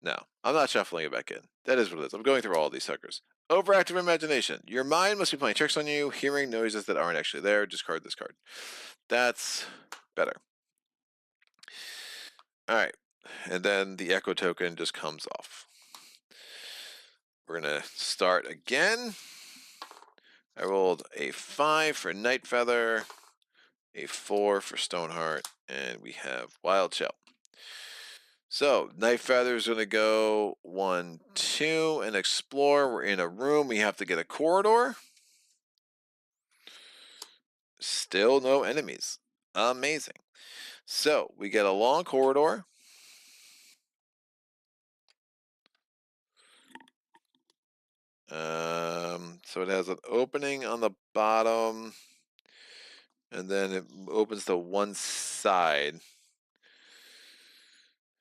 No, I'm not shuffling it back in. That is what it is. I'm going through all these suckers. Overactive imagination. Your mind must be playing tricks on you, hearing noises that aren't actually there. Discard this card. That's better. All right. And then the echo token just comes off. We're going to start again. I rolled a 5 for Night Feather, a 4 for Stoneheart, and we have Wild Shell. So, Night Feather is going to go 1, 2, and explore. We're in a room. We have to get a corridor. Still no enemies. Amazing. So, we get a long corridor. So it has an opening on the bottom, and then it opens to one side.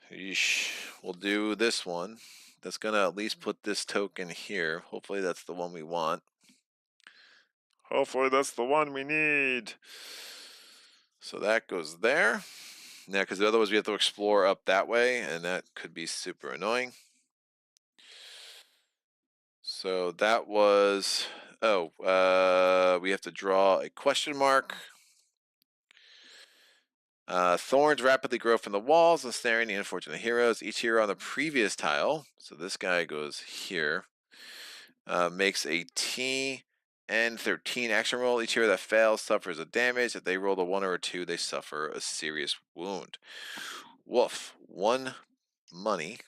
Yeesh. We'll do this one. That's gonna at least put this token here. Hopefully that's the one we want. Hopefully that's the one we need. So that goes there. Now, because otherwise we have to explore up that way, and that could be super annoying. So that was, we have to draw a question mark. Thorns rapidly grow from the walls, ensnaring the unfortunate heroes. Each hero on the previous tile, so this guy goes here, makes a TN13 action roll. Each hero that fails suffers a damage. If they roll a 1 or a 2, they suffer a serious wound. Woof. 1 money.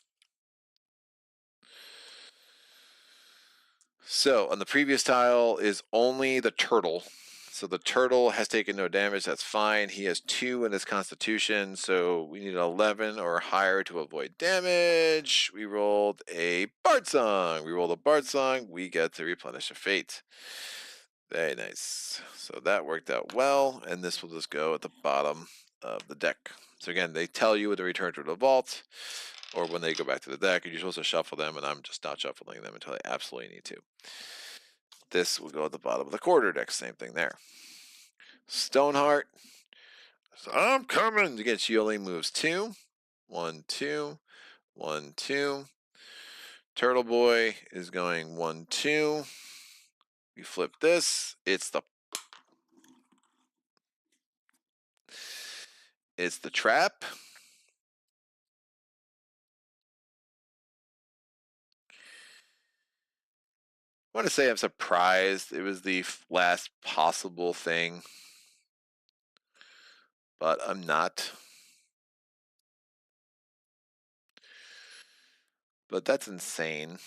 So on the previous tile is only the turtle. So the turtle has taken no damage. That's fine. He has 2 in his constitution, so we need an 11 or higher to avoid damage. We rolled a Bardsong. We rolled a Bardsong. We get to replenish a fate. Very nice. So that worked out well, and this will just go at the bottom of the deck. So again, they tell you when to return to the vault, or when they go back to the deck, and you're supposed to shuffle them, and I'm just not shuffling them until I absolutely need to. This will go at the bottom of the quarter deck. Same thing there. Stoneheart. So I'm coming. Again, she only moves 2. 1, 2, 1, 2. Turtle Boy is going 1, 2. We flip this. It's the trap. I want to say I'm surprised it was the last possible thing, but I'm not. But that's insane.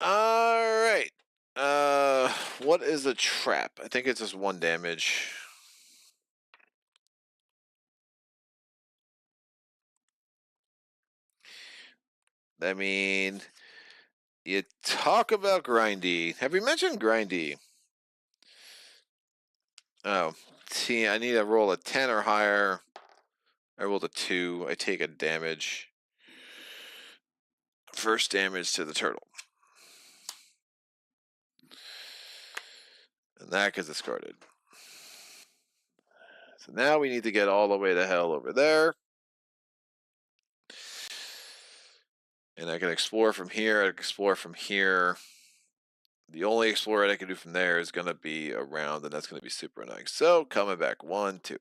All right. What is a trap? I think it's just 1 damage. I mean, you talk about grindy. Have we mentioned grindy? Oh, see, I need to roll a 10 or higher. I rolled a 2. I take a damage. First damage to the turtle. And that gets discarded. So now we need to get all the way to hell over there. And I can explore from here. I can explore from here. The only explorer I can do from there is going to be around, and that's going to be super annoying. So, coming back. 1, 2.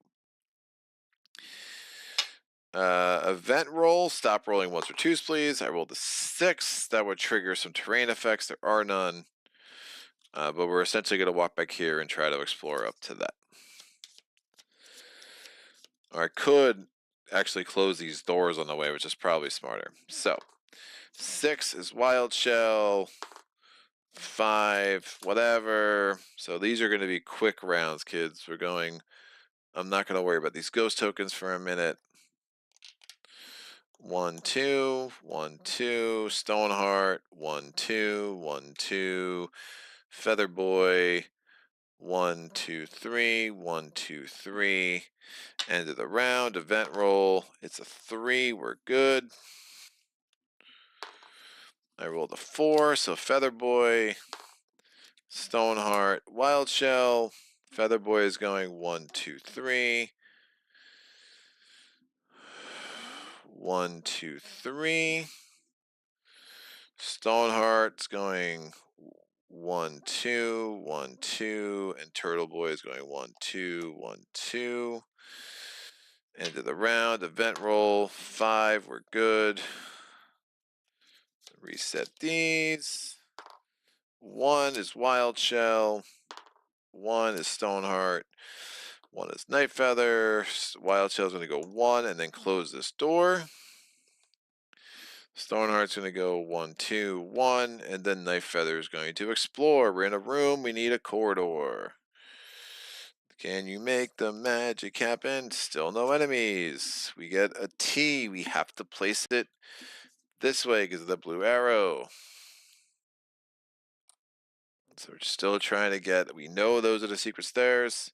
Event roll. Stop rolling 1s or 2s, please. I rolled a 6. That would trigger some terrain effects. There are none. But we're essentially going to walk back here and try to explore up to that. Or I could actually close these doors on the way, which is probably smarter. So, 6 is Wild Shell. 5, whatever. So these are going to be quick rounds, kids. I'm not going to worry about these ghost tokens for a minute. 1, 2, 1, 2, Stoneheart, 1, 2, 1, 2, Feather Boy, 1, 2, 3, 1, 2, 3. End of the round, event roll. It's a 3, we're good. I rolled a 4, so Feather Boy, Stoneheart, Wild Shell. Feather Boy is going 1, 2, 3. 1, 2, 3. Stoneheart's going 1, 2, 1, 2, and Turtle Boy is going 1, 2, 1, 2. End of the round, event roll 5. We're good. Reset these. 1 is Wild Shell. 1 is Stoneheart. 1 is Night Feather. Wild Shell's going to go 1 and then close this door. Stoneheart's going to go 1, 2, 1, and then Night Feather is going to explore. We're in a room. We need a corridor. Can you make the magic happen? Still no enemies. We get a T. We have to place it this way because of the blue arrow. So we're still trying to get, we know those are the secret stairs.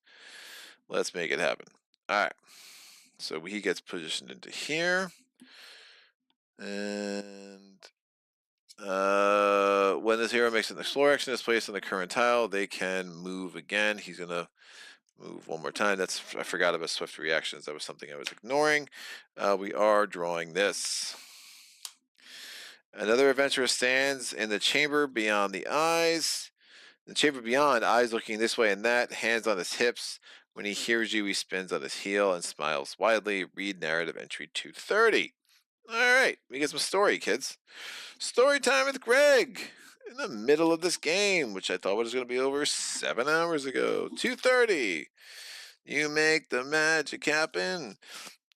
Let's make it happen. All right. So he gets positioned into here. And when this hero makes an explore action is placed on the current tile, they can move again. He's going to move 1 more time. I forgot about swift reactions. That was something I was ignoring. We are drawing this. Another adventurer stands in the chamber beyond the eyes. The chamber beyond, eyes looking this way and that, hands on his hips. When he hears you, he spins on his heel and smiles widely. Read narrative entry 230. All right, we get some story, kids. Story time with Greg in the middle of this game, which I thought was going to be over 7 hours ago. 230. You make the magic happen.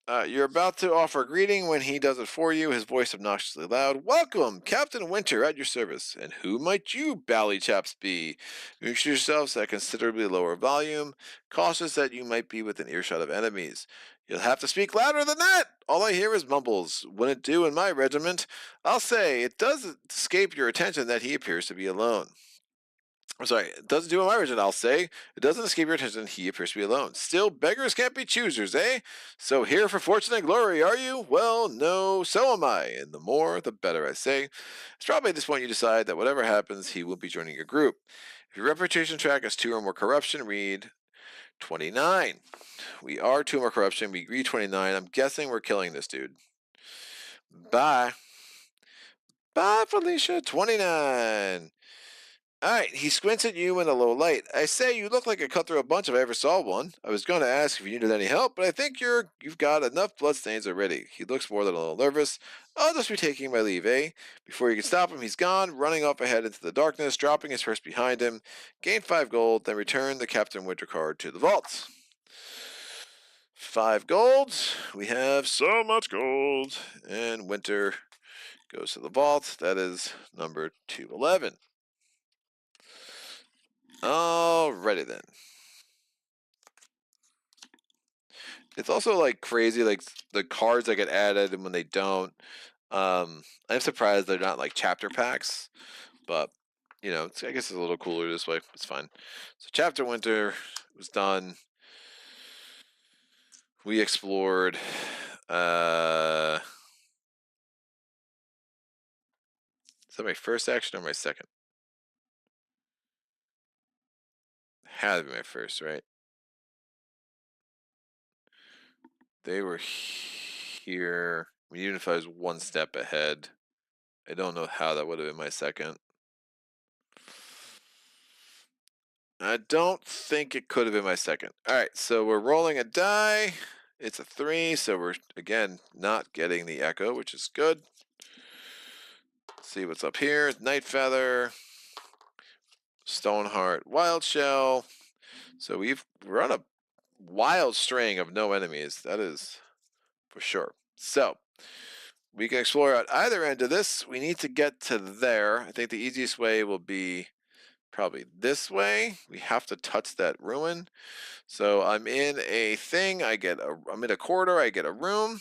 You're about to offer a greeting when he does it for you, his voice obnoxiously loud. Welcome, Captain Winter at your service. And who might you, bally chaps, be? You introduce yourselves at considerably lower volume, cautious that you might be within earshot of enemies. You'll have to speak louder than that! All I hear is mumbles. Wouldn't do in my regiment. I'll say, it does escape your attention that he appears to be alone. I'm sorry, it doesn't do in my version, I'll say. It doesn't escape your attention, he appears to be alone. Still, beggars can't be choosers, eh? So here for fortune and glory, are you? Well, no, so am I, and the more, the better, I say. It's probably at this point you decide that whatever happens, he will be joining your group. If your reputation track has 2 or more corruption, read 29. We are 2 or more corruption, we agree 29. I'm guessing we're killing this dude. Bye. Bye, Felicia, 29. Alright, he squints at you in a low light. I say you look like a cutthroat bunch if I ever saw one. I was going to ask if you needed any help, but I think you've got enough bloodstains already. He looks more than a little nervous. I'll just be taking my leave, eh? Before you can stop him, he's gone, running off ahead into the darkness, dropping his purse behind him. Gain 5 gold, then return the Captain Winter card to the vault. 5 gold. We have so much gold. And Winter goes to the vault. That is number 211. Alrighty then. It's also like crazy, like the cards that get added and when they don't. I'm surprised they're not like chapter packs, but you know, I guess it's a little cooler this way. It's fine. So chapter winter was done. We explored. Is that my first action or my second? Had to be my first, right? They were here. Even if I was one step ahead, I don't know how that would have been my second. I don't think it could have been my second. All right, so we're rolling a die. It's a 3, so we're, again, not getting the echo, which is good. Let's see what's up here. Night Feather, Stoneheart, Wild Shell. So we're on a wild string of no enemies. That is for sure. So we can explore out either end of this. We need to get to there. I think the easiest way will be probably this way. We have to touch that ruin. So I'm in a thing. I'm in a corridor. I get a room.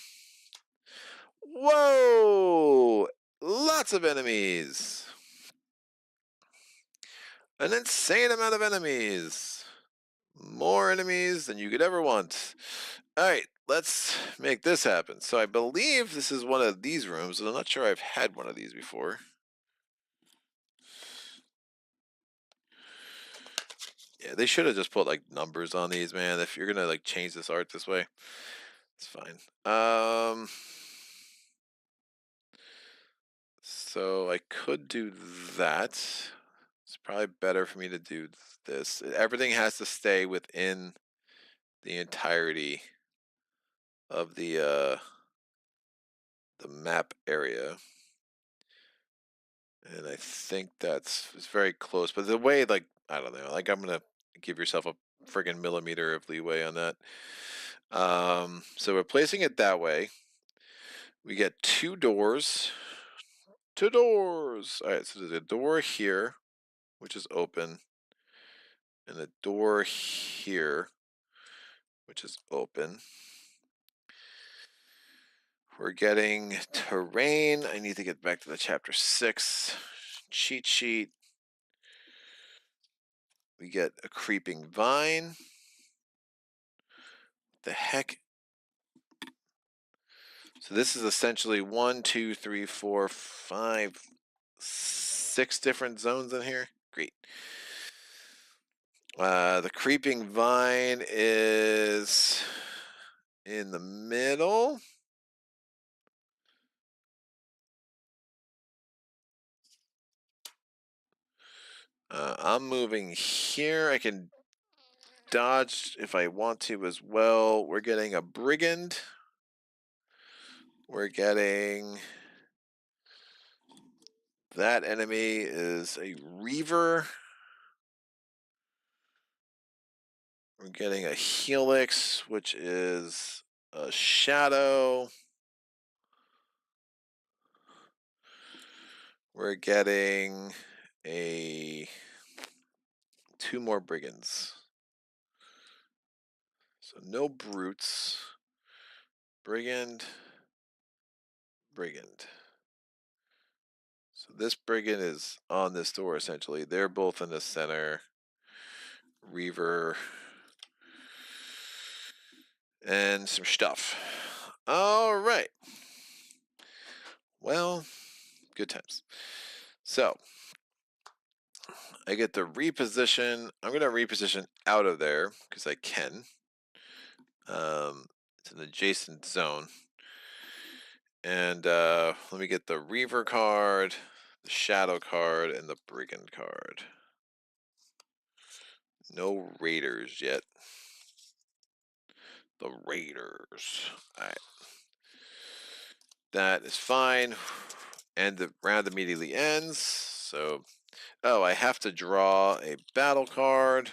Whoa! Lots of enemies. An insane amount of enemies. More enemies than you could ever want. All right, let's make this happen. So I believe this is one of these rooms, and I'm not sure I've had one of these before. Yeah, they should have just put like numbers on these, man. If you're gonna like change this art this way, it's fine. So I could do that. It's probably better for me to do this. Everything has to stay within the entirety of the map area. And I think it's very close. But the way, like, I don't know, like I'm gonna give yourself a friggin' millimeter of leeway on that. So we're placing it that way. We get 2 doors. 2 doors. All right, so there's a door here, which is open, and a door here, which is open. We're getting terrain. I need to get back to the chapter 6 cheat sheet. We get a creeping vine. The heck? So this is essentially 1, 2, 3, 4, 5, 6 different zones in here. Great. The creeping vine is in the middle. I'm moving here. I can dodge if I want to as well. We're getting a brigand. We're getting that enemy is a reaver. We're getting a helix, which is a shadow. We're getting a 2 more brigands. So no brutes. Brigand. Brigand. So this brigand is on this door essentially. They're both in the center. Reaver. And some stuff. All right. Well, good times. So I get to reposition. I'm going to reposition out of there because I can. It's an adjacent zone. And let me get the Reaver card, the Shadow card, and the Brigand card. No Raiders yet. The Raiders. Alright. That is fine. And the round immediately ends. So, oh, I have to draw a battle card.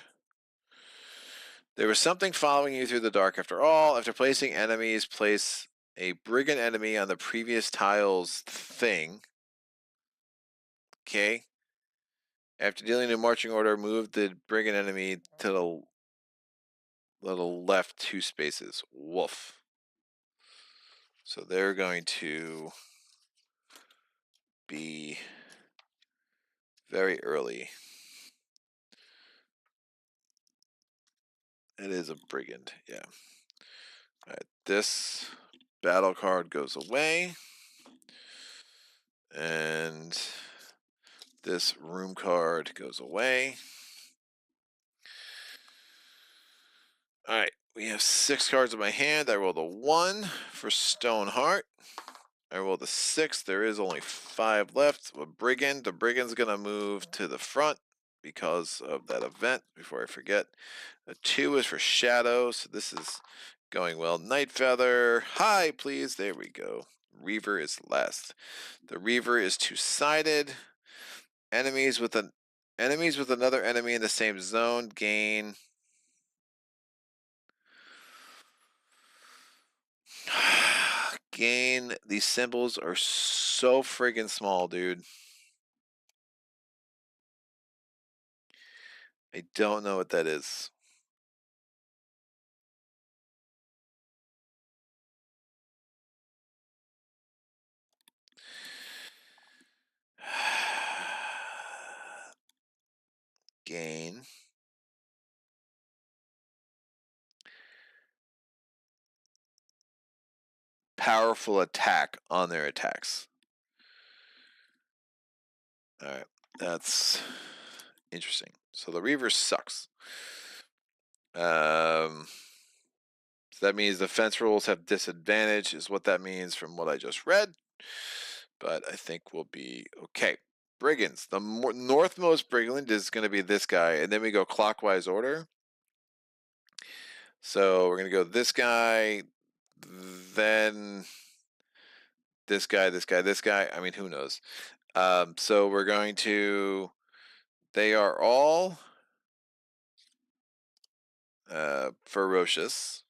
There was something following you through the dark after all. After placing enemies, place a brigand enemy on the previous tile's thing. Okay. After dealing in marching order, move the brigand enemy to the little left 2 spaces. Woof. So they're going to be very early. It is a brigand, yeah. All right, this battle card goes away. And this room card goes away. All right, we have 6 cards in my hand. I rolled a 1 for Stoneheart. I rolled a 6. There is only 5 left. A brigand. The brigand's gonna move to the front because of that event. Before I forget, a 2 is for Shadow. So this is going well. Night Feather. Hi, please. There we go. Reaver is last. The Reaver is 2-sided. Enemies with another enemy in the same zone gain. Gain. These symbols are so friggin' small, dude. I don't know what that is. Gain. Powerful attack on their attacks. Alright, that's interesting. So the Reaver sucks. So that means defense rules have disadvantage, is what that means from what I just read. But I think we'll be okay. Brigands. The northmost brigand is going to be this guy, and then we go clockwise order. So we're going to go this guy, then this guy, this guy, this guy. I mean, who knows? So we're going to. They are all ferocious.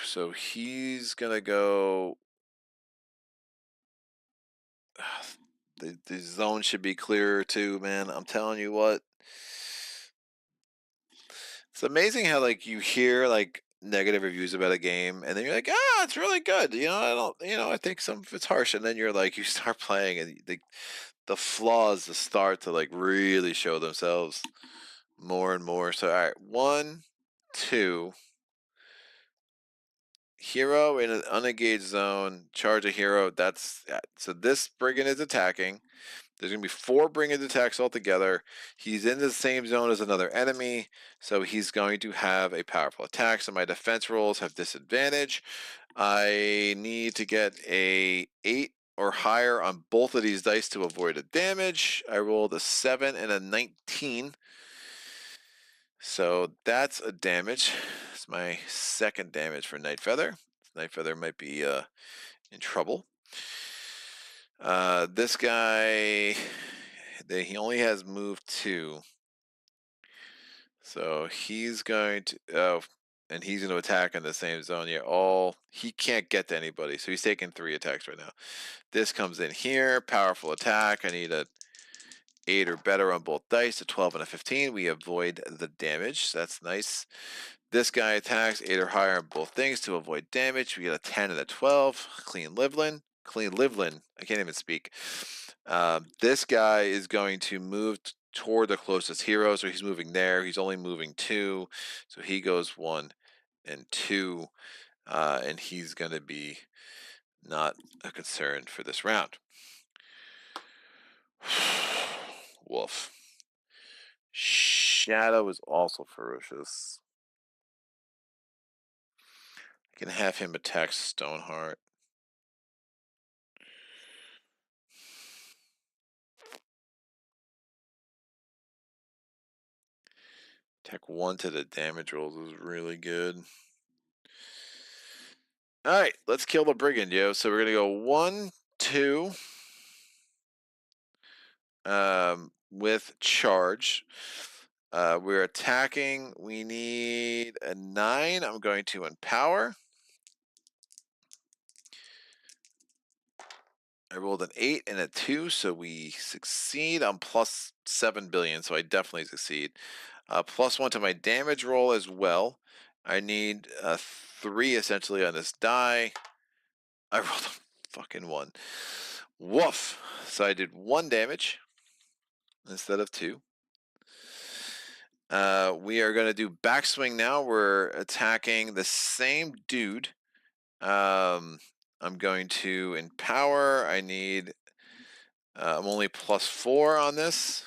So he's gonna go. The zone should be clearer too, man. I'm telling you what. It's amazing how like you hear like negative reviews about a game, and then you're like, ah, it's really good. I think some of it's harsh, and then you're like, you start playing, and the flaws start to like really show themselves more and more. So all right, 1, 2. Hero in an unengaged zone, charge a hero. That's so this brigand is attacking. There's gonna be 4 brigand attacks altogether. He's in the same zone as another enemy, so he's going to have a powerful attack. So my defense rolls have disadvantage. I need to get a 8 or higher on both of these dice to avoid a damage. I rolled a 7 and a 19. So that's a damage. It's my 2nd damage for Night Feather. Night Feather might be in trouble. This guy, he only has move 2. So he's going to, and he's going to attack in the same zone. Yeah, he can't get to anybody, so he's taking 3 attacks right now. This comes in here, powerful attack. I need a 8 or better on both dice, a 12 and a 15. We avoid the damage, so that's nice. This guy attacks 8 or higher on both things to avoid damage. We get a 10 and a 12. Clean Livlin. I can't even speak. This guy is going to move toward the closest hero, so he's moving there. He's only moving 2, so he goes 1 and 2, and he's going to be not a concern for this round. Wolf. Shadow is also ferocious. I can have him attack Stoneheart. Attack 1 to the damage rolls is really good. Alright, let's kill the brigand, yo. So we're gonna go 1, 2. With charge. We're attacking. We need a 9. I'm going to empower. I rolled an 8 and a 2, so we succeed. I'm plus 7 billion, so I definitely succeed. Plus 1 to my damage roll as well. I need a 3 essentially on this die. I rolled a fucking 1. Woof! So I did 1 damage instead of 2. We are going to do backswing now. We're attacking the same dude. I'm going to empower. I need. I'm only plus 4 on this.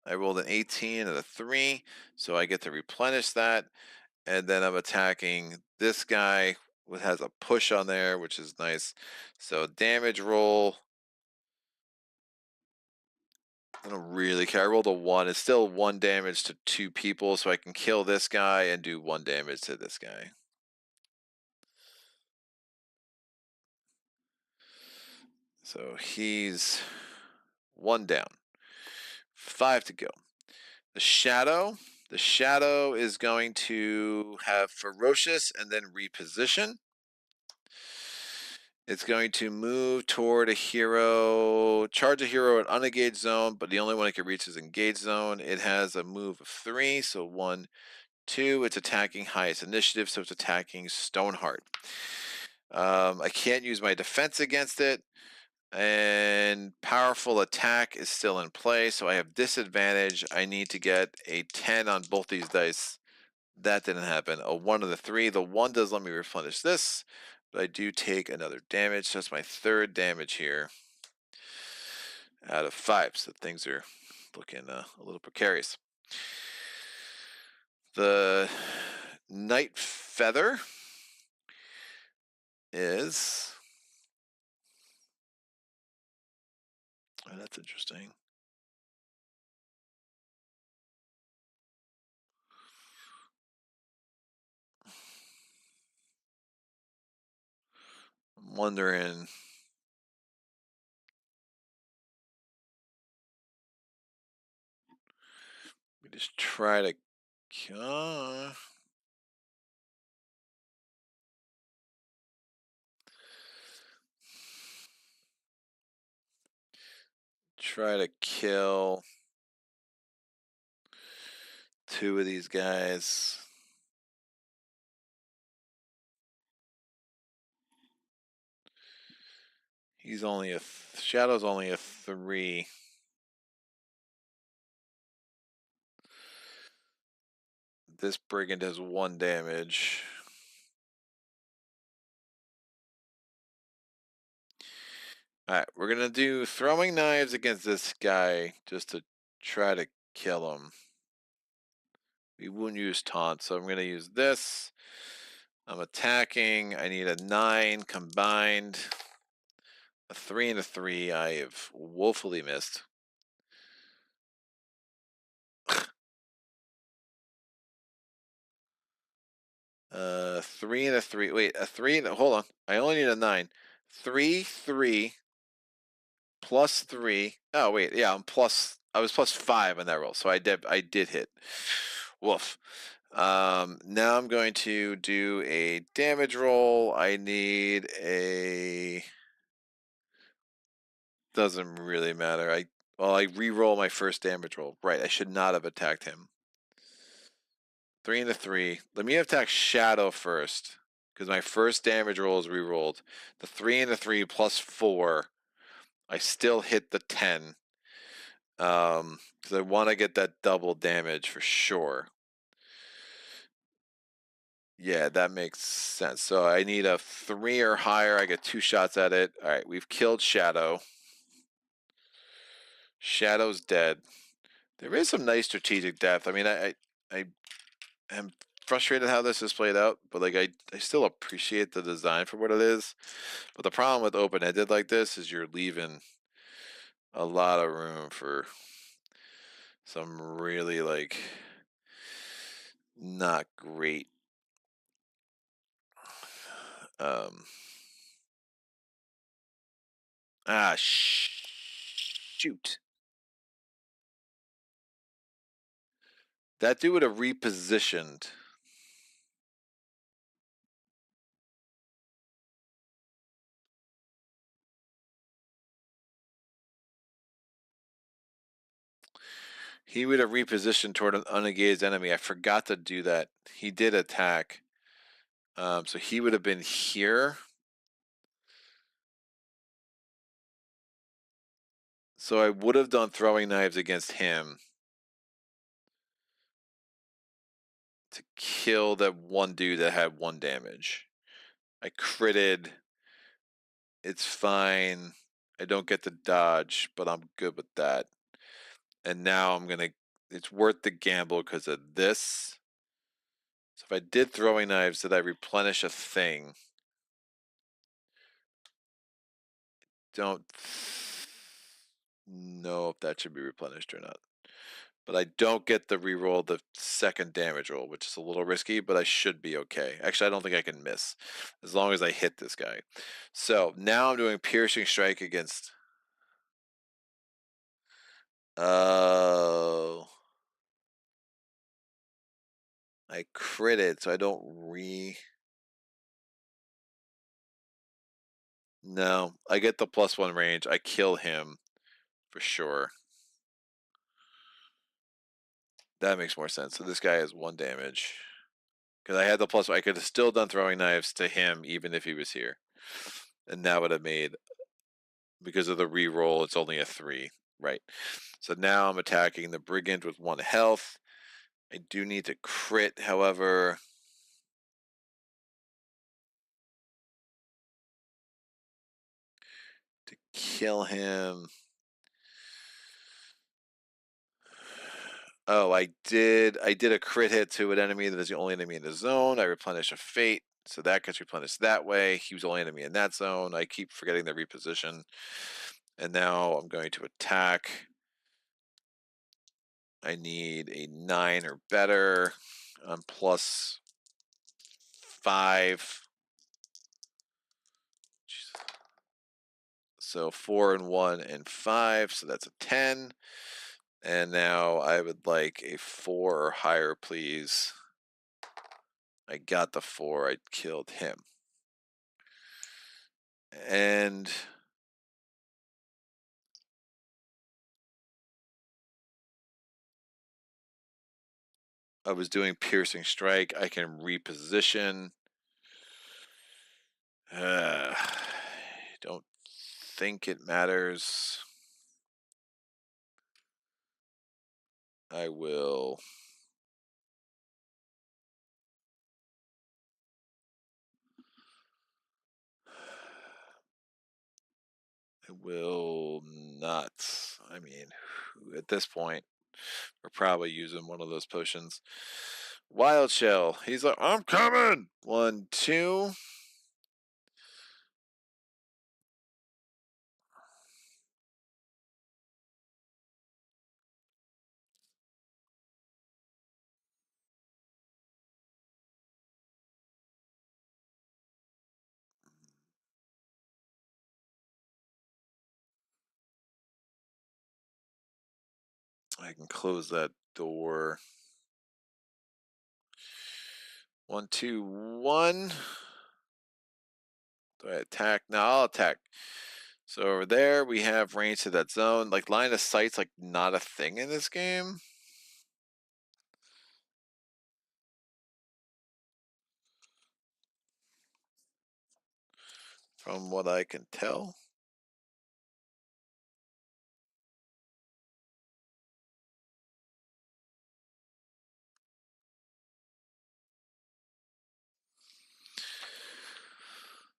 I rolled an 18 and a 3, so I get to replenish that. And then I'm attacking this guy, which has a push on there, which is nice. So damage roll. I don't really care. I rolled a 1. It's still 1 damage to 2 people, so I can kill this guy and do 1 damage to this guy. So he's 1 down. 5 to go. The Shadow. The Shadow is going to have Ferocious and then reposition. It's going to move toward a hero, charge a hero at unengaged zone, but the only one it can reach is engaged zone. It has a move of 3, so 1, 2. It's attacking highest initiative, so it's attacking Stoneheart. I can't use my defense against it, and powerful attack is still in play, so I have disadvantage. I need to get a 10 on both these dice. That didn't happen. A 1 of the 3. The 1 does let me replenish this, but I do take another damage, so that's my 3rd damage here out of 5. So things are looking a little precarious. The Night Feather is... Oh, that's interesting. I'm wondering... We just try to... try to kill 2 of these guys. He's only a... Shadow's only a 3. This brigand has 1 damage. Alright, we're gonna do throwing knives against this guy just to try to kill him. We won't use taunt, so I'm gonna use this. I'm attacking. I need a 9 combined. A 3 and a 3. I have woefully missed. Uh, 3 and a 3. Wait, a 3 and hold on. I only need a 9. 3, 3, plus 3. Oh wait, yeah, I was plus 5 on that roll, so I did hit. Woof. Now I'm going to do a damage roll. I need a. Doesn't really matter. I re-roll my first damage roll. Right, I should not have attacked him. 3 and a 3. Let me attack Shadow first, because my first damage roll is re-rolled. The 3 and the 3 plus 4. I still hit the 10. Because I want to get that double damage for sure. Yeah, that makes sense. So I need a 3 or higher. I get 2 shots at it. All right, we've killed Shadow. Shadow's dead. There is some nice strategic depth. I mean, I am frustrated how this is played out, but like I still appreciate the design for what it is. But the problem with open-ended like this is you're leaving a lot of room for some really like not great um shoot. That dude would have repositioned. He would have repositioned toward an unengaged enemy. I forgot to do that. He did attack. So he would have been here. So I would have done throwing knives against him to kill that one dude that had 1 damage. I critted. It's fine. I don't get to dodge, but I'm good with that. And now I'm gonna. It's worth the gamble because of this. So if I did throwing knives, did I replenish a thing? Don't know if that should be replenished or not. But I don't get the reroll the second damage roll, which is a little risky, but I should be okay. Actually, I don't think I can miss as long as I hit this guy. So now I'm doing piercing strike against. Oh, I critted, so I don't No, I get the +1 range. I kill him for sure. That makes more sense. So this guy has 1 damage. Because I had the +1. I could have still done throwing knives to him even if he was here. And that would have made, because of the re-roll, it's only a 3. Right. So now I'm attacking the brigand with 1 health. I do need to crit, however. To kill him. Oh, I did a crit hit to an enemy that is the only enemy in the zone. I replenish a fate, so that gets replenished that way. He was the only enemy in that zone. I keep forgetting the reposition. And now I'm going to attack. I need a 9 or better. I'm +5. So 4 and 1 and 5, so that's a 10. And now I would like a 4 or higher, please. I got the 4. I killed him. And I was doing piercing strike. I can reposition. Don't think it matters. I will. I will not. I mean, at this point, we're probably using one of those potions. Wild Shell. He's like, I'm coming. 1, 2. I can close that door. 1, 2, 1. Do I attack? No, I'll attack. So over there, we have range to that zone. Like, line of sight's like not a thing in this game. From what I can tell.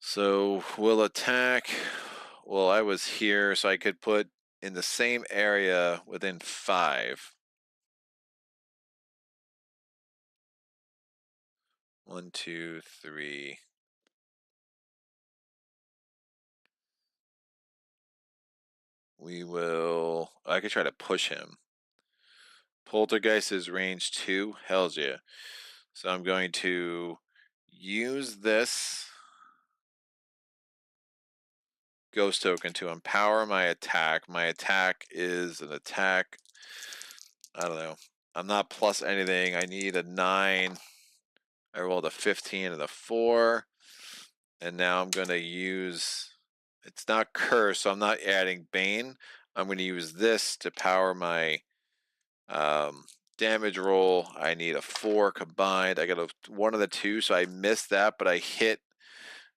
So we'll attack. Well, I was here, so I could put in the same area within 5. 1, 2, 3. We will. I could try to push him. Poltergeist is range 2. Hells yeah. So I'm going to use this ghost token to empower my attack. My attack is an attack. I don't know. I'm not plus anything. I need a 9. I rolled a 15 and a 4. And now I'm going to use. It's not curse, so I'm not adding Bane. I'm going to use this to power my damage roll. I need a 4 combined. I got a 1 of the 2, so I missed that, but I hit.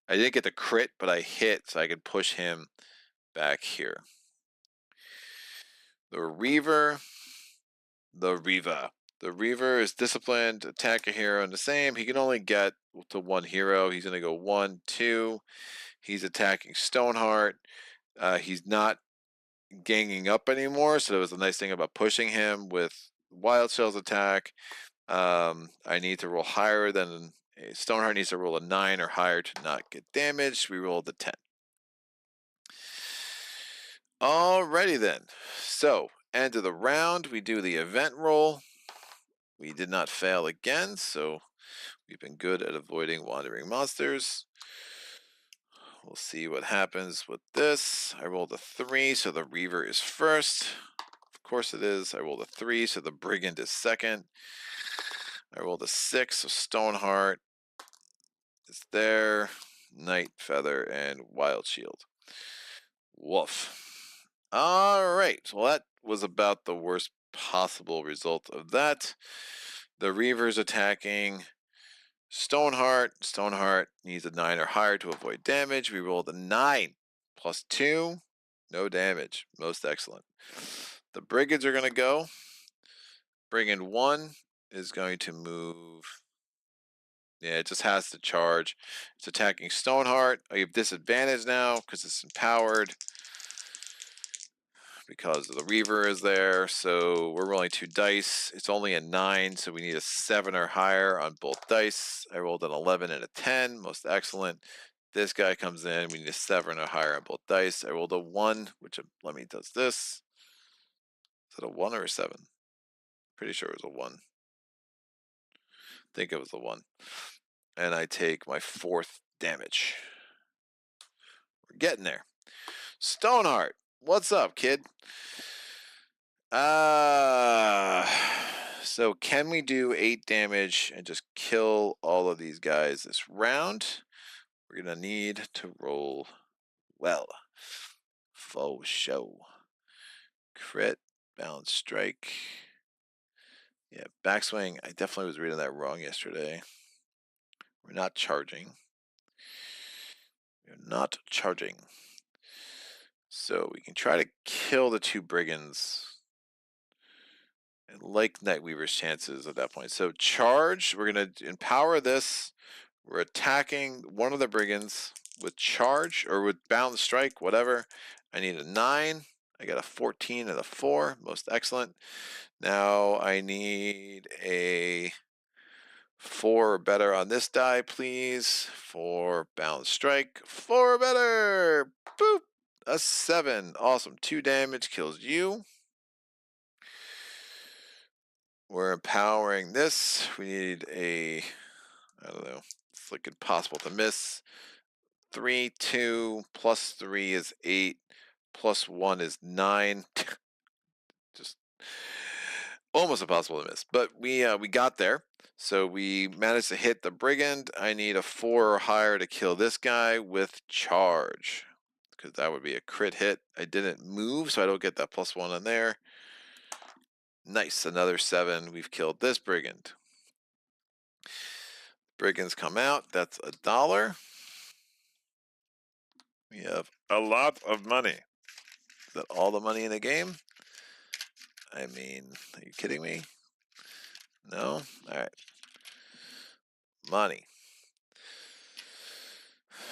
I didn't get the crit, but I hit, so I could push him back here. The Reaver. The Reaver is disciplined, attack a hero, and the same. He can only get to 1 hero. He's going to go 1, 2. He's attacking Stoneheart. He's not ganging up anymore, so that was the nice thing about pushing him with Wild Shell's attack. I need to roll higher than Stoneheart needs to roll a 9 or higher to not get damaged. We rolled a 10. Alrighty then. So, end of the round, we do the event roll. We did not fail again, so we've been good at avoiding wandering monsters. We'll see what happens with this. I rolled a 3, so the Reaver is first. Of course it is. I rolled a 3, so the Brigand is second. I rolled a 6, so Stoneheart is there. Night Feather and Wild Shield. Woof. Alright, well that was about the worst possible result of that. The Reaver's attacking Stoneheart. Stoneheart needs a 9 or higher to avoid damage. We rolled a 9 plus 2. No damage. Most excellent. The Brigands are going to go. Brigand 1 is going to move. Yeah, it just has to charge. It's attacking Stoneheart. I have disadvantage now because it's empowered. Because the Reaver is there, so we're rolling 2 dice. It's only a 9, so we need a 7 or higher on both dice. I rolled an 11 and a 10, most excellent. This guy comes in, we need a 7 or higher on both dice. I rolled a 1, which let me does this. Is it a 1 or a 7? Pretty sure it was a 1. I think it was a 1. And I take my 4th damage. We're getting there. Stoneheart, what's up, kid? So can we do 8 damage and just kill all of these guys this round? We're gonna need to roll well. Faux show. Crit, balance strike. Yeah, backswing. I definitely was reading that wrong yesterday. We're not charging. We're not charging. So we can try to kill the 2 brigands. I like Nightweaver's chances at that point. So charge, we're going to empower this. We're attacking one of the brigands with charge or with balance strike, whatever. I need a 9. I got a 14 and a 4. Most excellent. Now I need a 4 or better on this die, please. For balance strike. 4 or better. Boop. A 7. Awesome. 2 damage kills you. We're empowering this. We need a, I don't know, it's like impossible to miss. 3, 2, plus 3 is 8, plus 1 is 9. Just almost impossible to miss. But we got there. So we managed to hit the brigand. I need a 4 or higher to kill this guy with charge, because that would be a crit hit. I didn't move, so I don't get that +1 on there. Nice, another 7. We've killed this brigand. Brigands come out. That's $1. We have a lot of money. Is that all the money in the game? I mean, are you kidding me? No? Alright. Money.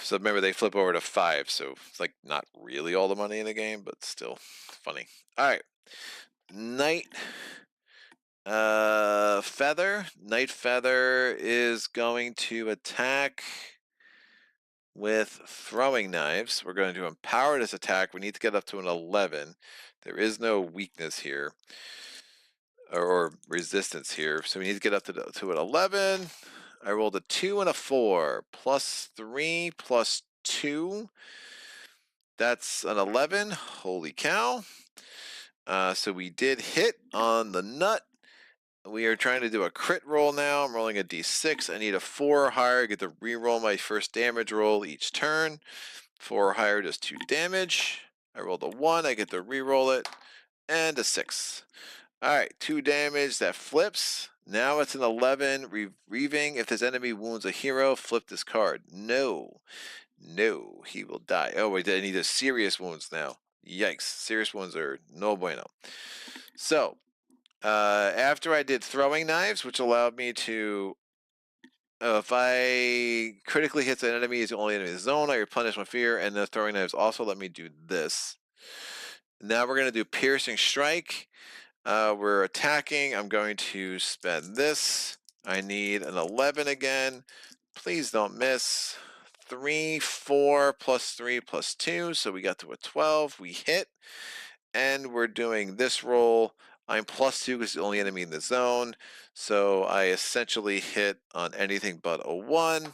So remember, they flip over to 5, so it's like not really all the money in the game, but still funny. Alright. Night Feather. Night Feather is going to attack with throwing knives. We're going to empower this attack. We need to get up to an 11. There is no weakness here, or resistance here, so we need to get up to an 11. I rolled a 2 and a 4, +3 +2. That's an 11. Holy cow. So we did hit on the nut. We are trying to do a crit roll now. I'm rolling a d6. I need a 4 or higher. I get to re-roll my first damage roll each turn. 4 or higher does 2 damage. I rolled a 1. I get to re-roll it. And a 6. Alright, 2 damage. That flips. Now it's an 11. Reaving. If this enemy wounds a hero, flip this card. No. No, he will die. Oh, wait, I need a serious wounds now. Yikes. Serious wounds are no bueno. So, after I did throwing knives, which allowed me to, if I critically hits an enemy, is the only enemy in the zone, I replenish my fear, and the throwing knives also let me do this. Now we're going to do piercing strike. We're attacking. I'm going to spend this. I need an 11 again. Please don't miss. 3, 4, +3 +2. So we got to a 12. We hit. And we're doing this roll. I'm +2 because it's the only enemy in the zone. So I essentially hit on anything but a 1.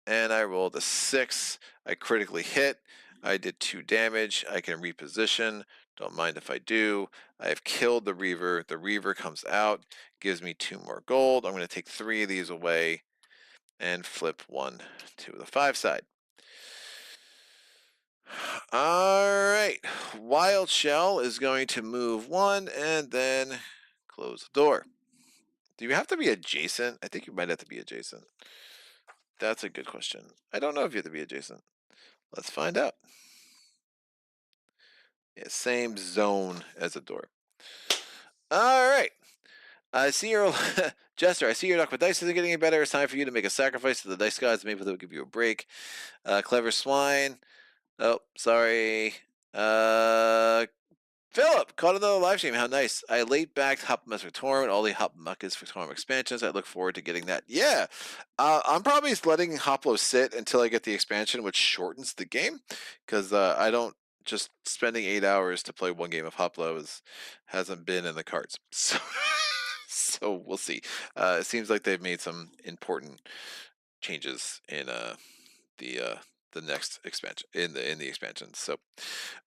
And I rolled a 6. I critically hit. I did 2 damage. I can reposition. Don't mind if I do. I've killed the Reaver. The Reaver comes out, gives me 2 more gold. I'm going to take 3 of these away and flip 1 to the 5 side. Alright, Wild Shell is going to move 1 and then close the door. Do you have to be adjacent? I think you might have to be adjacent. That's a good question. I don't know if you have to be adjacent. Let's find out. Yeah, same zone as a door. Alright. I see your Jester, I see your luck with dice isn't getting any better. It's time for you to make a sacrifice to the dice gods. Maybe they'll give you a break. Clever Swine. Oh, sorry. Philip, caught another live stream. How nice. I late backed Hop Mess Victorum and all the Hop Muckus Victorum expansions. I look forward to getting that. Yeah. I'm probably letting Hoplo sit until I get the expansion, which shortens the game. Because I don't just spending 8 hours to play one game of Hoplo hasn't been in the cards. So, so we'll see. It seems like they've made some important changes in the next expansion in the expansion. So,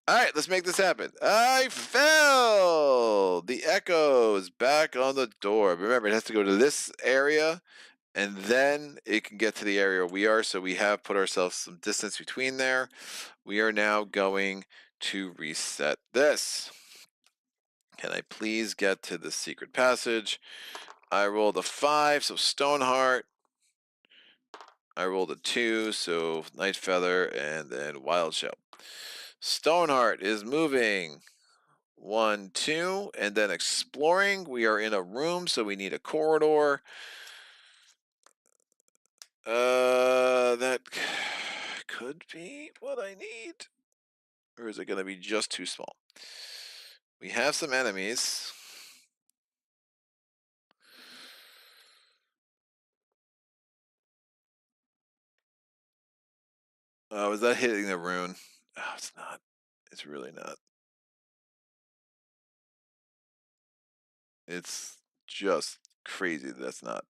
all right, let's make this happen. I fell. The echo is back on the door. Remember, it has to go to this area, and then it can get to the area we are. So we have put ourselves some distance between there. We are now going to reset this. Can I please get to the secret passage? I rolled a 5, so Stoneheart. I rolled a 2, so Night Feather, and then Wild Shell. Stoneheart is moving 1, 2, and then exploring. We are in a room, so we need a corridor. That could be what I need. Or is it going to be just too small? We have some enemies. Oh, is that hitting the rune? Oh, it's not. It's really not. It's just crazy that's not.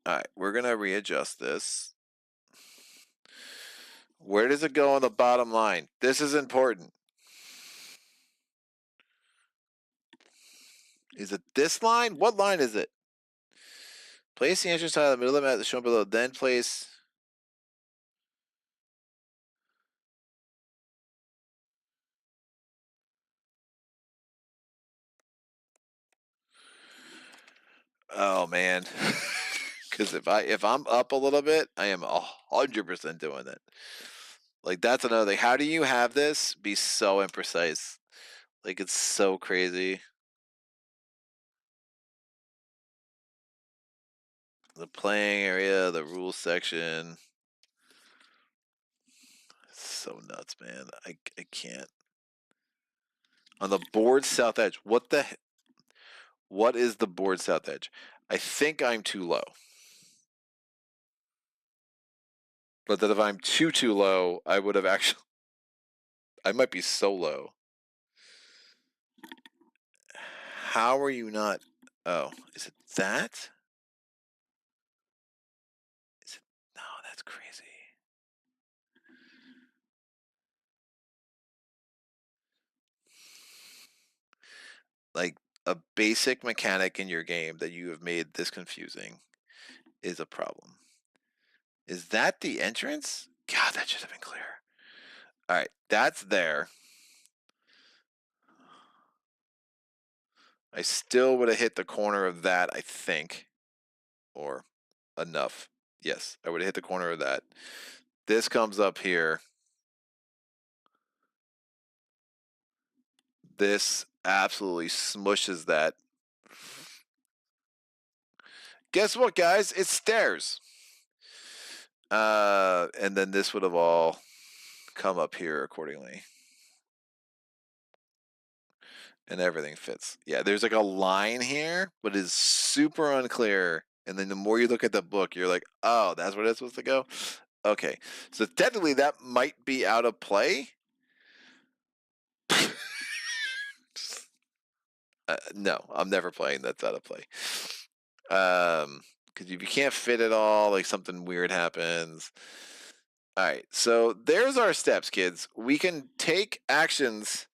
Alright, we're going to readjust this. Where does it go on the bottom line? This is important. Is it this line? What line is it? Place the entrance tile in the middle of the map, shown below. Then place. Oh man, because if I'm up a little bit, I am 100% doing it. Like that's another thing. How do you have this be so imprecise? Like it's so crazy. The playing area, the rules section. It's so nuts, man. I can't. On the board south edge. What is the board south edge? I think I'm too low. But that if I'm too low, I would have actually. I might be so low. How are you not? Oh, is it that? Is it? No, that's crazy. Like a basic mechanic in your game that you have made this confusing is a problem. Is that the entrance? God, that should have been clear. All right, that's there. I still would have hit the corner of that, I think. Or enough. Yes, I would have hit the corner of that. This comes up here. This absolutely smushes that. Guess what, guys? It's stairs. And then this would have all come up here accordingly. And everything fits. Yeah, there's like a line here, but it's super unclear. And then the more you look at the book, you're like, oh, that's where it's supposed to go? Okay. So technically that might be out of play. No, I'm never playing that's out of play. Because if you can't fit it all, like something weird happens. All right, so there's our steps, kids. We can take actions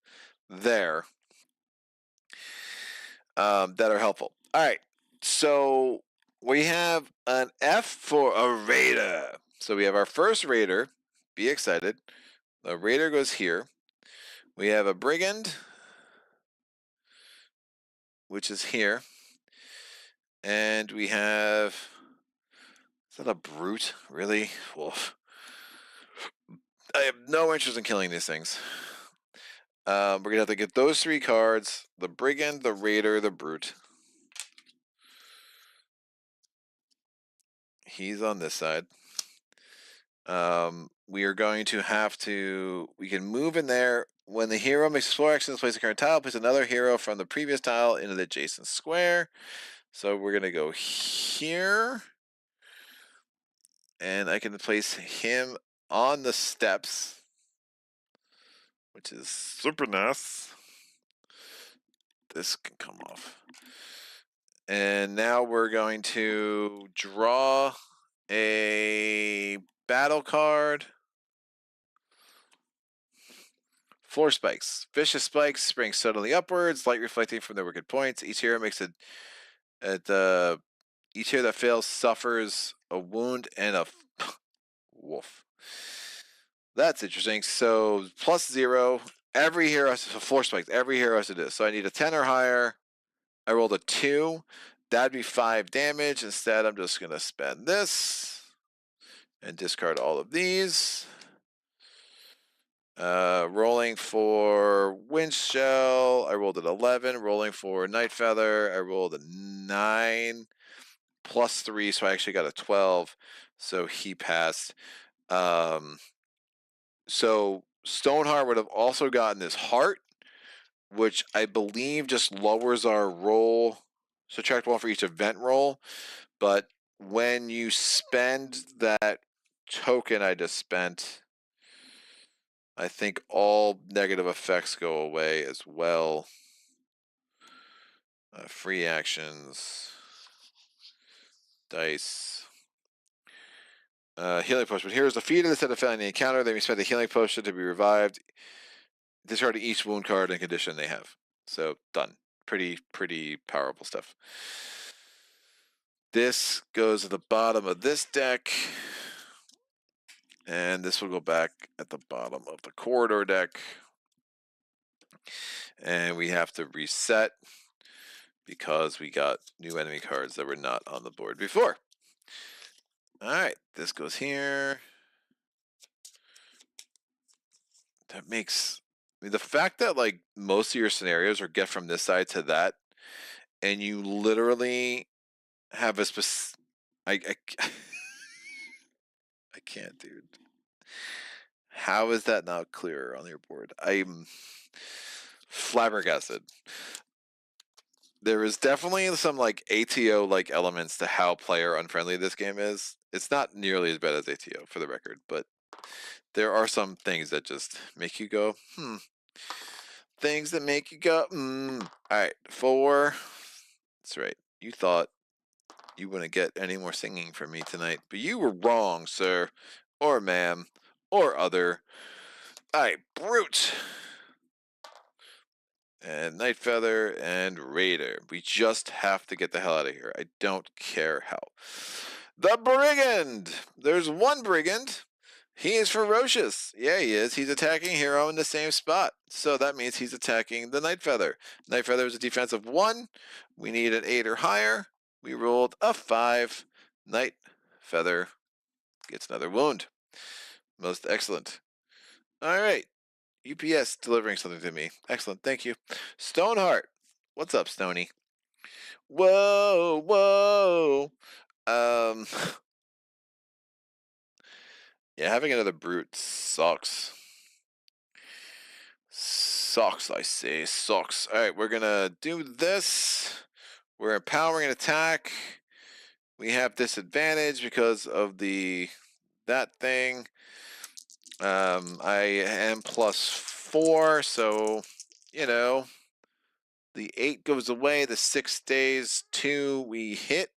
there that are helpful. All right, so we have an F for a raider. So we have our first raider. Be excited. The raider goes here. We have a brigand, which is here. And we have. Is that a brute? Really? Wolf. I have no interest in killing these things. We're going to have to get those 3 cards. The brigand, the raider, the brute. He's on this side. We are going to have to. We can move in there. When the hero makes 4 actions, place a current tile, place another hero from the previous tile into the adjacent square. So we're going to go here. And I can place him on the steps, which is super nice. This can come off. And now we're going to draw a battle card. Floor spikes. Vicious spikes spring suddenly upwards, light reflecting from their wicked points. Each hero makes it at each hero that fails suffers a wound and a wolf. That's interesting. So +0. Every hero has to floor spikes. Every hero has to do this. So I need a 10 or higher. I rolled a 2. That'd be 5 damage. Instead, I'm just gonna spend this and discard all of these. Rolling for Wind Shell, I rolled an 11. Rolling for Night Feather, I rolled a 9 +3, so I actually got a 12. So he passed. So Stoneheart would have also gotten this heart, which I believe just lowers our roll. Subtract 1 for each event roll, but when you spend that token I just spent, I think all negative effects go away as well. Free actions, dice, healing potion. Here's defeated instead of failing the encounter. They may spend the healing potion to be revived. Discard each wound card and condition they have. So done. Pretty powerful stuff. This goes at the bottom of this deck. And this will go back at the bottom of the corridor deck. And we have to reset because we got new enemy cards that were not on the board before. Alright, this goes here. That makes... I mean, the fact that, like, most of your scenarios are get from this side to that, and you literally have a specific... I can't, dude. How is that not clearer on your board? I'm flabbergasted. There is definitely some like ATO like elements to how player unfriendly this game is. It's not nearly as bad as ATO for the record, but there are some things that just make you go, Things that make you go, Alright, 4. That's right. You thought you wouldn't get any more singing from me tonight, but you were wrong, sir. Or ma'am. Or other. Alright, Brute. And Night Feather and Raider. We just have to get the hell out of here. I don't care how. The Brigand! There's one Brigand. He is ferocious. Yeah, he is. He's attacking hero in the same spot. So that means he's attacking the Night Feather. Night Feather is a defensive 1. We need an 8 or higher. We rolled a 5. Night Feather gets another wound. Most excellent. Alright. UPS delivering something to me. Excellent. Thank you. Stoneheart. What's up, Stony? Whoa, whoa. Yeah, having another brute sucks. Sucks, I say. Sucks. Alright, we're gonna do this. We're empowering an attack. We have disadvantage because of that thing. I am +4, so you know. The 8 goes away. The 6 stays. 2 we hit.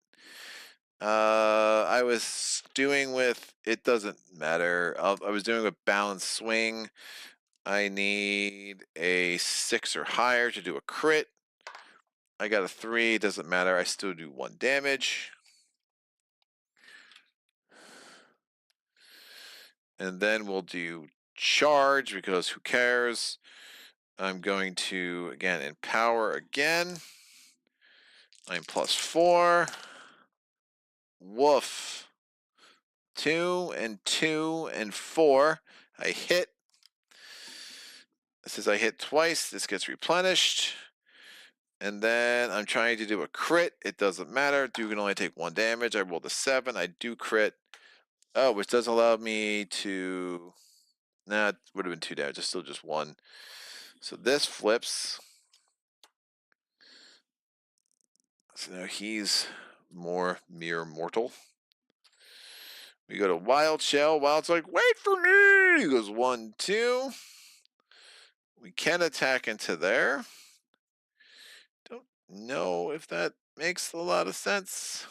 I was doing with, it doesn't matter. I was doing a balanced swing. I need a 6 or higher to do a crit. I got a 3. Doesn't matter. I still do 1 damage. And then we'll do charge because who cares? I'm going to, again, empower again. I'm +4. Woof. 2 and 2 and 4. I hit. It says I hit twice. This gets replenished. And then I'm trying to do a crit. It doesn't matter. You can only take 1 damage. I rolled a 7. I do crit. Oh, which does allow me to... Nah, it would have been 2 damage. It's still just 1. So this flips. So now he's more mere mortal. We go to Wild Shell. Wild's like, wait for me! He goes 1, 2. We can attack into there. Don't know if that makes a lot of sense.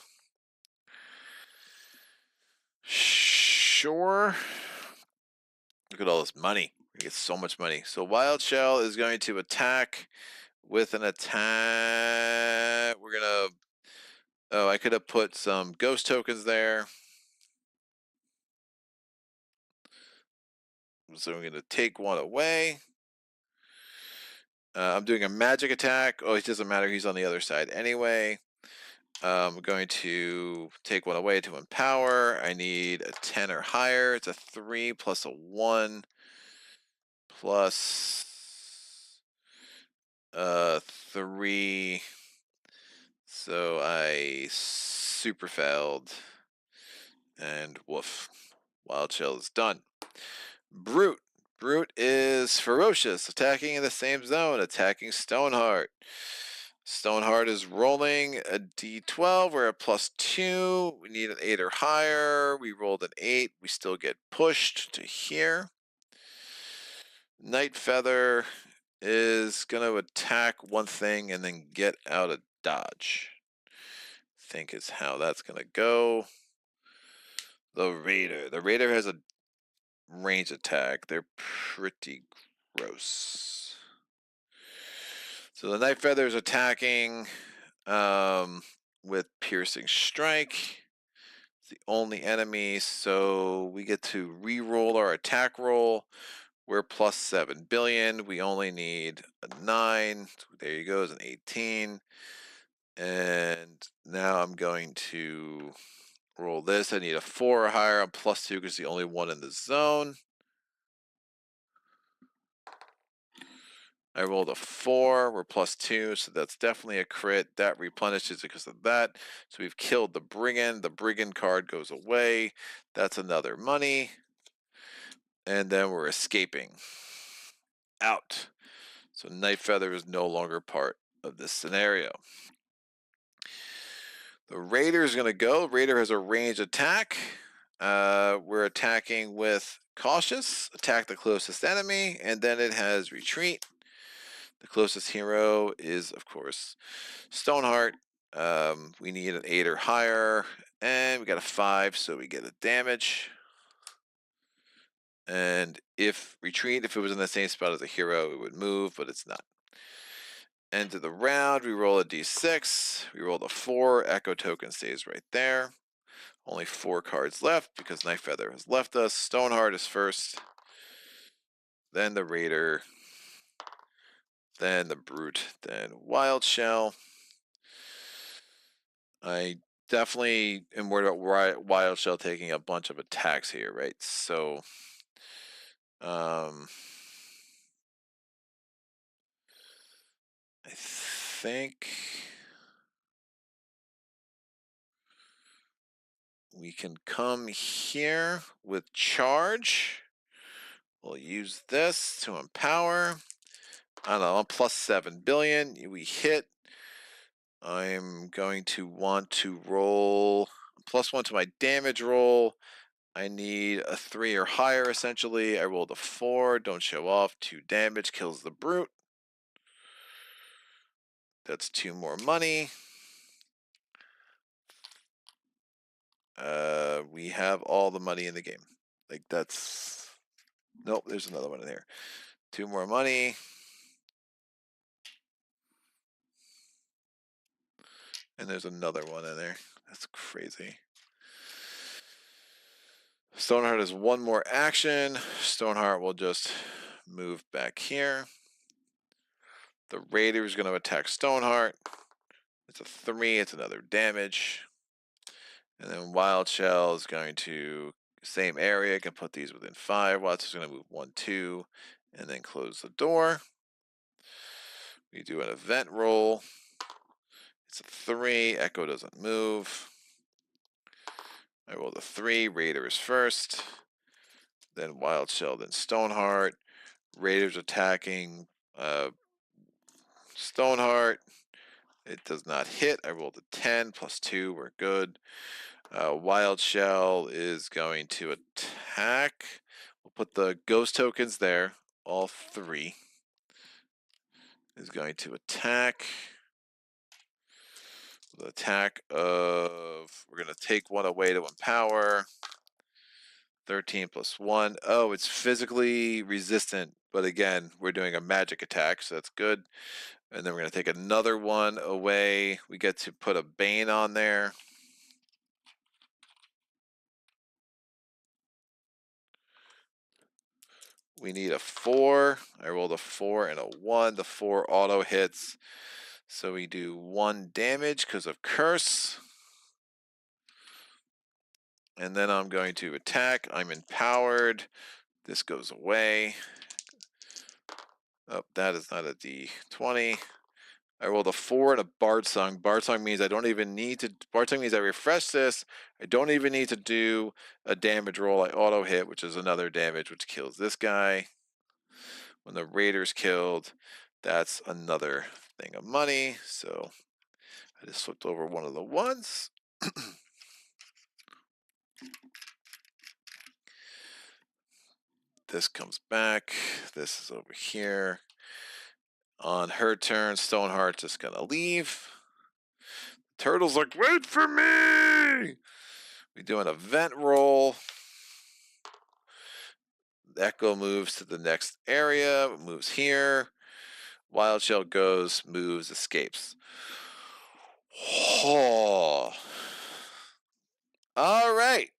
Sure. Look at all this money. We get so much money. So Wild Shell is going to attack with an attack. We're gonna... Oh, I could have put some ghost tokens there. So I'm gonna take 1 away. I'm doing a magic attack. Oh, it doesn't matter. He's on the other side anyway. I'm going to take 1 away to empower. I need a 10 or higher. It's a 3 plus a 1 plus 3. So I super failed. And woof. Wild Shell is done. Brute. Brute is ferocious, attacking in the same zone, attacking Stoneheart. Stoneheart is rolling a d12. We're at +2. We need an 8 or higher. We rolled an 8. We still get pushed to here. Night Feather is going to attack one thing and then get out of dodge. I think is how that's going to go. The Raider. The Raider has a range attack. They're pretty gross. So the Night Feather is attacking with piercing strike. It's the only enemy, so we get to re-roll our attack roll. We're plus 7 billion. We only need a 9. There you go, it's an 18. And now I'm going to roll this. I need a 4 or higher. I'm plus 2 because it's the only one in the zone. I rolled a 4. We're plus 2, so that's definitely a crit. That replenishes because of that. So we've killed the brigand. The brigand card goes away. That's another money. And then we're escaping out. So Night Feather is no longer part of this scenario. The Raider is going to go. Raider has a ranged attack. We're attacking with Cautious. Attack the closest enemy. And then it has Retreat. The closest hero is, of course, Stoneheart. We need an 8 or higher. And we got a 5, so we get a damage. And if Retreat, if it was in the same spot as a hero, it would move, but it's not. End of the round, we roll a d6. We rolled a 4. Echo token stays right there. Only 4 cards left because Night Feather has left us. Stoneheart is first. Then the Raider. Then the Brute. Then Wild Shell. I definitely am worried about Wild Shell taking a bunch of attacks here, right? So, I think we can come here with Charge. We'll use this to empower. I don't know, I'm plus 7 billion. We hit. I'm going to want to roll +1 to my damage roll. I need a 3 or higher, essentially. I rolled a 4. Don't show off. 2 damage. Kills the Brute. That's 2 more money. We have all the money in the game. Like, that's... Nope, there's another one in there. 2 more money. And there's another one in there. That's crazy. Stoneheart has 1 more action. Stoneheart will just move back here. The Raider is going to attack Stoneheart. It's a 3. It's another damage. And then Wild Shell is going to same area. Can put these within 5. Wild Shell is going to move 1, 2, and then close the door. We do an event roll. It's a 3. Echo doesn't move. I rolled a 3. Raider is first. Then Wild Shell. Then Stoneheart. Raider's attacking Stoneheart. It does not hit. I rolled a 10 plus 2. We're good. Wild Shell is going to attack. We'll put the ghost tokens there. All 3 is going to attack. The attack of, we're going to take 1 away to empower. 13 plus 1. Oh, it's physically resistant, but again, we're doing a magic attack, so that's good. And then we're going to take another 1 away. We get to put a Bane on there. We need a 4. I rolled a 4 and a 1. The 4 auto hits. So we do 1 damage because of Curse. And then I'm going to attack. I'm empowered. This goes away. Oh, that is not a D20. I rolled a 4 and a Bardsong. Bardsong means I don't even need to... Bardsong means I refresh this. I don't even need to do a damage roll. I auto hit, which is another damage, which kills this guy. When the Raider's killed, that's another thing of money. So I just flipped over one of the ones. This comes back. This is over here. On her turn, Stoneheart's just gonna leave. Turtle's like, wait for me! We do an event roll. Echo moves to the next area, moves here. Wild Shell goes, moves, escapes. Oh. All right.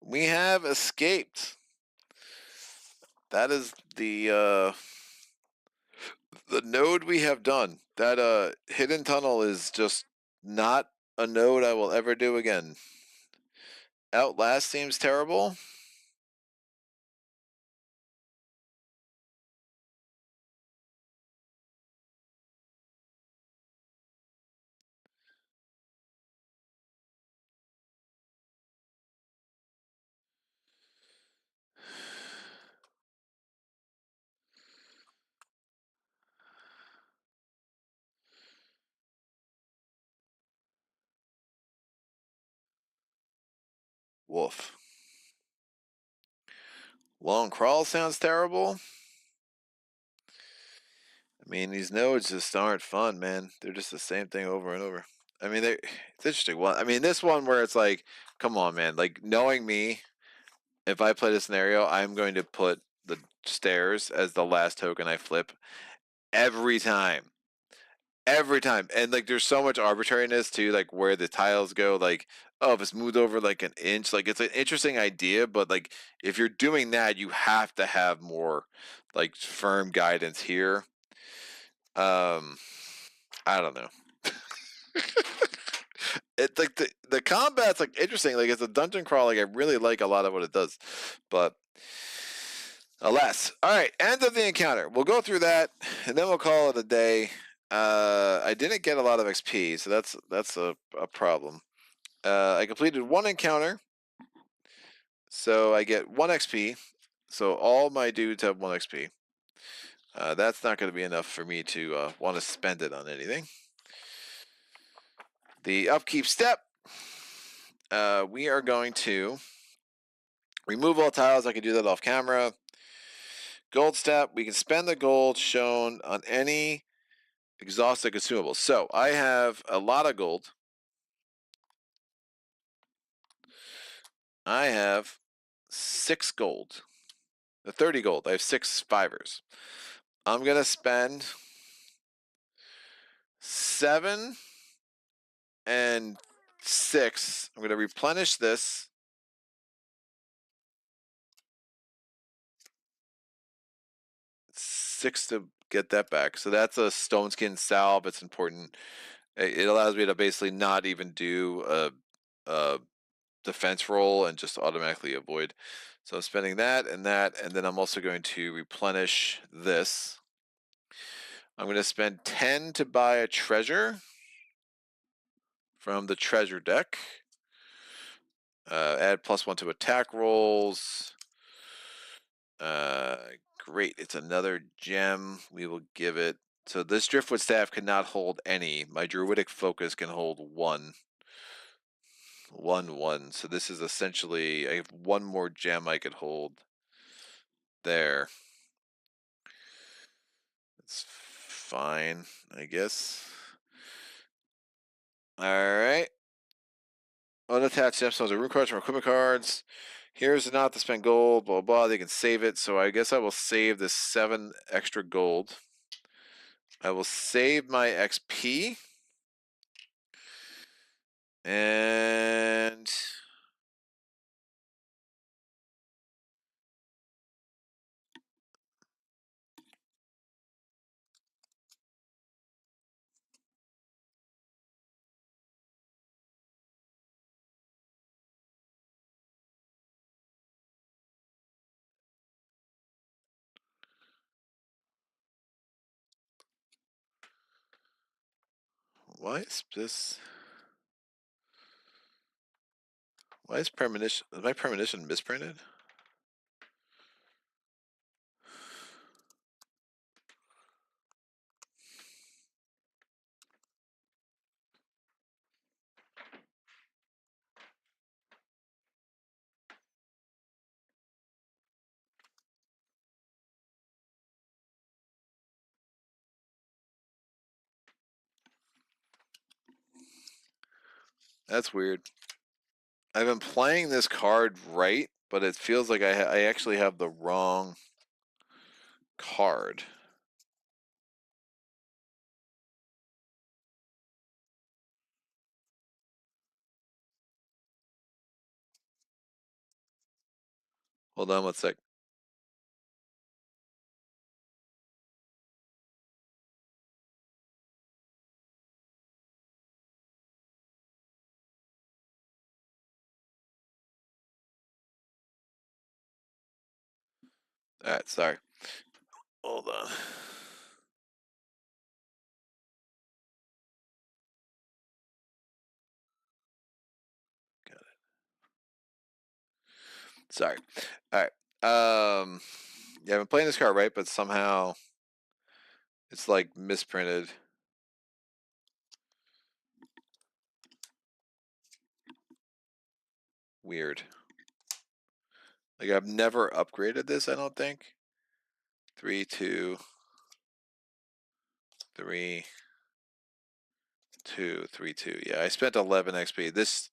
We have escaped. That is the node we have done. That hidden tunnel is just not a node I will ever do again. Outlast seems terrible. Wolf. Long crawl sounds terrible. I mean, these nodes just aren't fun, man. They're just the same thing over and over. I mean, it's interesting. Well, I mean, this one where it's like, come on, man. Like, knowing me, if I play this scenario, I'm going to put the stairs as the last token I flip every time. Every time. And like there's so much arbitrariness too, like where the tiles go, like, oh, if it's moved over like an inch, like it's an interesting idea, but like if you're doing that, you have to have more like firm guidance here. I don't know. It's like the combat's like interesting. Like it's a dungeon crawl, like I really like a lot of what it does. But alas. Alright, end of the encounter. We'll go through that and then we'll call it a day. I didn't get a lot of XP, so that's a problem. I completed one encounter, so I get 1 XP. So all my dudes have 1 XP. That's not going to be enough for me to want to spend it on anything. The upkeep step, we are going to remove all tiles. I can do that off camera. Gold step, we can spend the gold shown on any exhausted consumables. So I have a lot of gold. I have 6 gold. 30 gold. I have 6 fivers. I'm going to spend 7 and 6. I'm going to replenish this. 6 to get that back. So that's a stone skin salve. It's important. It allows me to basically not even do a defense roll and just automatically avoid. So I'm spending that, and then I'm also going to replenish this. I'm going to spend 10 to buy a treasure from the treasure deck. Add +1 to attack rolls. Great, it's another gem. We will give it. So this driftwood staff cannot hold any. My druidic focus can hold 1. 1. So this is essentially, I have 1 more gem I could hold there. It's fine, I guess. Alright. Unattached gemstones are root cards from equipment cards. Here's not to spend gold, blah, blah, blah. They can save it. So I guess I will save this 7 extra gold. I will save my XP. And why is this? Why is premonition? Is my premonition misprinted? That's weird. I've been playing this card right, but it feels like I actually have the wrong card. Hold on one sec. All right, sorry. Hold on. Got it. Sorry. All right. Yeah, I've been playing this card right, but somehow it's like misprinted. Weird. Like I've never upgraded this, I don't think. 3, 2, 3, 2, 3, 2. Yeah, I spent 11 XP. This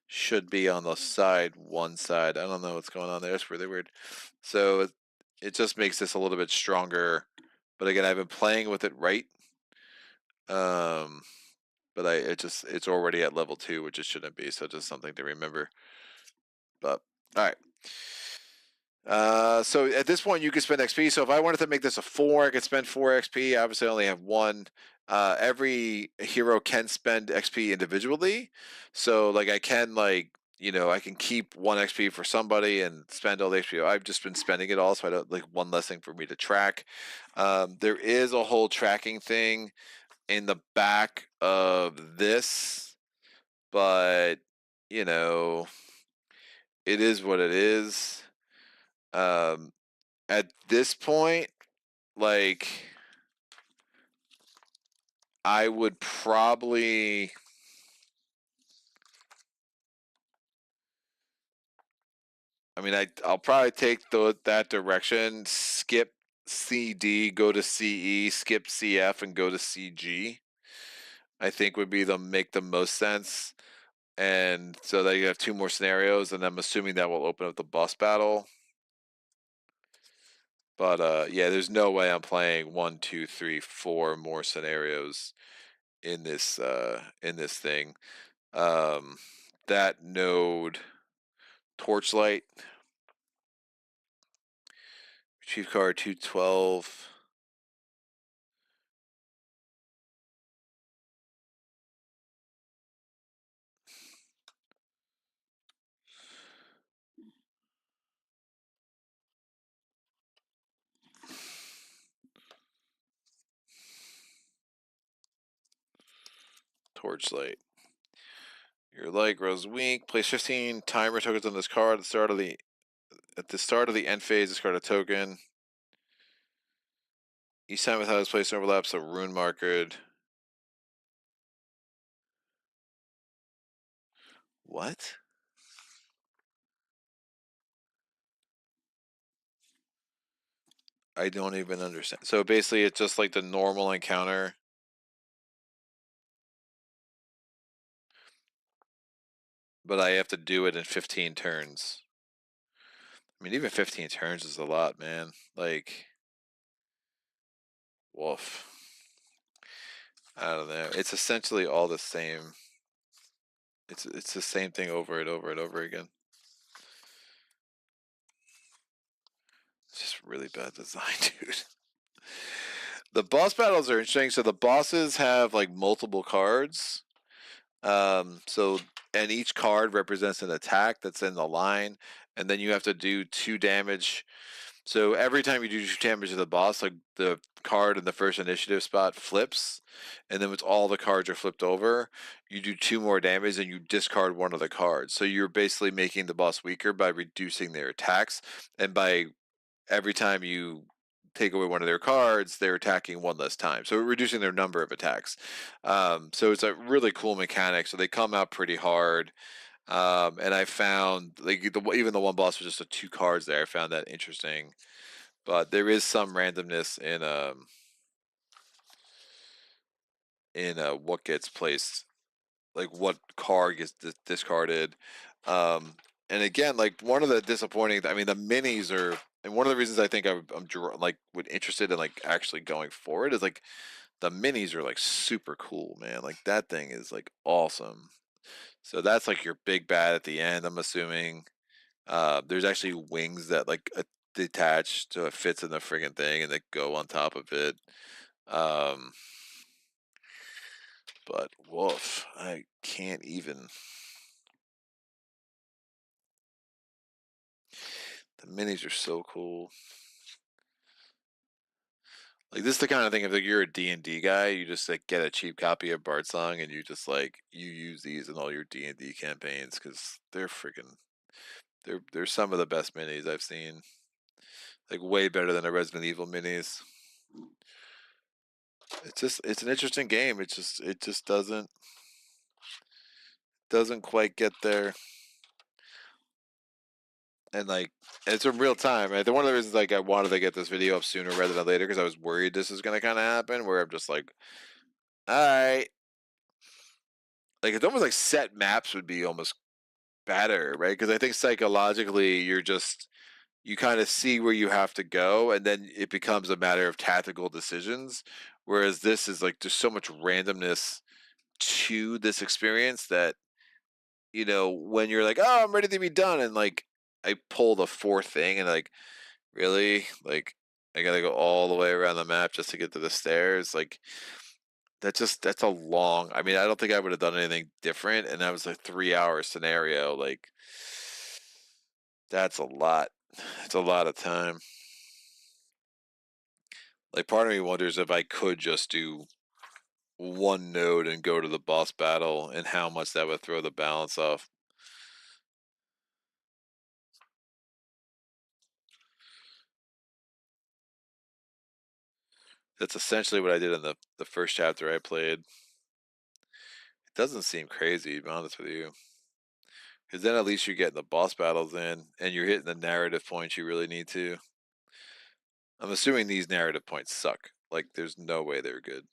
should be on the side, one side. I don't know what's going on there. It's really weird. So it just makes this a little bit stronger. But again, I've been playing with it right. But it's already at level 2, which it shouldn't be. So just something to remember. But all right. So at this point you can spend XP. So if I wanted to make this a 4, I could spend 4 XP. Obviously, I only have 1. Every hero can spend XP individually. So like I can I can keep 1 XP for somebody and spend all the XP. I've just been spending it all, so I don't like one less thing for me to track. There is a whole tracking thing in the back of this, but you know, it is what it is. At this point, like I would probably I'll probably take that direction, skip CD, go to CE, skip CF and go to CG. I think would be make the most sense. And so that you have 2 more scenarios, and I'm assuming that will open up the boss battle. But yeah, there's no way I'm playing 1, 2, 3, 4 more scenarios in this thing. That node, Torchlight, Chief card 212. Torchlight. Your light grows weak. Place 15 timer tokens on this card at the start of the end phase. Discard a token. Each time without its place overlaps a rune marker. What? I don't even understand. So basically, it's just like the normal encounter. But I have to do it in 15 turns. I mean, even 15 turns is a lot, man. Like, woof. I don't know. It's essentially all the same. It's the same thing over and over and over again. It's just really bad design, dude. The boss battles are interesting. So the bosses have like multiple cards. And each card represents an attack that's in the line, and then you have to do 2 damage. So every time you do 2 damage to the boss, like the card in the first initiative spot flips, and then once all the cards are flipped over, you do 2 more damage and you discard one of the cards. So you're basically making the boss weaker by reducing their attacks, and by every time you take away one of their cards, they're attacking 1 less time. So reducing their number of attacks. So it's a really cool mechanic. So they come out pretty hard. And I found like even the one boss was just 2 cards there. I found that interesting. But there is some randomness in what gets placed, like what card gets discarded. And again, like one of the disappointing, I mean, the minis are, and one of the reasons I think I'm like interested in like actually going forward is like the minis are like super cool, man. Like that thing is like awesome. So that's like your big bad at the end, I'm assuming. There's actually wings that like detach so it fits in the friggin' thing and they go on top of it. Um, but woof, I can't even. The minis are so cool. Like this is the kind of thing if like you're a D&D guy, you just like get a cheap copy of Bardsong and you just like you use these in all your D&D campaigns because they're freaking they're some of the best minis I've seen. Like way better than the Resident Evil minis. It's an interesting game. It just doesn't quite get there. And like it's in real time. Right? One of the reasons like I wanted to get this video up sooner rather than later because I was worried this is gonna kind of happen. Where I'm just like, all right, like it's almost like set maps would be almost better, right? Because I think psychologically you kind of see where you have to go, and then it becomes a matter of tactical decisions. Whereas this is like there's so much randomness to this experience that when you're like, oh, I'm ready to be done, and like I pull the fourth thing, and like really, like I gotta go all the way around the map just to get to the stairs, like that's a long. I mean, I don't think I would have done anything different, and that was a 3 hour scenario. Like that's a lot. It's a lot of time. Like part of me wonders if I could just do one node and go to the boss battle, and how much that would throw the balance off. That's essentially what I did in the first chapter I played. It doesn't seem crazy, to be honest with you. Because then at least you're getting the boss battles in, and you're hitting the narrative points you really need to. I'm assuming these narrative points suck. Like, there's no way they're good.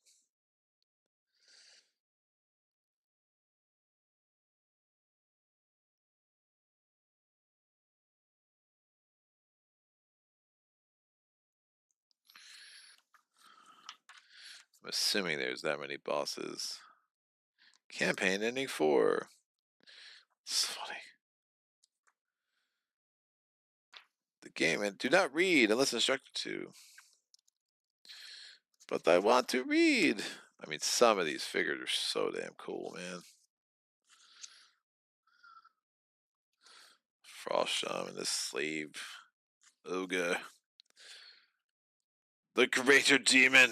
I'm assuming there's that many bosses. Campaign ending 4. It's funny. The game, and do not read unless instructed to. But I want to read. I mean, some of these figures are so damn cool, man. Frost Shaman, the slave. Ogre. The Greater Demon.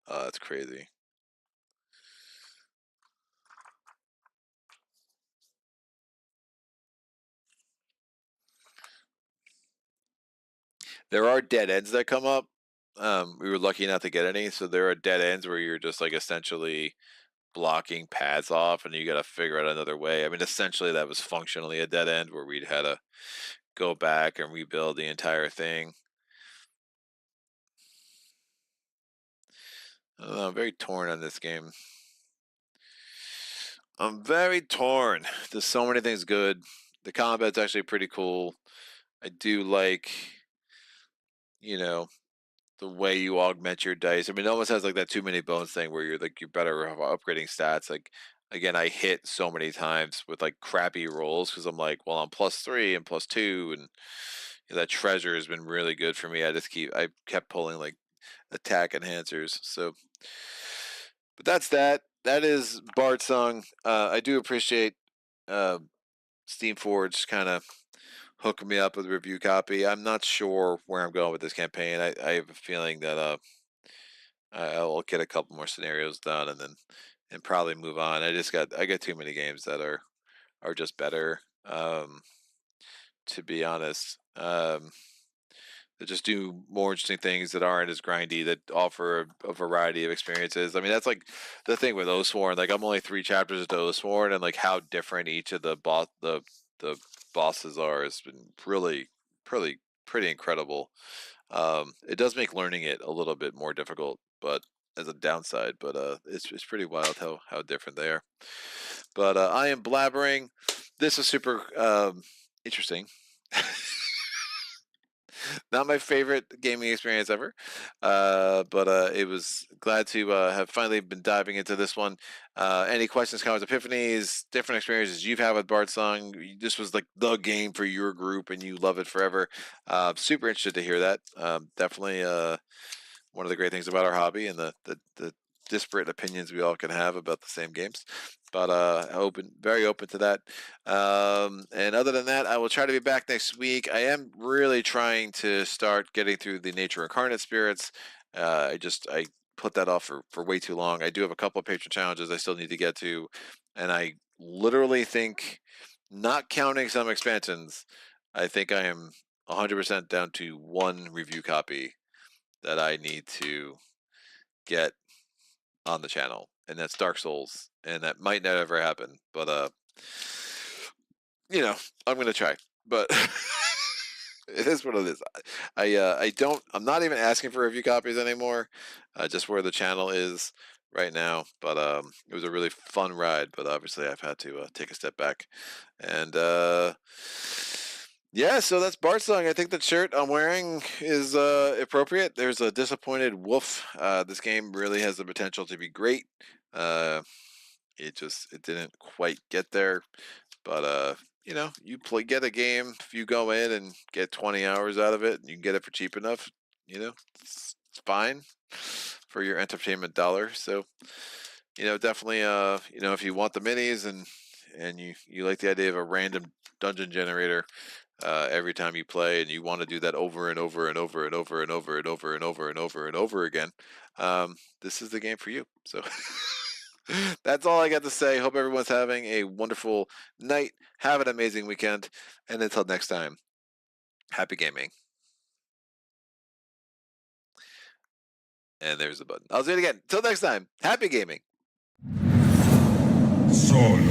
Oh, that's crazy. There are dead ends that come up. We were lucky not to get any, so there are dead ends where you're just like essentially blocking paths off, and you got to figure out another way. I mean, essentially that was functionally a dead end where we'd had to go back and rebuild the entire thing. I don't know, I'm very torn on this game. I'm very torn. There's so many things good. The combat's actually pretty cool. I do like, you know, the way you augment your dice. I mean, it almost has like that too many bones thing where you're better off upgrading stats. Like again, I hit so many times with like crappy rolls because I'm like, well, I'm +3 and +2, and that treasure has been really good for me. I kept pulling like attack enhancers. So, but that's that. That is Bardsong. I do appreciate uh, Steamforged kind of hooking me up with a review copy. I'm not sure where I'm going with this campaign. I have a feeling that I'll get a couple more scenarios done and probably move on. I got too many games that are just better. To be honest, that just do more interesting things that aren't as grindy, that offer a variety of experiences. I mean, that's like the thing with Oathsworn. Like I'm only 3 chapters into Oathsworn, and like how different each of the bosses are has been pretty incredible. It does make learning it a little bit more difficult, but as a downside, but it's pretty wild how different they are. But I am blabbering. This is super interesting. Not my favorite gaming experience ever, but it was glad to have finally been diving into this one. Any questions, comments, epiphanies, different experiences you've had with Bardsong? This was like the game for your group, and you love it forever. Super interested to hear that. Definitely one of the great things about our hobby and the disparate opinions we all can have about the same games. But very open to that. And other than that, I will try to be back next week. I am really trying to start getting through the Nature Incarnate Spirits. I put that off for way too long. I do have a couple of patron challenges I still need to get to, and I literally think, not counting some expansions, I think I am 100% down to one review copy that I need to get on the channel, and that's Dark Souls, and that might not ever happen, but I'm gonna try. But it is what it is. I'm not even asking for review copies anymore, just where the channel is right now. But it was a really fun ride, but obviously I've had to take a step back, and yeah, so that's Bardsong. I think the shirt I'm wearing is appropriate. There's a disappointed wolf. This game really has the potential to be great. Uh, it didn't quite get there. But get a game, if you go in and get 20 hours out of it, and you can get it for cheap enough, it's fine for your entertainment dollar. So, definitely if you want the minis and you like the idea of a random dungeon generator every time you play, and you want to do that over and over and over and over and over and over and over and over and over again, this is the game for you. So that's all I got to say. Hope everyone's having a wonderful night. Have an amazing weekend. And until next time, happy gaming. And there's the button. I'll say it again. Till next time, happy gaming. Solid.